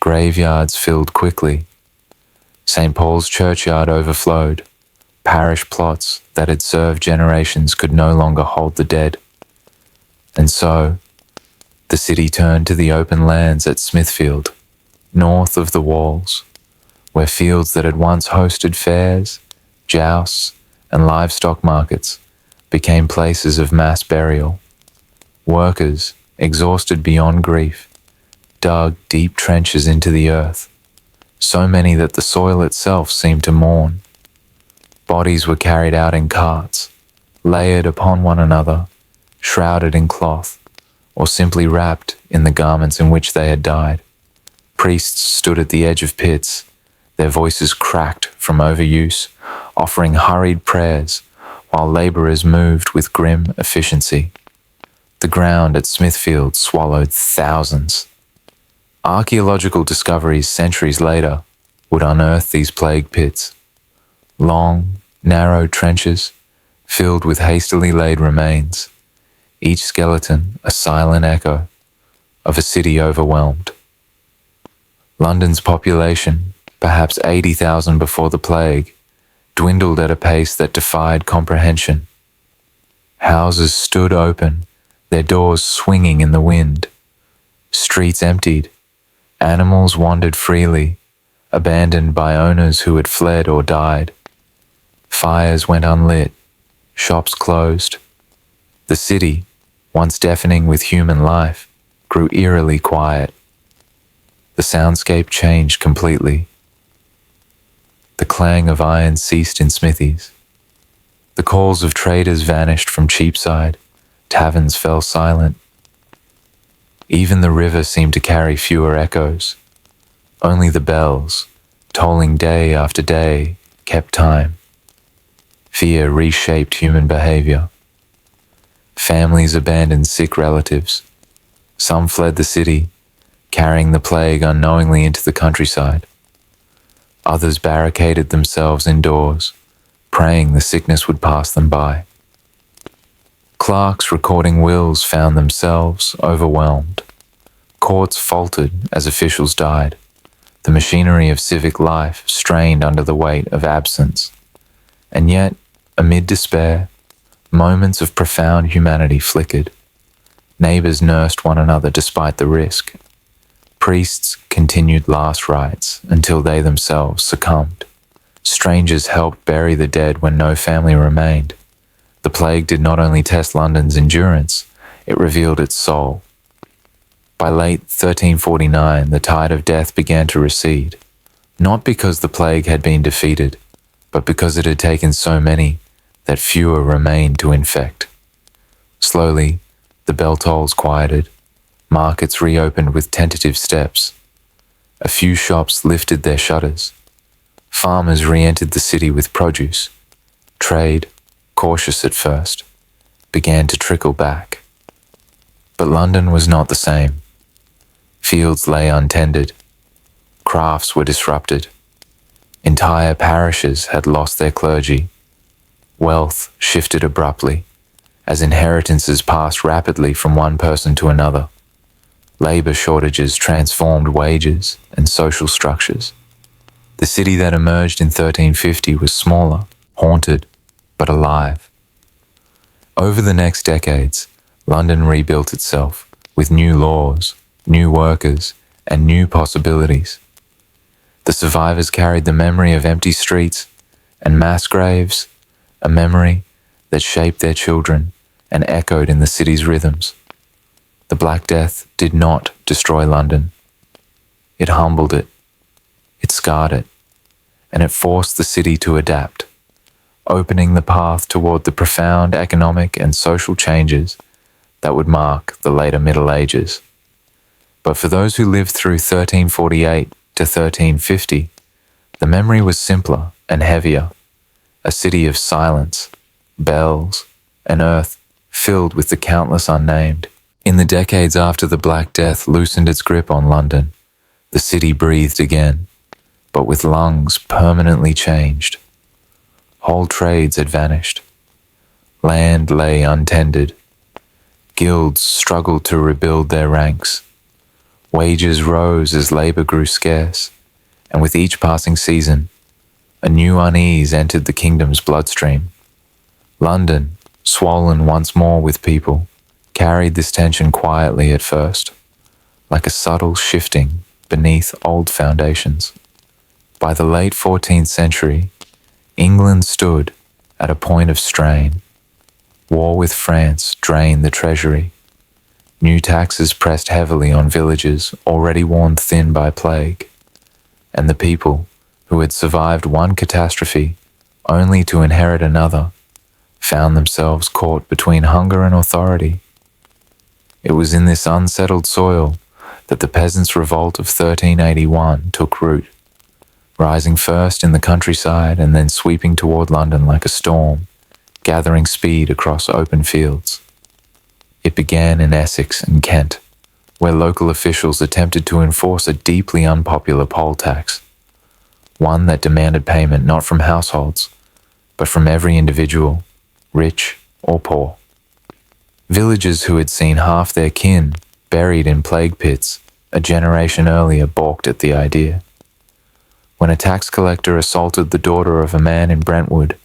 [SPEAKER 1] Graveyards filled quickly. St. Paul's churchyard overflowed. Parish plots that had served generations could no longer hold the dead. And so, the city turned to the open lands at Smithfield, north of the walls, where fields that had once hosted fairs, jousts, and livestock markets became places of mass burial. Workers, exhausted beyond grief, dug deep trenches into the earth, so many that the soil itself seemed to mourn. Bodies were carried out in carts, layered upon one another, shrouded in cloth, or simply wrapped in the garments in which they had died. Priests stood at the edge of pits, their voices cracked from overuse, offering hurried prayers, while laborers moved with grim efficiency. The ground at Smithfield swallowed thousands. Archaeological discoveries centuries later would unearth these plague pits. Long, narrow trenches filled with hastily laid remains, each skeleton a silent echo of a city overwhelmed. London's population, perhaps 80,000 before the plague, dwindled at a pace that defied comprehension. Houses stood open, their doors swinging in the wind. Streets emptied. Animals wandered freely, abandoned by owners who had fled or died. Fires went unlit. Shops closed. The city, once deafening with human life, grew eerily quiet. The soundscape changed completely. The clang of iron ceased in smithies. The calls of traders vanished from Cheapside. Taverns fell silent. Even the river seemed to carry fewer echoes. Only the bells, tolling day after day, kept time. Fear reshaped human behavior. Families abandoned sick relatives. Some fled the city, carrying the plague unknowingly into the countryside. Others barricaded themselves indoors, praying the sickness would pass them by. Clerks recording wills found themselves overwhelmed. Courts faltered as officials died. The machinery of civic life strained under the weight of absence. And yet, amid despair, moments of profound humanity flickered. Neighbors nursed one another despite the risk. Priests continued last rites until they themselves succumbed. Strangers helped bury the dead when no family remained. The plague did not only test London's endurance, it revealed its soul. By late 1349, the tide of death began to recede, not because the plague had been defeated, but because it had taken so many that fewer remained to infect. Slowly, the bell tolls quieted. Markets reopened with tentative steps. A few shops lifted their shutters. Farmers re-entered the city with produce. Trade, cautious at first, began to trickle back. But London was not the same. Fields lay untended. Crafts were disrupted. Entire parishes had lost their clergy. Wealth shifted abruptly, as inheritances passed rapidly from one person to another. Labor shortages transformed wages and social structures. The city that emerged in 1350 was smaller, haunted but alive. Over the next decades, London rebuilt itself with new laws, new workers, and new possibilities. The survivors carried the memory of empty streets and mass graves, a memory that shaped their children and echoed in the city's rhythms. The Black Death did not destroy London. It humbled it, it scarred it, and it forced the city to adapt, opening the path toward the profound economic and social changes that would mark the later Middle Ages. But for those who lived through 1348 to 1350, the memory was simpler and heavier, a city of silence, bells, and earth filled with the countless unnamed. In the decades after the Black Death loosened its grip on London, the city breathed again, but with lungs permanently changed. Whole trades had vanished. Land lay untended. Guilds struggled to rebuild their ranks. Wages rose as labor grew scarce, and with each passing season, a new unease entered the kingdom's bloodstream. London, swollen once more with people, carried this tension quietly at first, like a subtle shifting beneath old foundations. By the late 14th century, England stood at a point of strain. War with France drained the treasury. New taxes pressed heavily on villages already worn thin by plague, and the people, who had survived one catastrophe only to inherit another, found themselves caught between hunger and authority. It was in this unsettled soil that the Peasants Revolt of 1381 took root, rising first in the countryside and then sweeping toward London like a storm, gathering speed across open fields. It began in Essex and Kent, where local officials attempted to enforce a deeply unpopular poll tax, one that demanded payment not from households, but from every individual, rich or poor. Villagers who had seen half their kin buried in plague pits a generation earlier balked at the idea. When a tax collector assaulted the daughter of a man in Brentwood,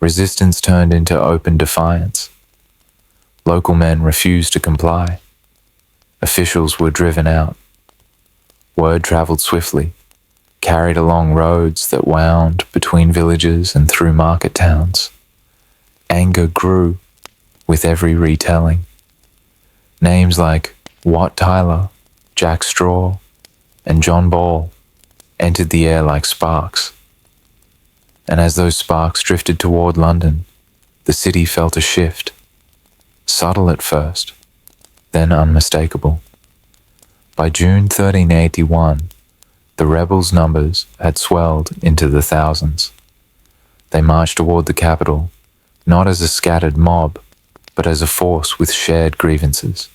[SPEAKER 1] resistance turned into open defiance. Local men refused to comply. Officials were driven out. Word traveled swiftly, carried along roads that wound between villages and through market towns. Anger grew with every retelling. Names like Wat Tyler, Jack Straw, and John Ball entered the air like sparks. And as those sparks drifted toward London, the city felt a shift, subtle at first, then unmistakable. By June 1381, the rebels' numbers had swelled into the thousands. They marched toward the capital, not as a scattered mob, but as a force with shared grievances.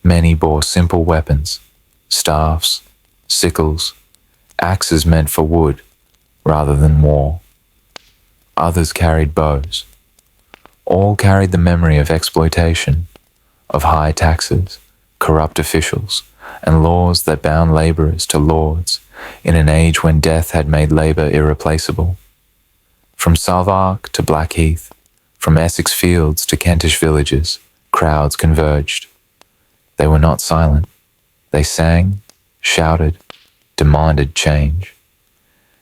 [SPEAKER 1] Many bore simple weapons, staffs, sickles, axes meant for wood rather than war. Others carried bows. All carried the memory of exploitation, of high taxes, corrupt officials, and laws that bound laborers to lords in an age when death had made labor irreplaceable. From Southwark to Blackheath, from Essex fields to Kentish villages, crowds converged. They were not silent. They sang, shouted, demanded change.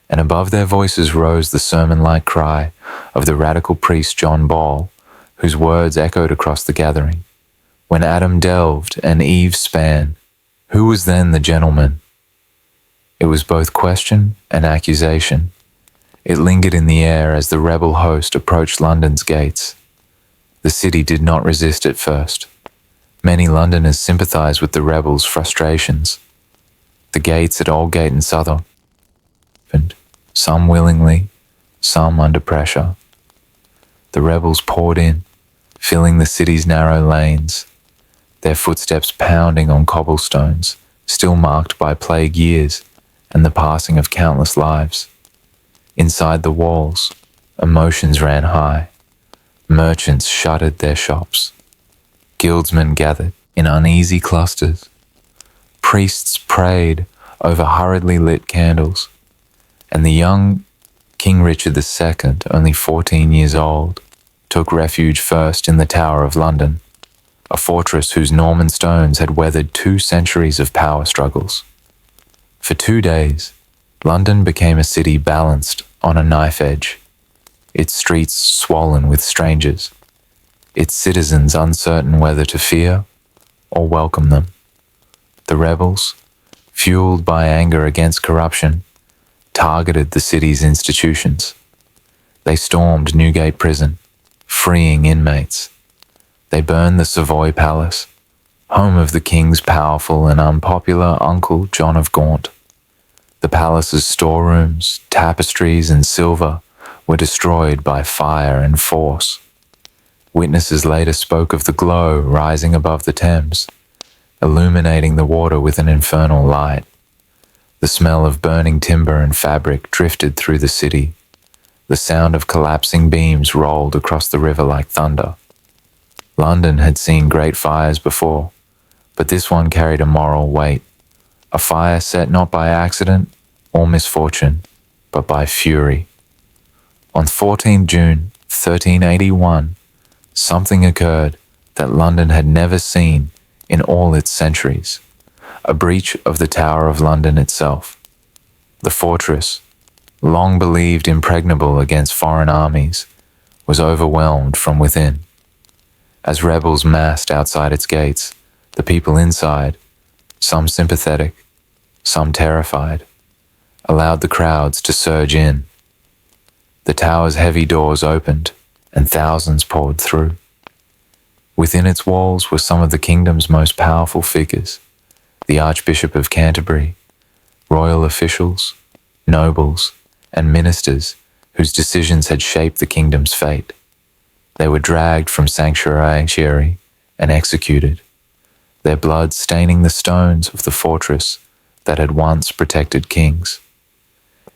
[SPEAKER 1] And above their voices rose the sermon-like cry of the radical priest John Ball, whose words echoed across the gathering. When Adam delved and Eve span, who was then the gentleman? It was both question and accusation. It lingered in the air as the rebel host approached London's gates. The city did not resist at first. Many Londoners sympathized with the rebels' frustrations. The gates at Aldgate and Southwark opened, some willingly, some under pressure. The rebels poured in, filling the city's narrow lanes, their footsteps pounding on cobblestones, still marked by plague years and the passing of countless lives. Inside the walls, emotions ran high. Merchants shuttered their shops. Guildsmen gathered in uneasy clusters. Priests prayed over hurriedly lit candles, and the young King Richard II, only 14 years old, took refuge first in the Tower of London, a fortress whose Norman stones had weathered 2 centuries of power struggles. For 2 days, London became a city balanced on a knife edge, its streets swollen with strangers, its citizens uncertain whether to fear or welcome them. The rebels, fueled by anger against corruption, targeted the city's institutions. They stormed Newgate Prison, freeing inmates. They burned the Savoy Palace, home of the king's powerful and unpopular uncle John of Gaunt. The palace's storerooms, tapestries, and silver were destroyed by fire and force. Witnesses later spoke of the glow rising above the Thames, illuminating the water with an infernal light. The smell of burning timber and fabric drifted through the city. The sound of collapsing beams rolled across the river like thunder. London had seen great fires before, but this one carried a moral weight, a fire set not by accident or misfortune, but by fury. On 14 June 1381, something occurred that London had never seen in all its centuries, a breach of the Tower of London itself. The fortress, long believed impregnable against foreign armies, was overwhelmed from within. As rebels massed outside its gates, the people inside, some sympathetic, some terrified, allowed the crowds to surge in. The tower's heavy doors opened, and thousands poured through. Within its walls were some of the kingdom's most powerful figures, the Archbishop of Canterbury, royal officials, nobles, and ministers whose decisions had shaped the kingdom's fate. They were dragged from sanctuary and executed, their blood staining the stones of the fortress that had once protected kings.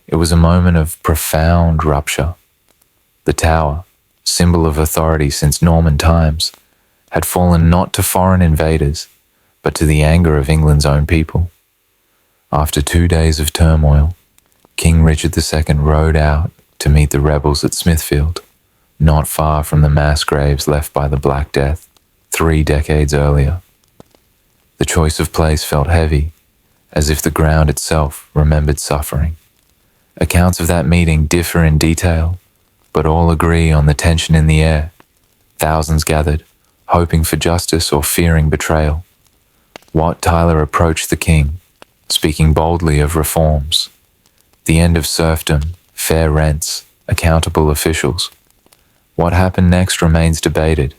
[SPEAKER 1] It was a moment of profound rupture. The tower, symbol of authority since Norman times, had fallen not to foreign invaders, but to the anger of England's own people. After 2 days of turmoil, King Richard II rode out to meet the rebels at Smithfield, not far from the mass graves left by the Black Death 3 decades earlier. The choice of place felt heavy, as if the ground itself remembered suffering. Accounts of that meeting differ in detail, but all agree on the tension in the air. Thousands gathered, hoping for justice or fearing betrayal. Wat Tyler approached the king, speaking boldly of reforms, the end of serfdom, fair rents, accountable officials. What happened next remains debated.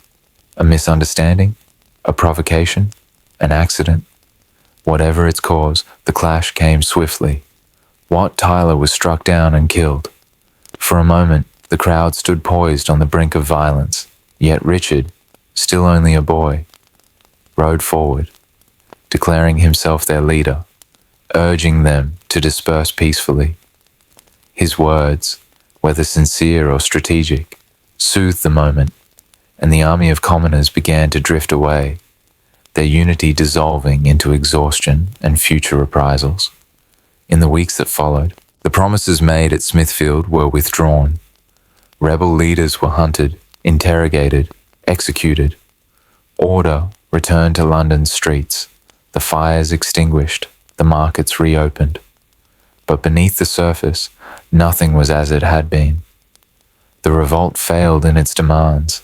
[SPEAKER 1] A misunderstanding? A provocation? An accident? Whatever its cause, the clash came swiftly. Wat Tyler was struck down and killed. For a moment, the crowd stood poised on the brink of violence, yet Richard, still only a boy, rode forward, declaring himself their leader, urging them to disperse peacefully. His words, whether sincere or strategic, soothed the moment, and the army of commoners began to drift away, their unity dissolving into exhaustion and future reprisals. In the weeks that followed, the promises made at Smithfield were withdrawn. Rebel leaders were hunted, interrogated, executed. Order returned to London's streets, the fires extinguished, the markets reopened. But beneath the surface, nothing was as it had been. The revolt failed in its demands,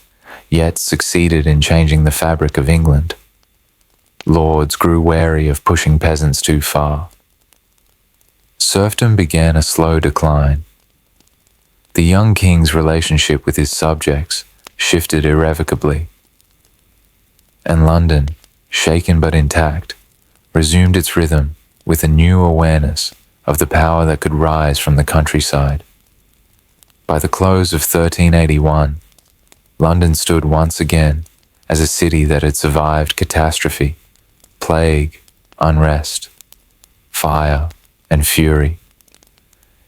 [SPEAKER 1] yet succeeded in changing the fabric of England. Lords grew wary of pushing peasants too far. Serfdom began a slow decline. The young king's relationship with his subjects shifted irrevocably, and London, shaken but intact, resumed its rhythm with a new awareness of the power that could rise from the countryside. By the close of 1381, London stood once again as a city that had survived catastrophe, plague, unrest, fire, and fury.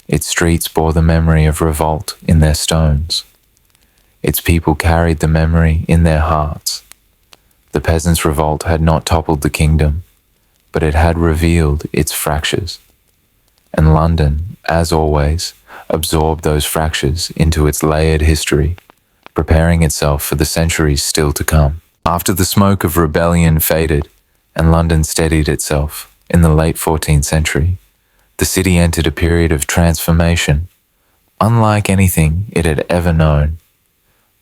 [SPEAKER 1] Its streets bore the memory of revolt in their stones. Its people carried the memory in their hearts. The Peasants' Revolt had not toppled the kingdom, but it had revealed its fractures. And London, as always, absorbed those fractures into its layered history, preparing itself for the centuries still to come. After the smoke of rebellion faded and London steadied itself in the late 14th century, the city entered a period of transformation, unlike anything it had ever known.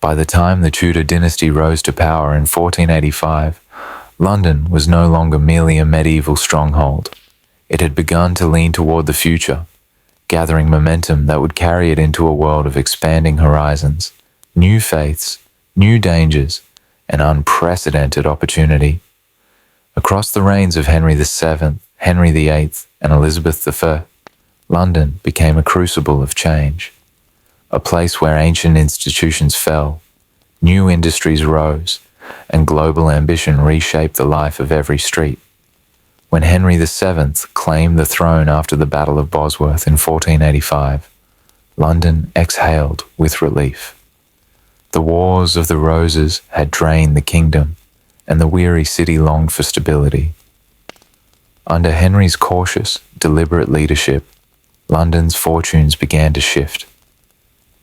[SPEAKER 1] By the time the Tudor dynasty rose to power in 1485, London was no longer merely a medieval stronghold. It had begun to lean toward the future, gathering momentum that would carry it into a world of expanding horizons, new faiths, new dangers, and unprecedented opportunity. Across the reigns of Henry VII, Henry VIII, and Elizabeth I, London became a crucible of change, a place where ancient institutions fell, new industries rose, and global ambition reshaped the life of every street. When Henry VII claimed the throne after the Battle of Bosworth in 1485, London exhaled with relief. The Wars of the Roses had drained the kingdom, and the weary city longed for stability. Under Henry's cautious, deliberate leadership, London's fortunes began to shift.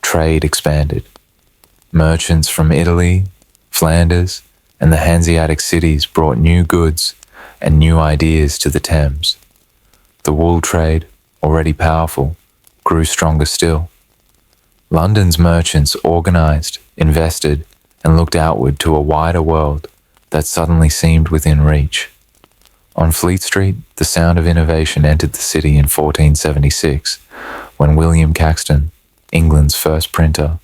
[SPEAKER 1] Trade expanded. Merchants from Italy, Flanders, and the Hanseatic cities brought new goods and new ideas to the Thames. The wool trade, already powerful, grew stronger still. London's merchants organized, invested, and looked outward to a wider world that suddenly seemed within reach. On Fleet Street, the sound of innovation entered the city in 1476, when William Caxton, England's first printer,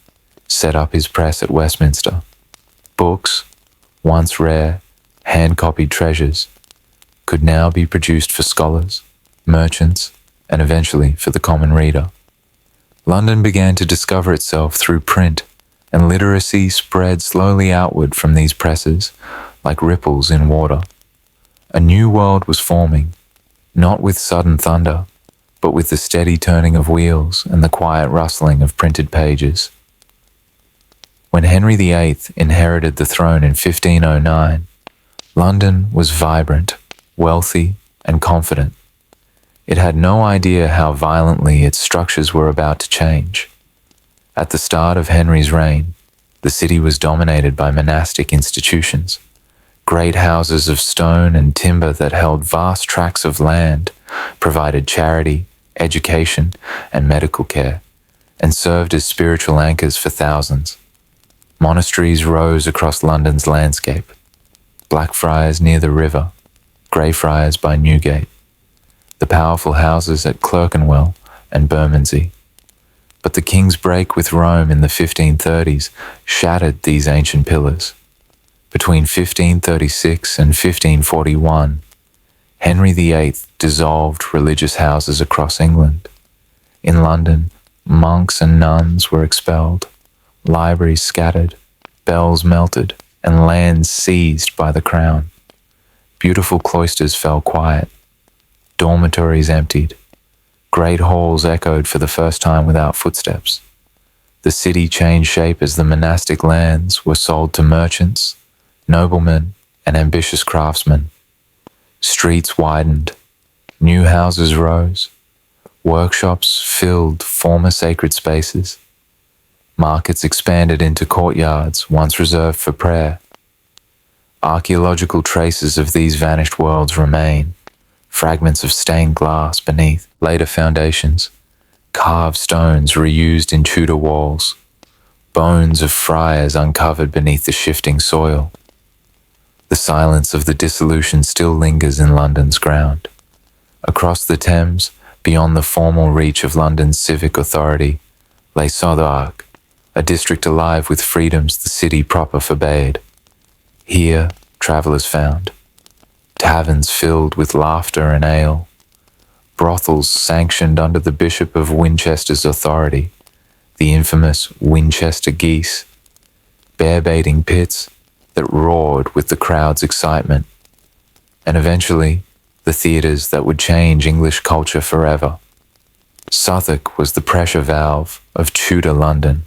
[SPEAKER 1] set up his press at Westminster. Books, once rare, hand-copied treasures, could now be produced for scholars, merchants, and eventually for the common reader. London began to discover itself through print, and literacy spread slowly outward from these presses, like ripples in water. A new world was forming, not with sudden thunder, but with the steady turning of wheels and the quiet rustling of printed pages. When Henry VIII inherited the throne in 1509, London was vibrant, wealthy, and confident. It had no idea how violently its structures were about to change. At the start of Henry's reign, the city was dominated by monastic institutions, great houses of stone and timber that held vast tracts of land, provided charity, education, and medical care, and served as spiritual anchors for thousands. Monasteries rose across London's landscape, Blackfriars near the river, Greyfriars by Newgate, the powerful houses at Clerkenwell and Bermondsey. But the King's break with Rome in the 1530s shattered these ancient pillars. Between 1536 and 1541, Henry VIII dissolved religious houses across England. In London, monks and nuns were expelled, libraries scattered, bells melted, and lands seized by the crown. Beautiful cloisters fell quiet, dormitories emptied, great halls echoed for the first time without footsteps. The city changed shape as the monastic lands were sold to merchants, noblemen, and ambitious craftsmen. Streets widened, new houses rose, workshops filled former sacred spaces. Markets expanded into courtyards once reserved for prayer. Archaeological traces of these vanished worlds remain, fragments of stained glass beneath later foundations, carved stones reused in Tudor walls, bones of friars uncovered beneath the shifting soil. The silence of the dissolution still lingers in London's ground. Across the Thames, beyond the formal reach of London's civic authority, lay Southwark, a district alive with freedoms the city proper forbade. Here, travellers found taverns filled with laughter and ale, brothels sanctioned under the Bishop of Winchester's authority, the infamous Winchester geese, bear-baiting pits that roared with the crowd's excitement, and eventually the theatres that would change English culture forever. Southwark was the pressure valve of Tudor London,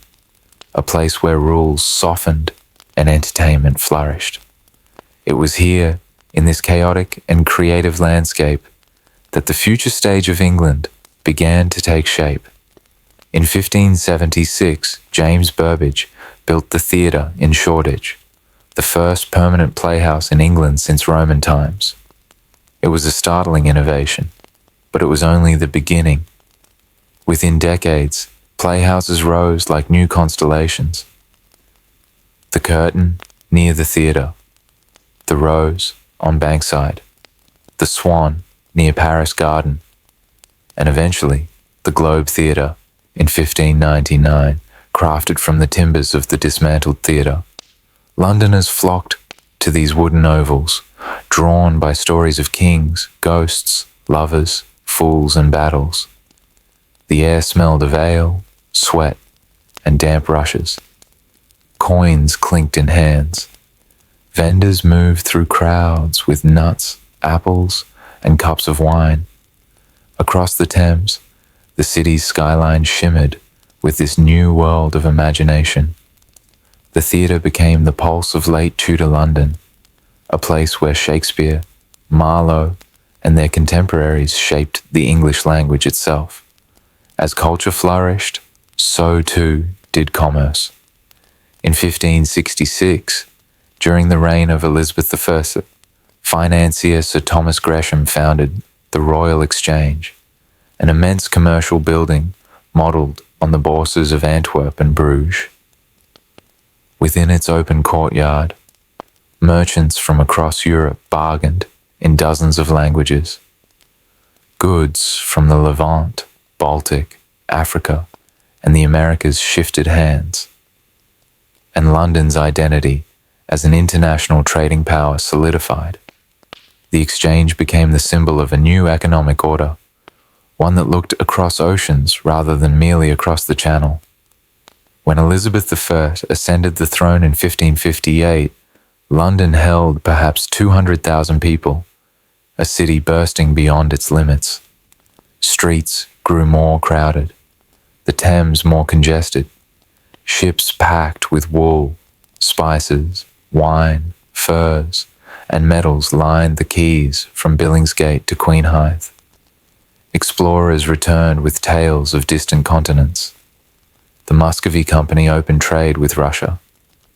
[SPEAKER 1] a place where rules softened and entertainment flourished. It was here, in this chaotic and creative landscape, that the future stage of England began to take shape. In 1576, James Burbage built the theatre in Shoreditch, the first permanent playhouse in England since Roman times. It was a startling innovation, but it was only the beginning. Within decades, playhouses rose like new constellations. The Curtain, near the theatre. The Rose, on Bankside. The Swan, near Paris Garden. And eventually, the Globe Theatre, in 1599, crafted from the timbers of the dismantled theatre. Londoners flocked to these wooden ovals, drawn by stories of kings, ghosts, lovers, fools, and battles. The air smelled of ale, sweat, and damp rushes. Coins clinked in hands. Vendors moved through crowds with nuts, apples, and cups of wine. Across the Thames, the city's skyline shimmered with this new world of imagination. The theatre became the pulse of late Tudor London, a place where Shakespeare, Marlowe, and their contemporaries shaped the English language itself. As culture flourished, so too did commerce. In 1566, during the reign of Elizabeth I, financier Sir Thomas Gresham founded the Royal Exchange, an immense commercial building modelled on the bourses of Antwerp and Bruges. Within its open courtyard, merchants from across Europe bargained in dozens of languages. Goods from the Levant, Baltic, Africa, and the Americas shifted hands. And London's identity as an international trading power solidified. The exchange became the symbol of a new economic order, one that looked across oceans rather than merely across the Channel. When Elizabeth I ascended the throne in 1558, London held perhaps 200,000 people, a city bursting beyond its limits. Streets grew more crowded, the Thames more congested, ships packed with wool, spices, wine, furs, and metals lined the quays from Billingsgate to Queenhithe. Explorers returned with tales of distant continents. The Muscovy Company opened trade with Russia.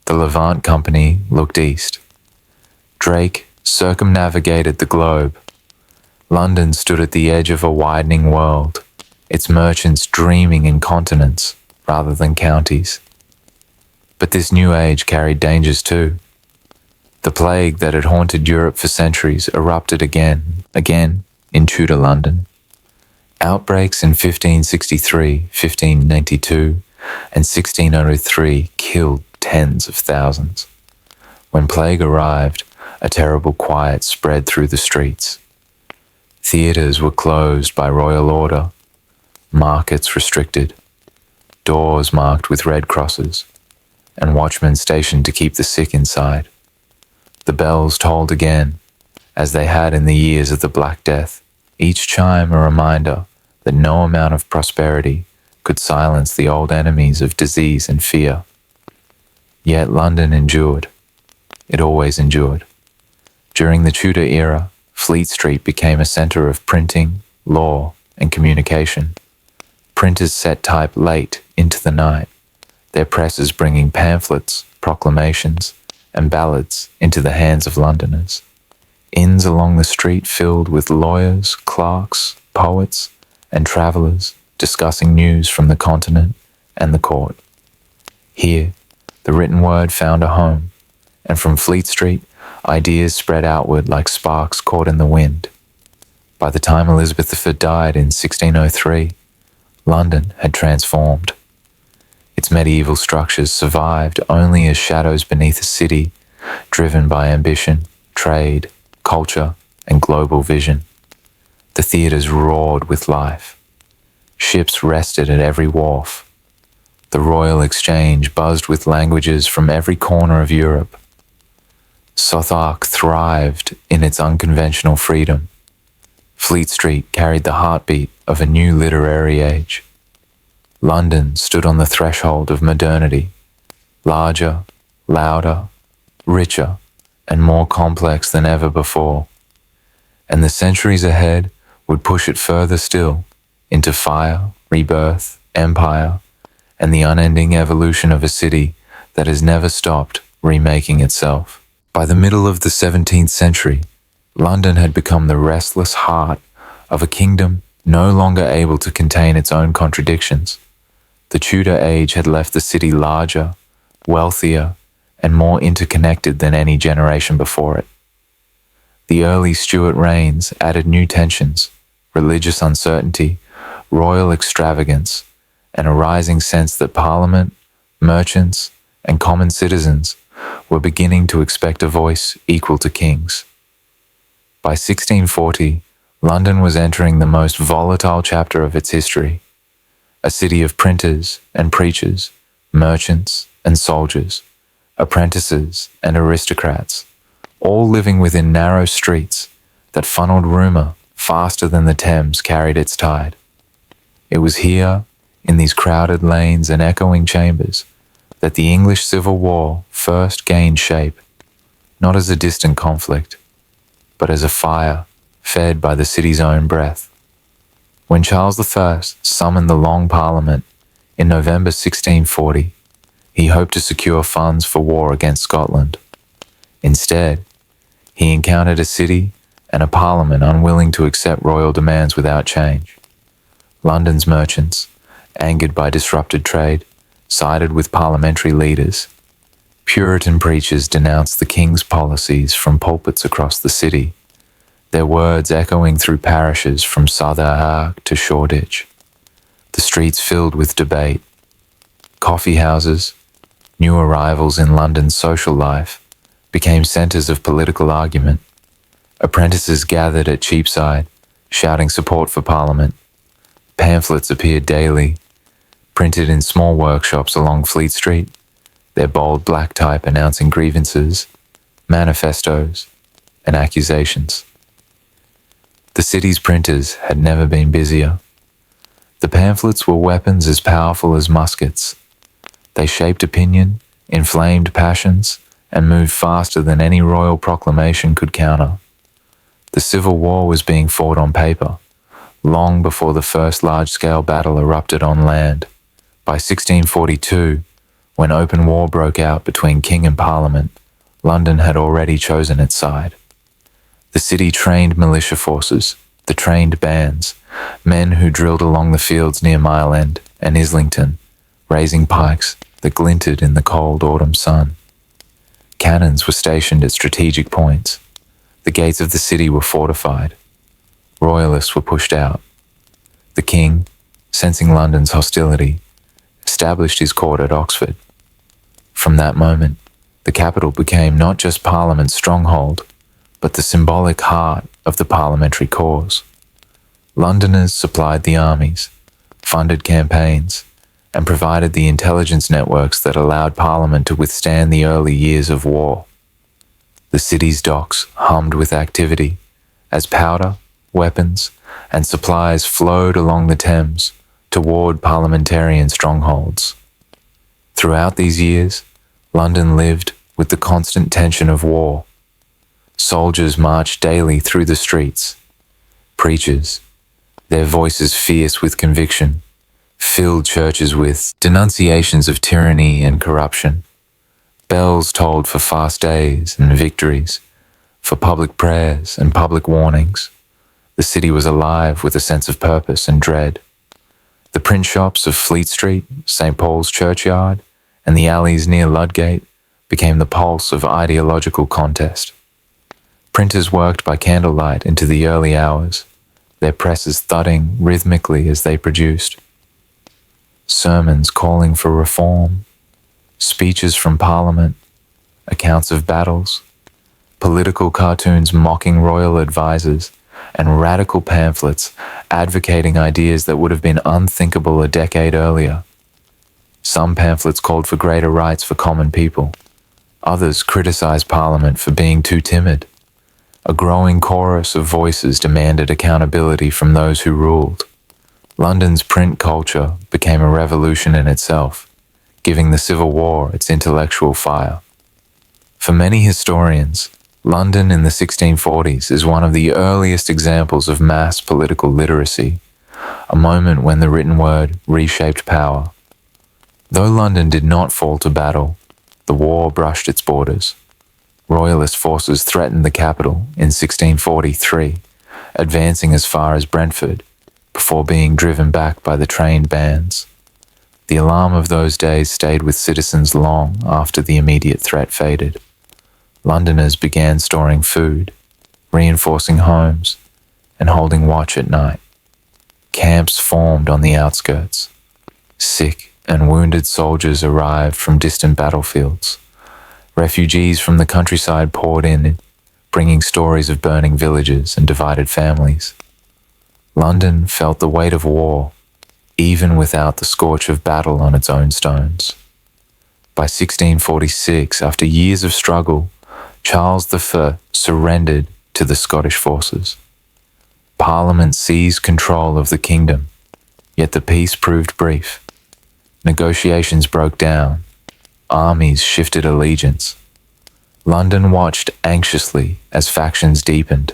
[SPEAKER 1] The Levant Company looked east. Drake circumnavigated the globe. London stood at the edge of a widening world, its merchants dreaming in continents rather than counties. But this new age carried dangers too. The plague that had haunted Europe for centuries erupted again in Tudor London. Outbreaks in 1563, 1592, and 1603 killed tens of thousands. When plague arrived, a terrible quiet spread through the streets. Theatres were closed by royal order, markets restricted, doors marked with red crosses, and watchmen stationed to keep the sick inside. The bells tolled again, as they had in the years of the Black Death, each chime a reminder that no amount of prosperity could silence the old enemies of disease and fear. Yet London endured. It always endured. During the Tudor era, Fleet Street became a centre of printing, law, and communication. Printers set type late into the night, their presses bringing pamphlets, proclamations, and ballads into the hands of Londoners. Inns along the street filled with lawyers, clerks, poets, and travellers discussing news from the continent and the court. Here, the written word found a home, and from Fleet Street, ideas spread outward like sparks caught in the wind. By the time Elizabeth I died in 1603, London had transformed. Its medieval structures survived only as shadows beneath a city driven by ambition, trade, culture, and global vision. The theatres roared with life. Ships rested at every wharf. The Royal Exchange buzzed with languages from every corner of Europe. Southwark thrived in its unconventional freedom. Fleet Street carried the heartbeat of a new literary age. London stood on the threshold of modernity, larger, louder, richer, and more complex than ever before. And the centuries ahead would push it further still into fire, rebirth, empire, and the unending evolution of a city that has never stopped remaking itself. By the middle of the 17th century, London had become the restless heart of a kingdom no longer able to contain its own contradictions. The Tudor age had left the city larger, wealthier, and more interconnected than any generation before it. The early Stuart reigns added new tensions, religious uncertainty, royal extravagance, and a rising sense that Parliament, merchants, and common citizens were beginning to expect a voice equal to kings. By 1640, London was entering the most volatile chapter of its history, a city of printers and preachers, merchants and soldiers, apprentices and aristocrats, all living within narrow streets that funneled rumour faster than the Thames carried its tide. It was here, in these crowded lanes and echoing chambers, that the English Civil War first gained shape, not as a distant conflict, but as a fire fed by the city's own breath. When Charles I summoned the Long Parliament in November 1640, he hoped to secure funds for war against Scotland. Instead, he encountered a city and a parliament unwilling to accept royal demands without change. London's merchants, angered by disrupted trade, sided with parliamentary leaders. Puritan preachers denounced the king's policies from pulpits across the city, their words echoing through parishes from Southwark to Shoreditch. The streets filled with debate. Coffee houses, new arrivals in London's social life, became centres of political argument. Apprentices gathered at Cheapside, shouting support for Parliament. Pamphlets appeared daily, printed in small workshops along Fleet Street, their bold black type announcing grievances, manifestos, and accusations. The city's printers had never been busier. The pamphlets were weapons as powerful as muskets. They shaped opinion, inflamed passions, and moved faster than any royal proclamation could counter. The Civil War was being fought on paper, long before the first large-scale battle erupted on land. By 1642, when open war broke out between king and parliament, London had already chosen its side. The city trained militia forces, the trained bands, men who drilled along the fields near Mile End and Islington, raising pikes that glinted in the cold autumn sun. Cannons were stationed at strategic points. The gates of the city were fortified. Royalists were pushed out. The king, sensing London's hostility, established his court at Oxford. From that moment, the capital became not just Parliament's stronghold, but the symbolic heart of the parliamentary cause. Londoners supplied the armies, funded campaigns, and provided the intelligence networks that allowed Parliament to withstand the early years of war. The city's docks hummed with activity as powder, weapons, and supplies flowed along the Thames toward parliamentarian strongholds. Throughout these years, London lived with the constant tension of war. Soldiers marched daily through the streets. Preachers, their voices fierce with conviction, filled churches with denunciations of tyranny and corruption. Bells tolled for fast days and victories, for public prayers and public warnings. The city was alive with a sense of purpose and dread. The print shops of Fleet Street, St. Paul's Churchyard, and the alleys near Ludgate became the pulse of ideological contest. Printers worked by candlelight into the early hours, their presses thudding rhythmically as they produced. Sermons calling for reform, speeches from Parliament, accounts of battles, political cartoons mocking royal advisors, and radical pamphlets advocating ideas that would have been unthinkable a decade earlier. Some pamphlets called for greater rights for common people. Others criticized Parliament for being too timid. A growing chorus of voices demanded accountability from those who ruled. London's print culture became a revolution in itself, giving the Civil War its intellectual fire. For many historians, London in the 1640s is one of the earliest examples of mass political literacy, a moment when the written word reshaped power. Though London did not fall to battle, the war brushed its borders. Royalist forces threatened the capital in 1643, advancing as far as Brentford, before being driven back by the trained bands. The alarm of those days stayed with citizens long after the immediate threat faded. Londoners began storing food, reinforcing homes, and holding watch at night. Camps formed on the outskirts. Sick and wounded soldiers arrived from distant battlefields. Refugees from the countryside poured in, bringing stories of burning villages and divided families. London felt the weight of war, even without the scorch of battle on its own stones. By 1646, after years of struggle, Charles I surrendered to the Scottish forces. Parliament seized control of the kingdom, yet the peace proved brief. Negotiations broke down. Armies shifted allegiance. London watched anxiously as factions deepened.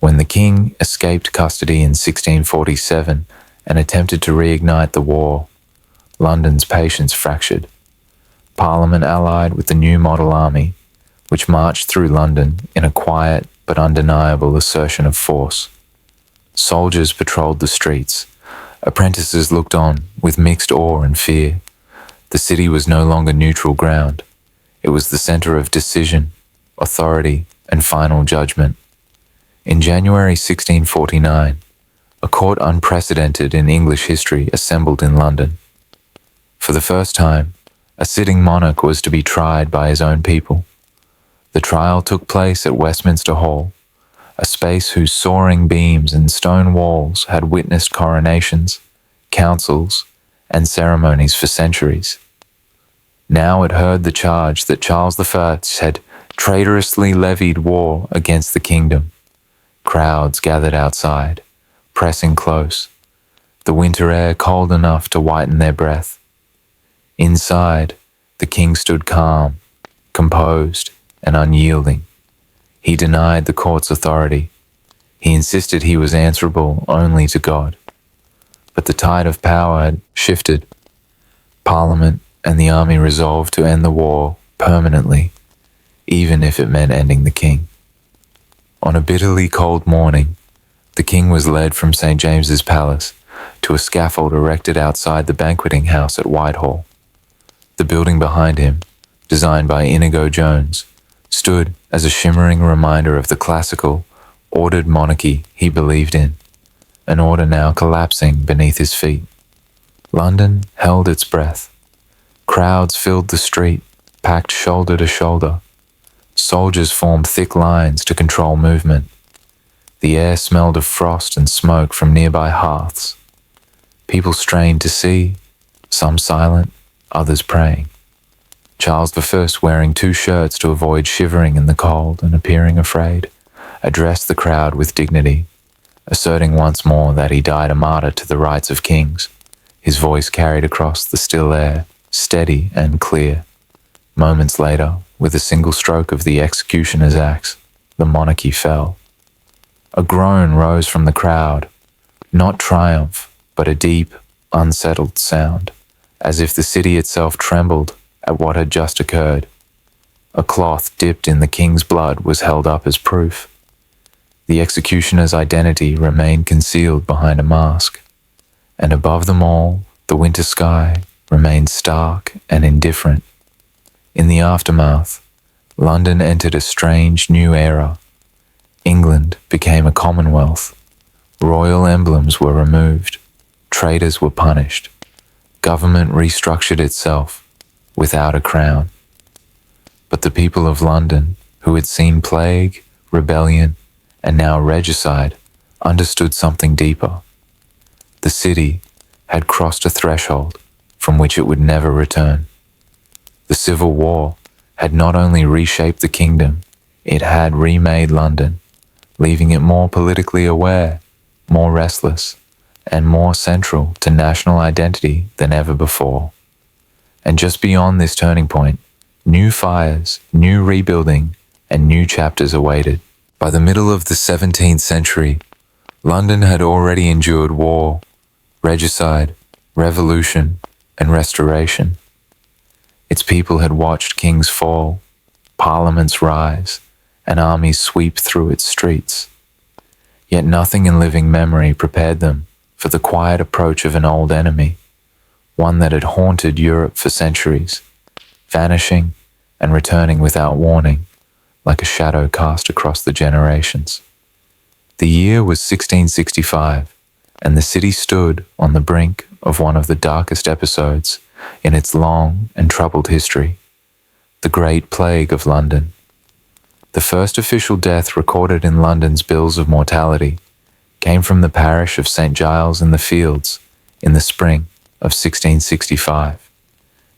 [SPEAKER 1] When the king escaped custody in 1647 and attempted to reignite the war, London's patience fractured. Parliament allied with the new model army, which marched through London in a quiet but undeniable assertion of force. Soldiers patrolled the streets. Apprentices looked on with mixed awe and fear. The city was no longer neutral ground. It was the center of decision, authority, and final judgment. In January 1649, a court unprecedented in English history assembled in London. For the first time, a sitting monarch was to be tried by his own people. The trial took place at Westminster Hall, a space whose soaring beams and stone walls had witnessed coronations, councils, and ceremonies for centuries. Now it heard the charge that Charles I had traitorously levied war against the kingdom. Crowds gathered outside, pressing close, the winter air cold enough to whiten their breath. Inside, the king stood calm, composed, and unyielding. He denied the court's authority. He insisted he was answerable only to God. But the tide of power had shifted. Parliament and the army resolved to end the war permanently, even if it meant ending the king. On a bitterly cold morning, the king was led from St. James's Palace to a scaffold erected outside the banqueting house at Whitehall. The building behind him, designed by Inigo Jones, stood as a shimmering reminder of the classical, ordered monarchy he believed in, an order now collapsing beneath his feet. London held its breath. Crowds filled the street, packed shoulder to shoulder. Soldiers formed thick lines to control movement. The air smelled of frost and smoke from nearby hearths. People strained to see, some silent, others praying. Charles I, wearing two shirts to avoid shivering in the cold and appearing afraid, addressed the crowd with dignity, asserting once more that he died a martyr to the rights of kings. His voice carried across the still air, steady and clear. Moments later, with a single stroke of the executioner's axe, the monarchy fell. A groan rose from the crowd, not triumph, but a deep, unsettled sound, as if the city itself trembled at what had just occurred. A cloth dipped in the king's blood was held up as proof. The executioner's identity remained concealed behind a mask, and above them all, the winter sky remained stark and indifferent. In the aftermath, London entered a strange new era. England became a commonwealth. Royal emblems were removed. Traitors were punished. Government restructured itself without a crown. But the people of London, who had seen plague, rebellion, and now regicide, understood something deeper. The city had crossed a threshold from which it would never return. The Civil War had not only reshaped the kingdom, it had remade London, leaving it more politically aware, more restless, and more central to national identity than ever before. And just beyond this turning point, new fires, new rebuilding, and new chapters awaited. By the middle of the 17th century, London had already endured war, Regicide, revolution, and restoration. Its people had watched kings fall, parliaments rise, and armies sweep through its streets. Yet nothing in living memory prepared them for the quiet approach of an old enemy, one that had haunted Europe for centuries, vanishing and returning without warning, like a shadow cast across the generations. The year was 1665, and the city stood on the brink of one of the darkest episodes in its long and troubled history, the Great Plague of London. The first official death recorded in London's bills of mortality came from the parish of St. Giles in the Fields in the spring of 1665.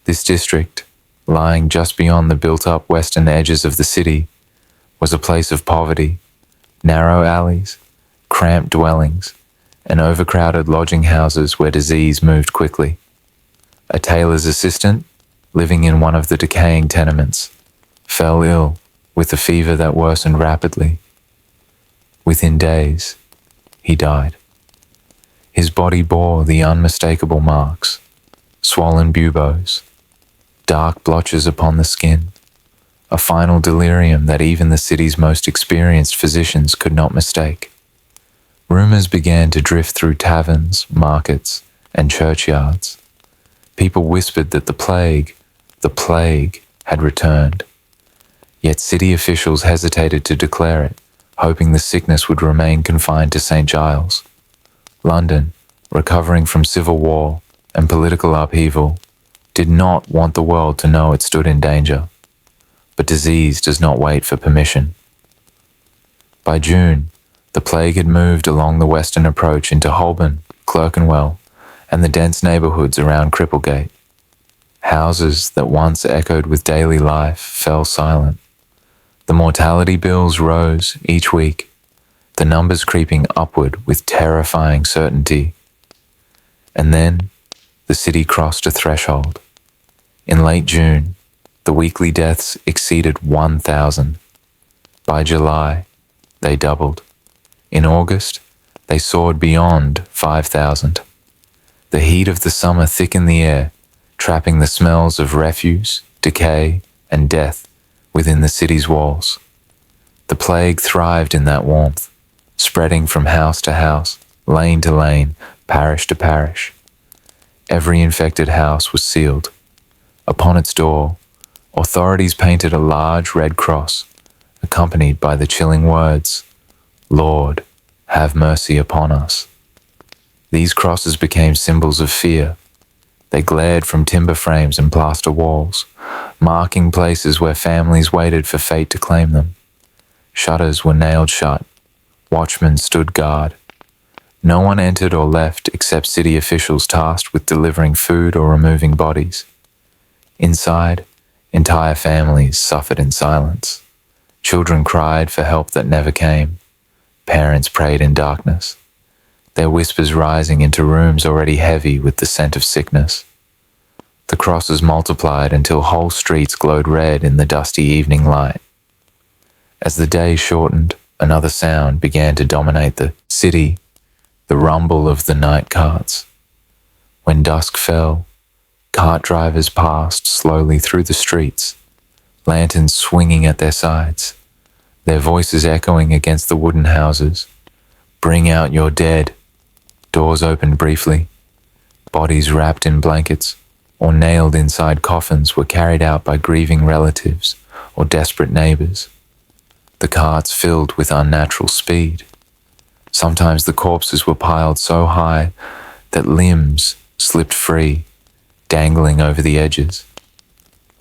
[SPEAKER 1] This district, lying just beyond the built-up western edges of the city, was a place of poverty, narrow alleys, cramped dwellings, and overcrowded lodging houses where disease moved quickly. A tailor's assistant, living in one of the decaying tenements, fell ill with a fever that worsened rapidly. Within days, he died. His body bore the unmistakable marks, swollen buboes, dark blotches upon the skin, a final delirium that even the city's most experienced physicians could not mistake. Rumors began to drift through taverns, markets, and churchyards. People whispered that the plague, had returned. Yet city officials hesitated to declare it, hoping the sickness would remain confined to St. Giles. London, recovering from civil war and political upheaval, did not want the world to know it stood in danger. But disease does not wait for permission. By June, the plague had moved along the western approach into Holborn, Clerkenwell, and the dense neighbourhoods around Cripplegate. Houses that once echoed with daily life fell silent. The mortality bills rose each week, the numbers creeping upward with terrifying certainty. And then, the city crossed a threshold. In late June, the weekly deaths exceeded 1,000. By July, they doubled. In August, they soared beyond 5,000. The heat of the summer thickened the air, trapping the smells of refuse, decay, and death within the city's walls. The plague thrived in that warmth, spreading from house to house, lane to lane, parish to parish. Every infected house was sealed. Upon its door, authorities painted a large red cross, accompanied by the chilling words, "Lord, have mercy upon us." These crosses became symbols of fear. They glared from timber frames and plaster walls, marking places where families waited for fate to claim them. Shutters were nailed shut. Watchmen stood guard. No one entered or left except city officials tasked with delivering food or removing bodies. Inside, entire families suffered in silence. Children cried for help that never came. Parents prayed in darkness, their whispers rising into rooms already heavy with the scent of sickness. The crosses multiplied until whole streets glowed red in the dusty evening light. As the day shortened, another sound began to dominate the city, the rumble of the night carts. When dusk fell, cart drivers passed slowly through the streets, lanterns swinging at their sides, their voices echoing against the wooden houses. "Bring out your dead." Doors opened briefly. Bodies wrapped in blankets or nailed inside coffins were carried out by grieving relatives or desperate neighbors. The carts filled with unnatural speed. Sometimes the corpses were piled so high that limbs slipped free, dangling over the edges.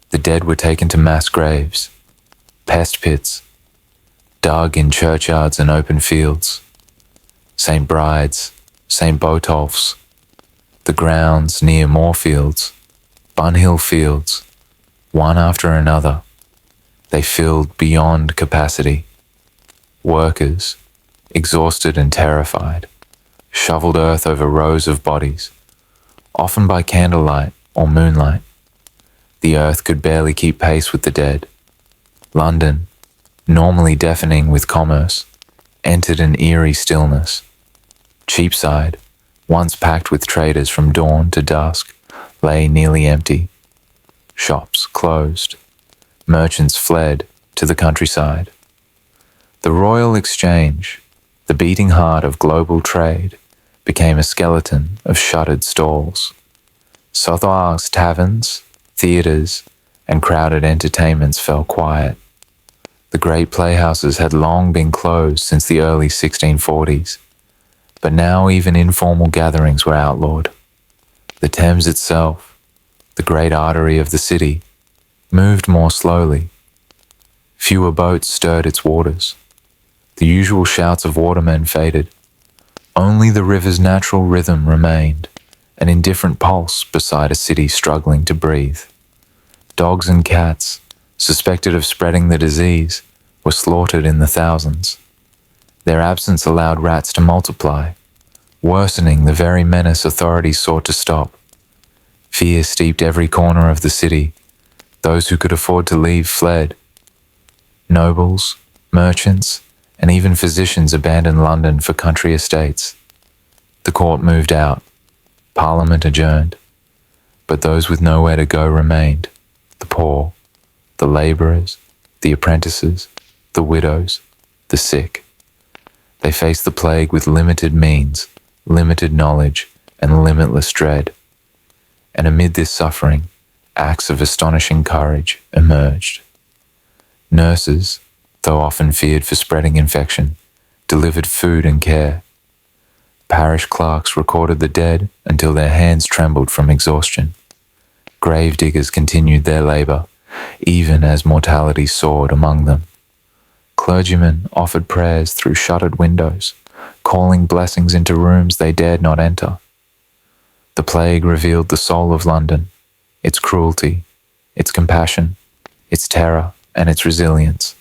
[SPEAKER 1] The dead were taken to mass graves, pest pits, dug in churchyards and open fields. St. Bride's, St. Botolph's, the grounds near Moorfields, Bunhill Fields, one after another, they filled beyond capacity. Workers, exhausted and terrified, shoveled earth over rows of bodies, often by candlelight or moonlight. The earth could barely keep pace with the dead. London, normally deafening with commerce, entered an eerie stillness. Cheapside, once packed with traders from dawn to dusk, lay nearly empty. Shops closed. Merchants fled to the countryside. The Royal Exchange, the beating heart of global trade, became a skeleton of shuttered stalls. Southar's taverns, theatres, and crowded entertainments fell quiet. The great playhouses had long been closed since the early 1640s, but now even informal gatherings were outlawed. The Thames itself, the great artery of the city, moved more slowly. Fewer boats stirred its waters. The usual shouts of watermen faded. Only the river's natural rhythm remained, an indifferent pulse beside a city struggling to breathe. Dogs and cats, suspected of spreading the disease, were slaughtered in the thousands. Their absence allowed rats to multiply, worsening the very menace authorities sought to stop. Fear steeped every corner of the city. Those who could afford to leave fled. Nobles, merchants, and even physicians abandoned London for country estates. The court moved out. Parliament adjourned. But those with nowhere to go remained. The poor, the labourers, the apprentices, the widows, the sick. They faced the plague with limited means, limited knowledge, and limitless dread. And amid this suffering, acts of astonishing courage emerged. Nurses, though often feared for spreading infection, delivered food and care. Parish clerks recorded the dead until their hands trembled from exhaustion. Grave diggers continued their labour, even as mortality soared among them. Clergymen offered prayers through shuttered windows, calling blessings into rooms they dared not enter. The plague revealed the soul of London, its cruelty, its compassion, its terror, and its resilience.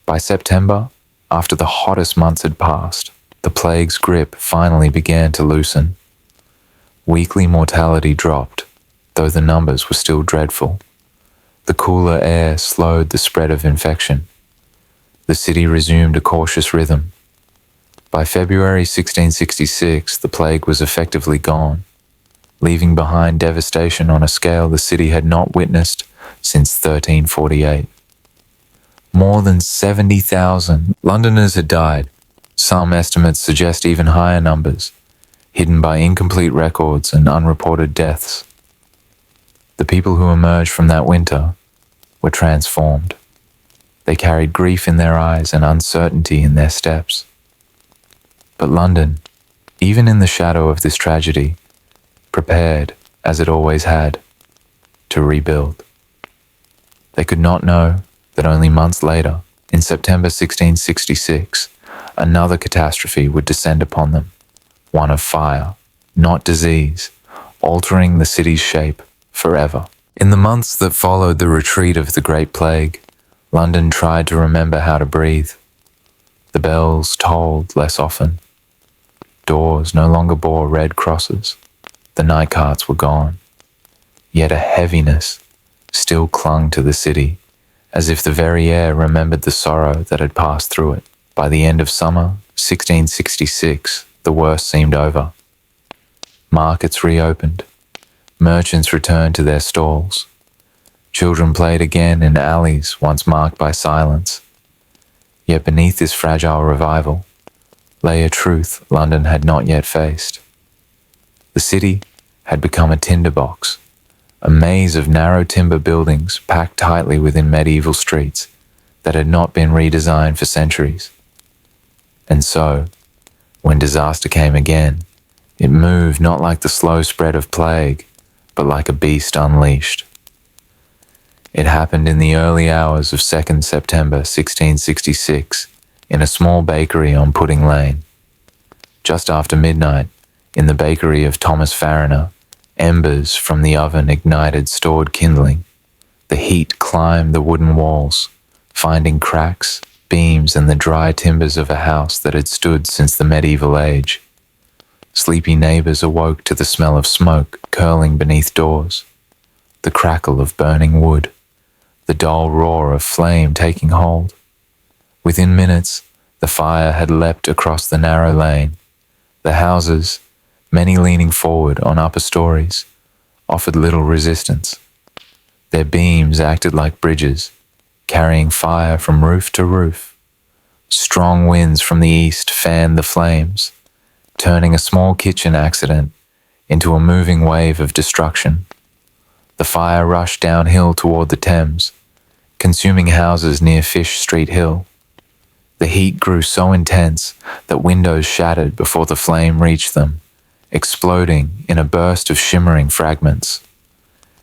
[SPEAKER 1] By September, after the hottest months had passed, the plague's grip finally began to loosen. Weekly mortality dropped, though the numbers were still dreadful. The cooler air slowed the spread of infection. The city resumed a cautious rhythm. By February 1666, the plague was effectively gone, leaving behind devastation on a scale the city had not witnessed since 1348. More than 70,000 Londoners had died. Some estimates suggest even higher numbers, hidden by incomplete records and unreported deaths. The people who emerged from that winter were transformed. They carried grief in their eyes and uncertainty in their steps. But London, even in the shadow of this tragedy, prepared, as it always had, to rebuild. They could not know that only months later, in September 1666, another catastrophe would descend upon them, one of fire, not disease, altering the city's shape forever. In the months that followed the retreat of the Great Plague, London tried to remember how to breathe. The bells tolled less often. Doors no longer bore red crosses. The night carts were gone. Yet a heaviness still clung to the city, as if the very air remembered the sorrow that had passed through it. By the end of summer, 1666, the worst seemed over. Markets reopened. Merchants returned to their stalls. Children played again in alleys once marked by silence. Yet beneath this fragile revival lay a truth London had not yet faced. The city had become a tinderbox, a maze of narrow timber buildings packed tightly within medieval streets that had not been redesigned for centuries. And so, when disaster came again, it moved not like the slow spread of plague, but like a beast unleashed. It happened in the early hours of 2nd September 1666 in a small bakery on Pudding Lane. Just after midnight, in the bakery of Thomas Fariner, embers from the oven ignited stored kindling. The heat climbed the wooden walls, finding cracks, beams, and the dry timbers of a house that had stood since the medieval age. Sleepy neighbours awoke to the smell of smoke curling beneath doors, the crackle of burning wood, the dull roar of flame taking hold. Within minutes, the fire had leapt across the narrow lane. The houses, many leaning forward on upper stories, offered little resistance. Their beams acted like bridges, carrying fire from roof to roof. Strong winds from the east fanned the flames, turning a small kitchen accident into a moving wave of destruction. The fire rushed downhill toward the Thames, consuming houses near Fish Street Hill. The heat grew so intense that windows shattered before the flame reached them, exploding in a burst of shimmering fragments.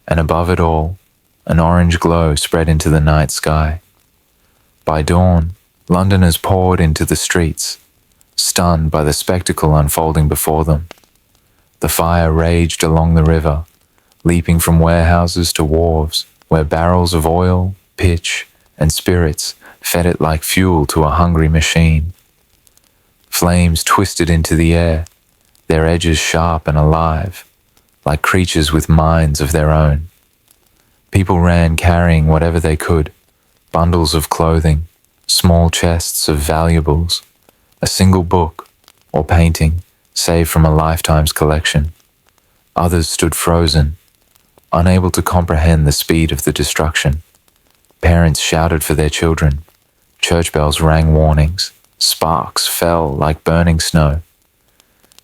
[SPEAKER 1] And above it all, an orange glow spread into the night sky. By dawn, Londoners poured into the streets, stunned by the spectacle unfolding before them. The fire raged along the river, leaping from warehouses to wharves, where barrels of oil, pitch, and spirits fed it like fuel to a hungry machine. Flames twisted into the air, their edges sharp and alive, like creatures with minds of their own. People ran carrying whatever they could, bundles of clothing, small chests of valuables, a single book or painting saved from a lifetime's collection. Others stood frozen, unable to comprehend the speed of the destruction. Parents shouted for their children. Church bells rang warnings. Sparks fell like burning snow.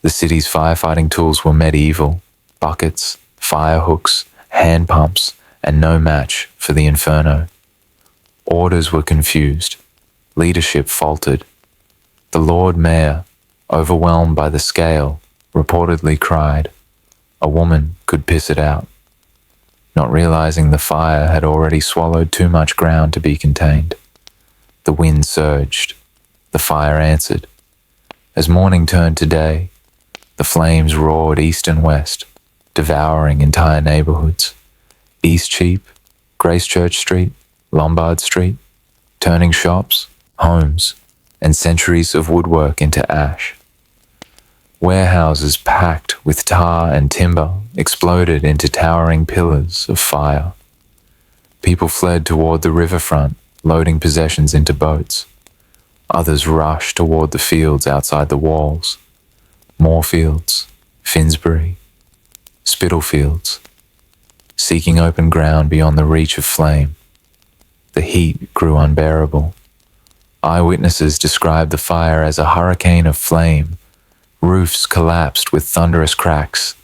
[SPEAKER 1] The city's firefighting tools were medieval: buckets, fire hooks, hand pumps, and no match for the inferno. Orders were confused. Leadership faltered. The Lord Mayor, overwhelmed by the scale, reportedly cried, "A woman could piss it out," not realizing the fire had already swallowed too much ground to be contained. The wind surged. The fire answered. As morning turned to day, the flames roared east and west, devouring entire neighborhoods. Eastcheap, Gracechurch Street, Lombard Street, turning shops, homes, and centuries of woodwork into ash. Warehouses packed with tar and timber exploded into towering pillars of fire. People fled toward the riverfront, loading possessions into boats. Others rushed toward the fields outside the walls. Moorfields, Finsbury, Spitalfields, seeking open ground beyond the reach of flame. The heat grew unbearable. Eyewitnesses described the fire as a hurricane of flame. Roofs collapsed with thunderous cracks.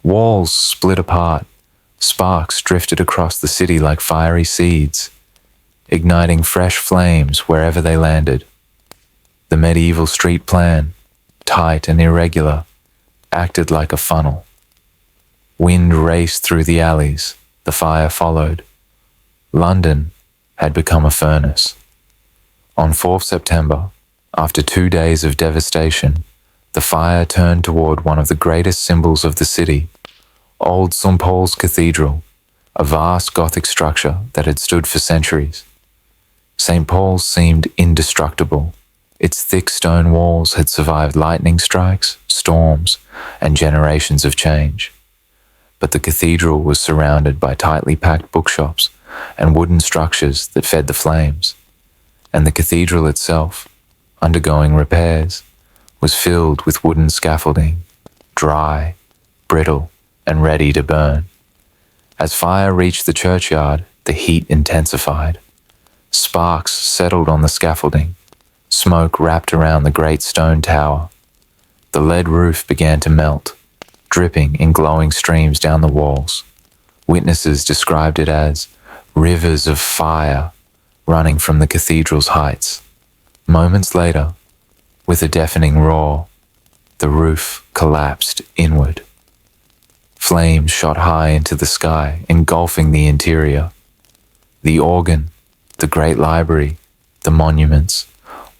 [SPEAKER 1] Walls split apart. Sparks drifted across the city like fiery seeds, igniting fresh flames wherever they landed. The medieval street plan, tight and irregular, acted like a funnel. Wind raced through the alleys. The fire followed. London had become a furnace. On 4th September, after 2 days of devastation, the fire turned toward one of the greatest symbols of the city, Old St. Paul's Cathedral, a vast Gothic structure that had stood for centuries. St. Paul's seemed indestructible. Its thick stone walls had survived lightning strikes, storms, and generations of change. But the cathedral was surrounded by tightly packed bookshops and wooden structures that fed the flames. And the cathedral itself, undergoing repairs, was filled with wooden scaffolding, dry, brittle, and ready to burn. As fire reached the churchyard, the heat intensified. Sparks settled on the scaffolding. Smoke wrapped around the great stone tower. The lead roof began to melt, dripping in glowing streams down the walls. Witnesses described it as rivers of fire running from the cathedral's heights. Moments later, with a deafening roar, the roof collapsed inward. Flames shot high into the sky, engulfing the interior. The organ, the great library, the monuments,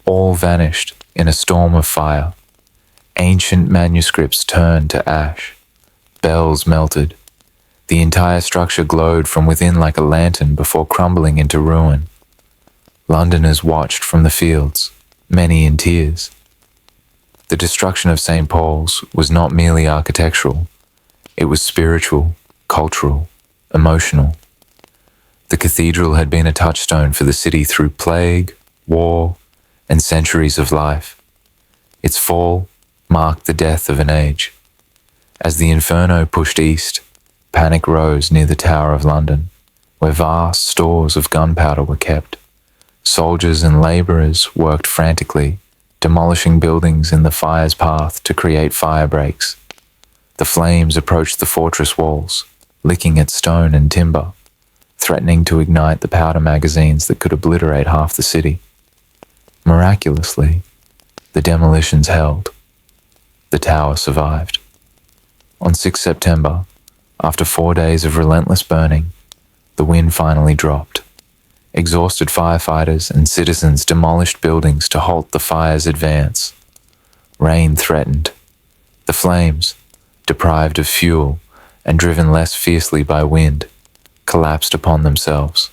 [SPEAKER 1] all vanished in a storm of fire. Ancient manuscripts turned to ash. Bells melted. The entire structure glowed from within like a lantern before crumbling into ruin. Londoners watched from the fields, many in tears. The destruction of St. Paul's was not merely architectural. It was spiritual, cultural, emotional. The cathedral had been a touchstone for the city through plague, war, and centuries of life. Its fall marked the death of an age. As the inferno pushed east, panic rose near the Tower of London, where vast stores of gunpowder were kept. Soldiers and labourers worked frantically, demolishing buildings in the fire's path to create fire breaks. The flames approached the fortress walls, licking at stone and timber, threatening to ignite the powder magazines that could obliterate half the city. Miraculously, the demolitions held. The tower survived. On 6 September, after 4 days of relentless burning, the wind finally dropped. Exhausted firefighters and citizens demolished buildings to halt the fire's advance. Rain threatened. The flames, deprived of fuel and driven less fiercely by wind, collapsed upon themselves.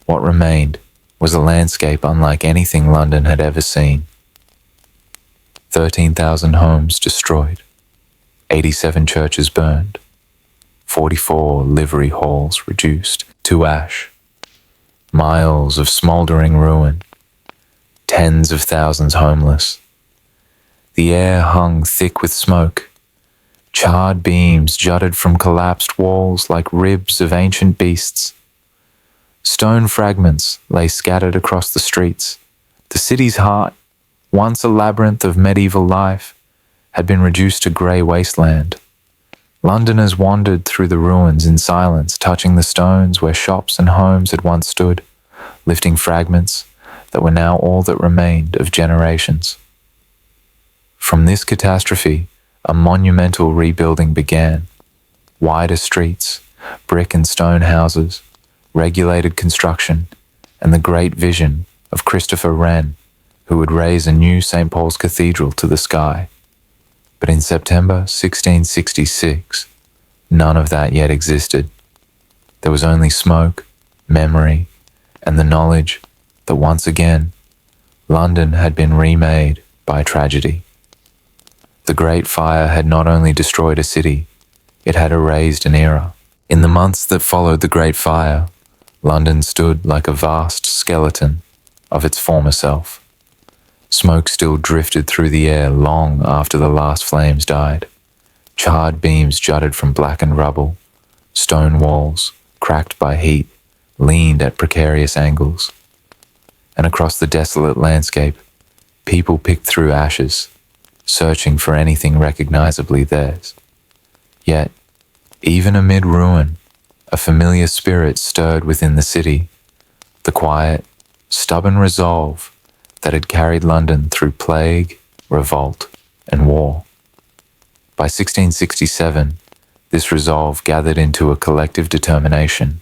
[SPEAKER 1] What remained was a landscape unlike anything London had ever seen. 13,000 homes destroyed, 87 churches burned, 44 livery halls reduced to ash, miles of smouldering ruin, tens of thousands homeless. The air hung thick with smoke. Charred beams jutted from collapsed walls like ribs of ancient beasts. Stone fragments lay scattered across the streets. The city's heart, once a labyrinth of medieval life, had been reduced to grey wasteland. Londoners wandered through the ruins in silence, touching the stones where shops and homes had once stood, lifting fragments that were now all that remained of generations. From this catastrophe, a monumental rebuilding began. Wider streets, brick and stone houses, regulated construction, and the great vision of Christopher Wren, who would raise a new St. Paul's Cathedral to the sky. But in September 1666, none of that yet existed. There was only smoke, memory, and the knowledge that once again, London had been remade by tragedy. The Great Fire had not only destroyed a city, it had erased an era. In the months that followed the Great Fire, London stood like a vast skeleton of its former self. Smoke still drifted through the air long after the last flames died. Charred beams jutted from blackened rubble. Stone walls, cracked by heat, leaned at precarious angles. And across the desolate landscape, people picked through ashes, searching for anything recognizably theirs. Yet, even amid ruin, a familiar spirit stirred within the city, the quiet, stubborn resolve that had carried London through plague, revolt, and war. By 1667, this resolve gathered into a collective determination.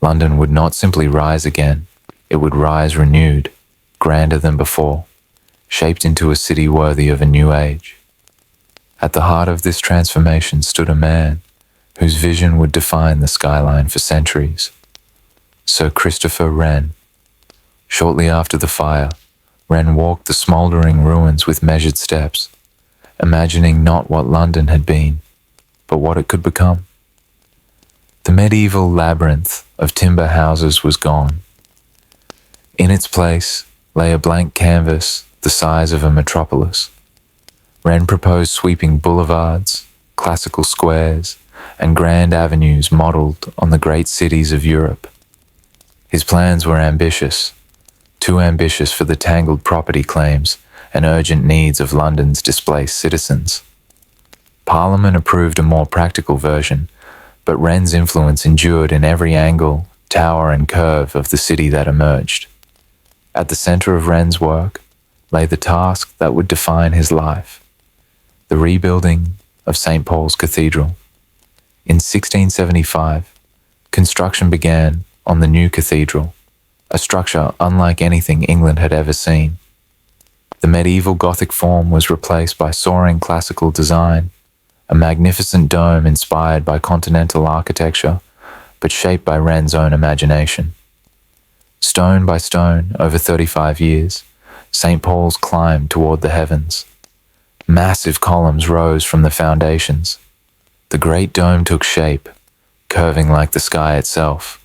[SPEAKER 1] London would not simply rise again, it would rise renewed, grander than before, shaped into a city worthy of a new age. At the heart of this transformation stood a man whose vision would define the skyline for centuries. Sir Christopher Wren. Shortly after the fire, Wren walked the smouldering ruins with measured steps, imagining not what London had been, but what it could become. The medieval labyrinth of timber houses was gone. In its place lay a blank canvas the size of a metropolis. Wren proposed sweeping boulevards, classical squares, and grand avenues modelled on the great cities of Europe. His plans were ambitious, too ambitious for the tangled property claims and urgent needs of London's displaced citizens. Parliament approved a more practical version, but Wren's influence endured in every angle, tower, and curve of the city that emerged. At the centre of Wren's work lay the task that would define his life: the rebuilding of St. Paul's Cathedral. In 1675, construction began on the new cathedral, a structure unlike anything England had ever seen. The medieval Gothic form was replaced by soaring classical design, a magnificent dome inspired by continental architecture, but shaped by Wren's own imagination. Stone by stone, over 35 years, St. Paul's climbed toward the heavens. Massive columns rose from the foundations. The great dome took shape, curving like the sky itself,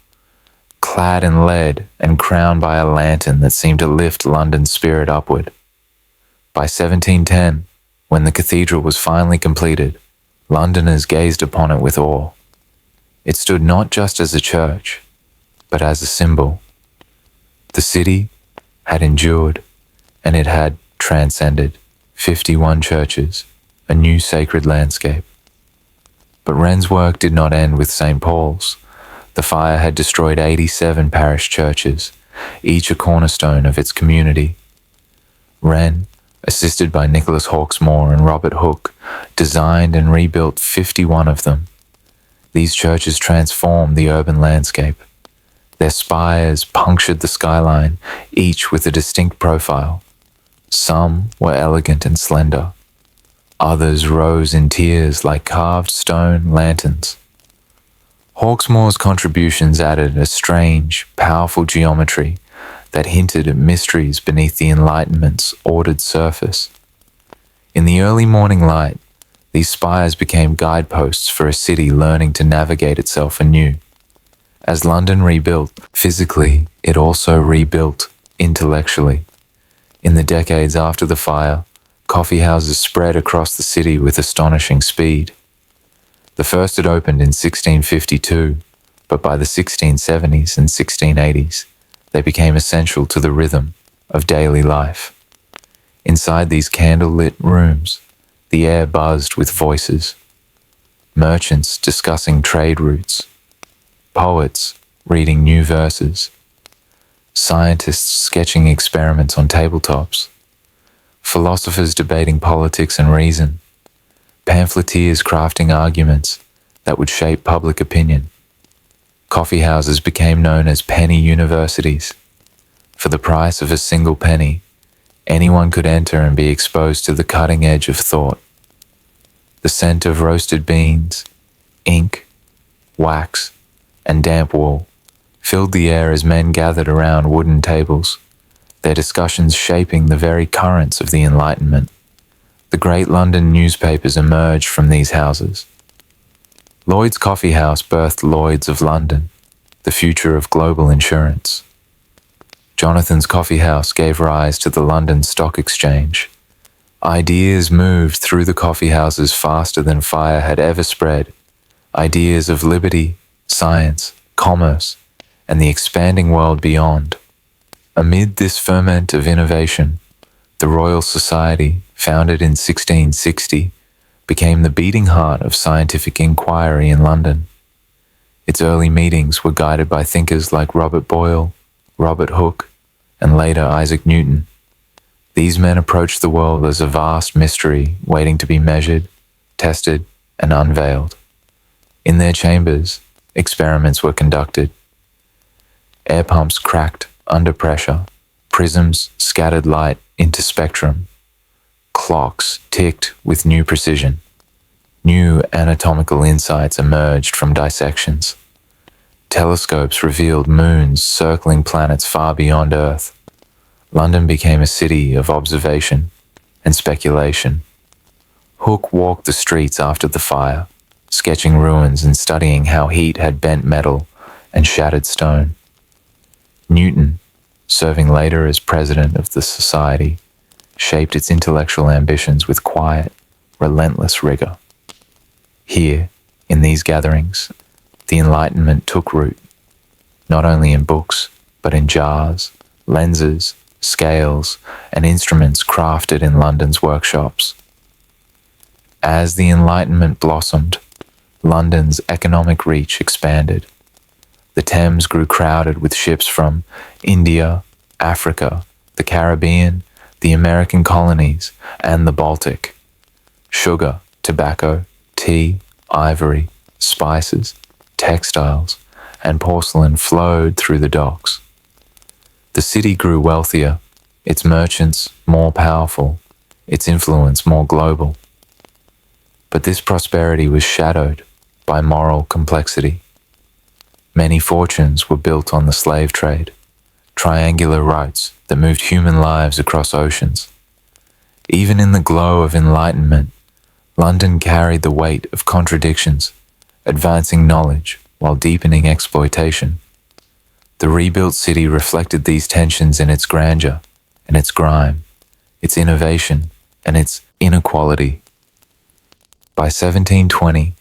[SPEAKER 1] clad in lead and crowned by a lantern that seemed to lift London's spirit upward. By 1710, When the cathedral was finally completed, Londoners gazed upon it with awe. It stood not just as a church, but as a symbol. The city had endured, and it had transcended 51 churches, a new sacred landscape. But Wren's work did not end with St. Paul's. The fire had destroyed 87 parish churches, each a cornerstone of its community. Wren, assisted by Nicholas Hawksmoor and Robert Hooke, designed and rebuilt 51 of them. These churches transformed the urban landscape. Their spires punctured the skyline, each with a distinct profile. Some were elegant and slender. Others rose in tiers like carved stone lanterns. Hawksmoor's contributions added a strange, powerful geometry that hinted at mysteries beneath the Enlightenment's ordered surface. In the early morning light, these spires became guideposts for a city learning to navigate itself anew. As London rebuilt physically, it also rebuilt intellectually. In the decades after the fire, coffee houses spread across the city with astonishing speed. The first had opened in 1652, but by the 1670s and 1680s, they became essential to the rhythm of daily life. Inside these candle-lit rooms, the air buzzed with voices. Merchants discussing trade routes, poets reading new verses, scientists sketching experiments on tabletops, philosophers debating politics and reason, pamphleteers crafting arguments that would shape public opinion. Coffee houses became known as penny universities. For the price of a single penny, anyone could enter and be exposed to the cutting edge of thought. The scent of roasted beans, ink, wax, and damp wool filled the air as men gathered around wooden tables, their discussions shaping the very currents of the Enlightenment. The great London newspapers emerged from these houses. Lloyd's Coffee House birthed Lloyd's of London, the future of global insurance. Jonathan's Coffee House gave rise to the London Stock Exchange. Ideas moved through the coffee houses faster than fire had ever spread. Ideas of liberty, science, commerce, and the expanding world beyond. Amid this ferment of innovation, the Royal Society, founded in 1660, became the beating heart of scientific inquiry in London. Its early meetings were guided by thinkers like Robert Boyle, Robert Hooke, and later Isaac Newton. These men approached the world as a vast mystery waiting to be measured, tested, and unveiled. In their chambers, experiments were conducted. Air pumps cracked under pressure, prisms scattered light into spectrum, clocks ticked with new precision. New anatomical insights emerged from dissections. Telescopes revealed moons circling planets far beyond Earth. London became a city of observation and speculation. Hooke walked the streets after the fire, sketching ruins and studying how heat had bent metal and shattered stone. Newton, serving later as president of the society, shaped its intellectual ambitions with quiet, relentless rigor. Here, in these gatherings, the Enlightenment took root, not only in books, but in jars, lenses, scales, and instruments crafted in London's workshops. As the Enlightenment blossomed, London's economic reach expanded. The Thames grew crowded with ships from India, Africa, the Caribbean, the American colonies, and the Baltic. Sugar, tobacco, tea, ivory, spices, textiles, and porcelain flowed through the docks. The city grew wealthier, its merchants more powerful, its influence more global. But this prosperity was shadowed by moral complexity. Many fortunes were built on the slave trade, triangular routes that moved human lives across oceans. Even in the glow of enlightenment, London carried the weight of contradictions, advancing knowledge while deepening exploitation. The rebuilt city reflected these tensions in its grandeur and its grime, its innovation and its Inequality. By 1720,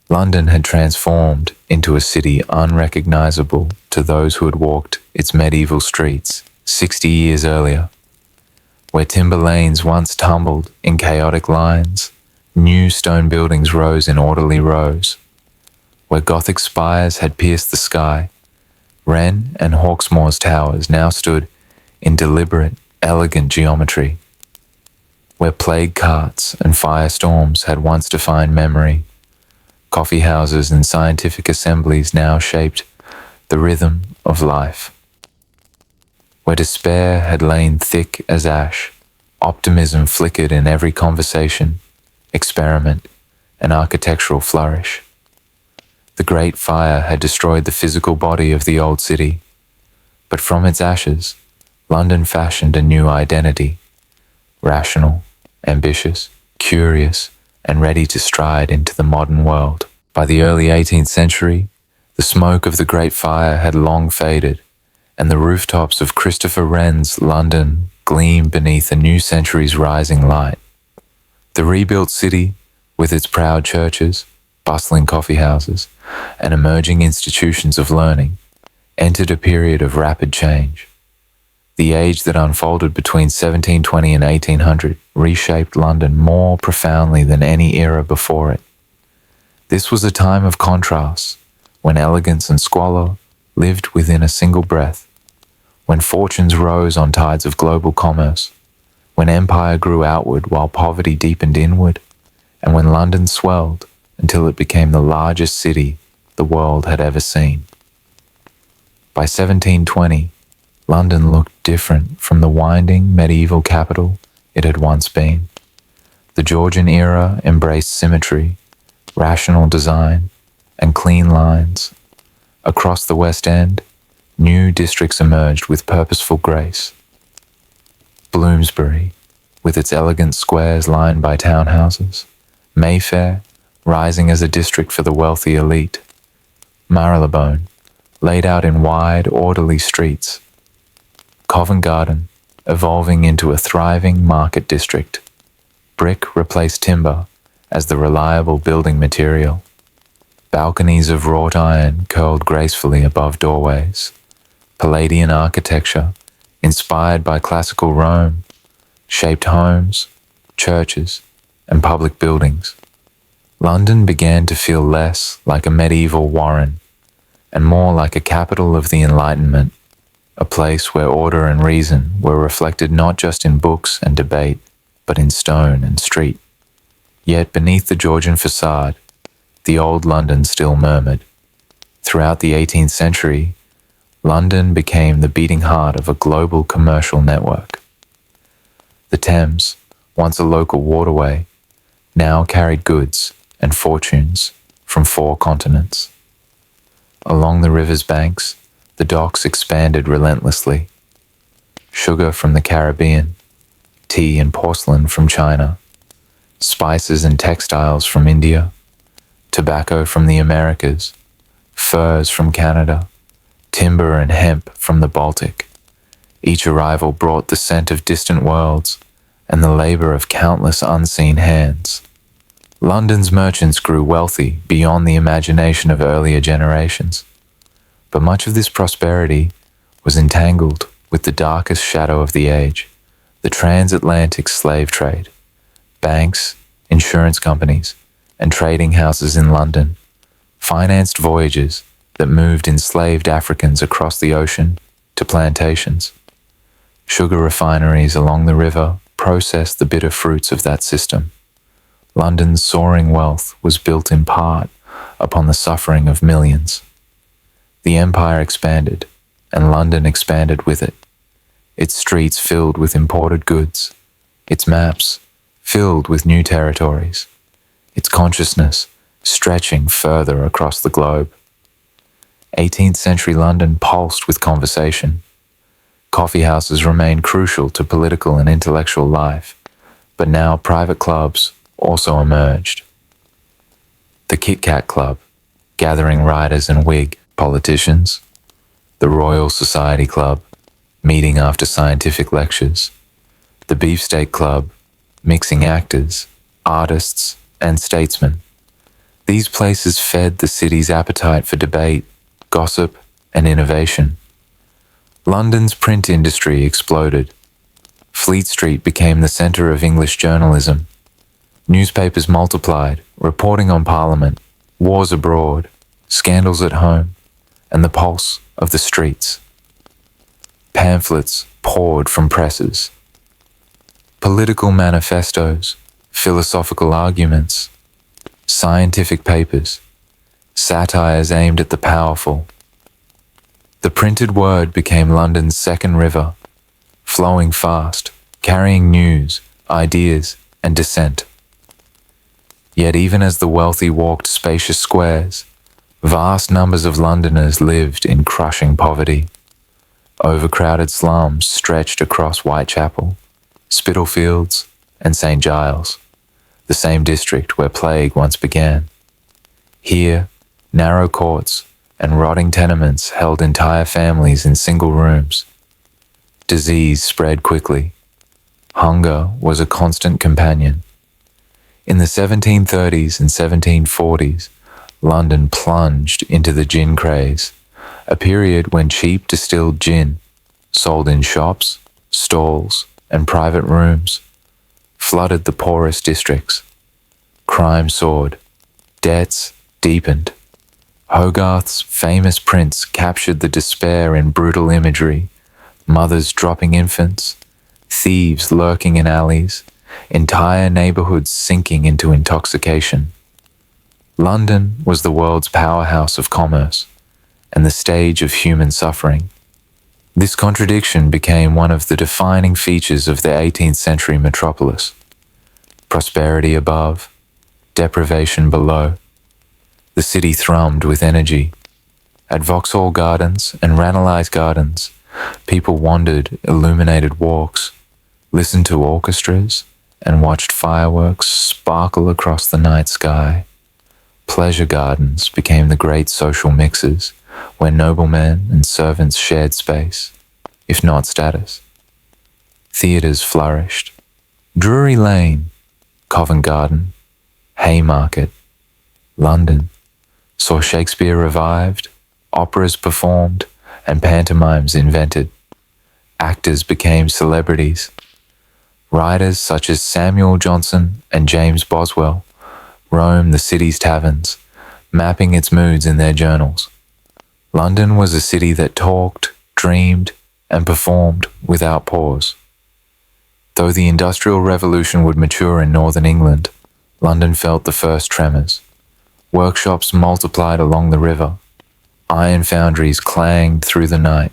[SPEAKER 1] London had transformed into a city unrecognizable to those who had walked its medieval streets 60 years earlier. Where timber lanes once tumbled in chaotic lines, new stone buildings rose in orderly rows. Where Gothic spires had pierced the sky, Wren and Hawksmoor's towers now stood in deliberate, elegant geometry. Where plague carts and firestorms had once defined memory, coffee houses and scientific assemblies now shaped the rhythm of life. Where despair had lain thick as ash, optimism flickered in every conversation, experiment, and architectural flourish. The Great Fire had destroyed the physical body of the old city, but from its ashes, London fashioned a new identity, rational, ambitious, curious, and ready to stride into the modern world. By the early 18th century, the smoke of the Great Fire had long faded, and the rooftops of Christopher Wren's London gleamed beneath a new century's rising light. The rebuilt city, with its proud churches, bustling coffee houses, and emerging institutions of learning, entered a period of rapid change. The age that unfolded between 1720 and 1800 reshaped London more profoundly than any era before it. This was a time of contrasts, when elegance and squalor lived within a single breath, when fortunes rose on tides of global commerce, when empire grew outward while poverty deepened inward, and when London swelled until it became the largest city the world had ever seen. By 1720, London looked different from the winding medieval capital it had once been. The Georgian era embraced symmetry, rational design, and clean lines. Across the West End, new districts emerged with purposeful grace. Bloomsbury, with its elegant squares lined by townhouses, Mayfair, rising as a district for the wealthy elite, Marylebone, laid out in wide, orderly streets, Covent Garden, evolving into a thriving market district. Brick replaced timber as the reliable building material. Balconies of wrought iron curled gracefully above doorways. Palladian architecture, inspired by classical Rome, shaped homes, churches, and public buildings. London began to feel less like a medieval warren and more like a capital of the Enlightenment, a place where order and reason were reflected not just in books and debate, but in stone and street. Yet beneath the Georgian facade, the old London still murmured. Throughout the 18th century, London became the beating heart of a global commercial network. The Thames, once a local waterway, now carried goods and fortunes from 4 continents. Along the river's banks, the docks expanded relentlessly. Sugar from the Caribbean, tea and porcelain from China, spices and textiles from India, tobacco from the Americas, furs from Canada, timber and hemp from the Baltic. Each arrival brought the scent of distant worlds and the labor of countless unseen hands. London's merchants grew wealthy beyond the imagination of earlier generations. But much of this prosperity was entangled with the darkest shadow of the age, the transatlantic slave trade. Banks, insurance companies, and trading houses in London financed voyages that moved enslaved Africans across the ocean to plantations. Sugar refineries along the river processed the bitter fruits of that system. London's soaring wealth was built in part upon the suffering of millions. The empire expanded, and London expanded with it. Its streets filled with imported goods, its maps filled with new territories, its consciousness stretching further across the globe. 18th century London pulsed with conversation. Coffee houses remained crucial to political and intellectual life, but now private clubs also emerged. The Kit Kat Club, gathering writers and Whig politicians. The Royal Society Club, meeting after scientific lectures. The Beefsteak Club, mixing actors, artists, and statesmen. These places fed the city's appetite for debate, gossip, and innovation. London's print industry exploded. Fleet Street became the centre of English journalism. Newspapers multiplied, reporting on Parliament, wars abroad, scandals at home, and the pulse of the streets. Pamphlets poured from presses. Political manifestos, philosophical arguments, scientific papers, satires aimed at the powerful. The printed word became London's second river, flowing fast, carrying news, ideas, and dissent. Yet even as the wealthy walked spacious squares, vast numbers of Londoners lived in crushing poverty. Overcrowded slums stretched across Whitechapel, Spitalfields, and St. Giles, the same district where plague once began. Here, narrow courts and rotting tenements held entire families in single rooms. Disease spread quickly. Hunger was a constant companion. In the 1730s and 1740s, London plunged into the gin craze, a period when cheap distilled gin, sold in shops, stalls, and private rooms, flooded the poorest districts. Crime soared. Debts deepened. Hogarth's famous prints captured the despair in brutal imagery, mothers dropping infants, thieves lurking in alleys, entire neighborhoods sinking into intoxication. London was the world's powerhouse of commerce and the stage of human suffering. This contradiction became one of the defining features of the 18th century metropolis. Prosperity above, deprivation below. The city thrummed with energy. At Vauxhall Gardens and Ranelagh Gardens, people wandered illuminated walks, listened to orchestras, and watched fireworks sparkle across the night sky. Pleasure gardens became the great social mixes, where noblemen and servants shared space, if not status. Theatres flourished. Drury Lane, Covent Garden, Haymarket, London saw Shakespeare revived, operas performed, and pantomimes invented. Actors became celebrities. Writers such as Samuel Johnson and James Boswell roamed the city's taverns, mapping its moods in their journals. London was a city that talked, dreamed, and performed without pause. Though the Industrial Revolution would mature in northern England, London felt the first tremors. Workshops multiplied along the river. Iron foundries clanged through the night.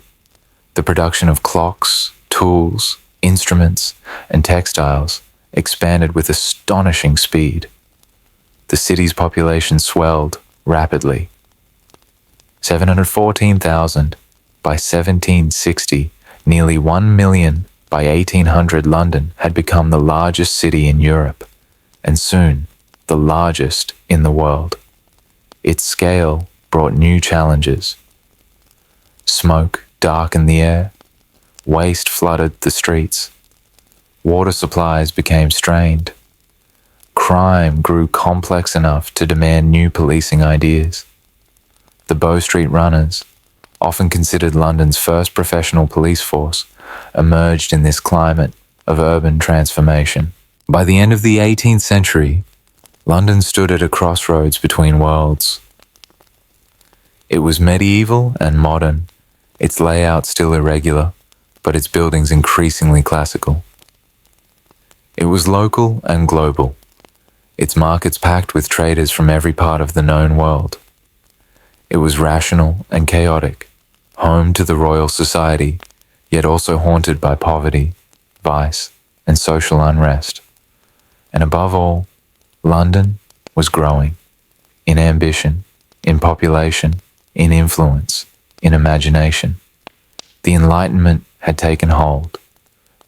[SPEAKER 1] The production of clocks, tools, instruments, and textiles expanded with astonishing speed. The city's population swelled rapidly. 714,000 by 1760, nearly 1 million by 1800, London had become the largest city in Europe, and soon the largest in the world. Its scale brought new challenges. Smoke darkened the air. Waste flooded the streets. Water supplies became strained. Crime grew complex enough to demand new policing ideas. The Bow Street Runners, often considered London's first professional police force, emerged in this climate of urban transformation. By the end of the 18th century, London stood at a crossroads between worlds. It was medieval and modern, its layout still irregular, but its buildings increasingly classical. It was local and global, its markets packed with traders from every part of the known world. It was rational and chaotic, home to the Royal Society, yet also haunted by poverty, vice, and social unrest. And above all, London was growing, in ambition, in population, in influence, in imagination. The Enlightenment had taken hold.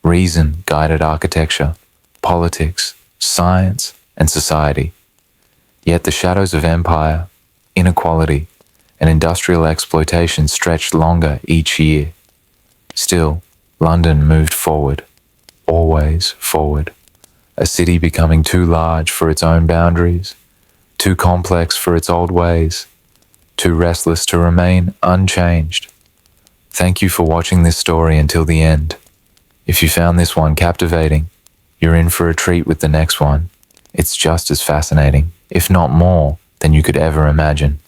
[SPEAKER 1] Reason guided architecture, politics, science, and society. Yet the shadows of empire, inequality, and industrial exploitation stretched longer each year. Still, London moved forward, always forward. A city becoming too large for its own boundaries, too complex for its old ways, too restless to remain unchanged. Thank you for watching this story until the end. If you found this one captivating, you're in for a treat with the next one. It's just as fascinating, if not more, than you could ever imagine.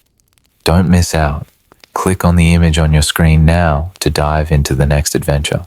[SPEAKER 1] Don't miss out. Click on the image on your screen now to dive into the next adventure.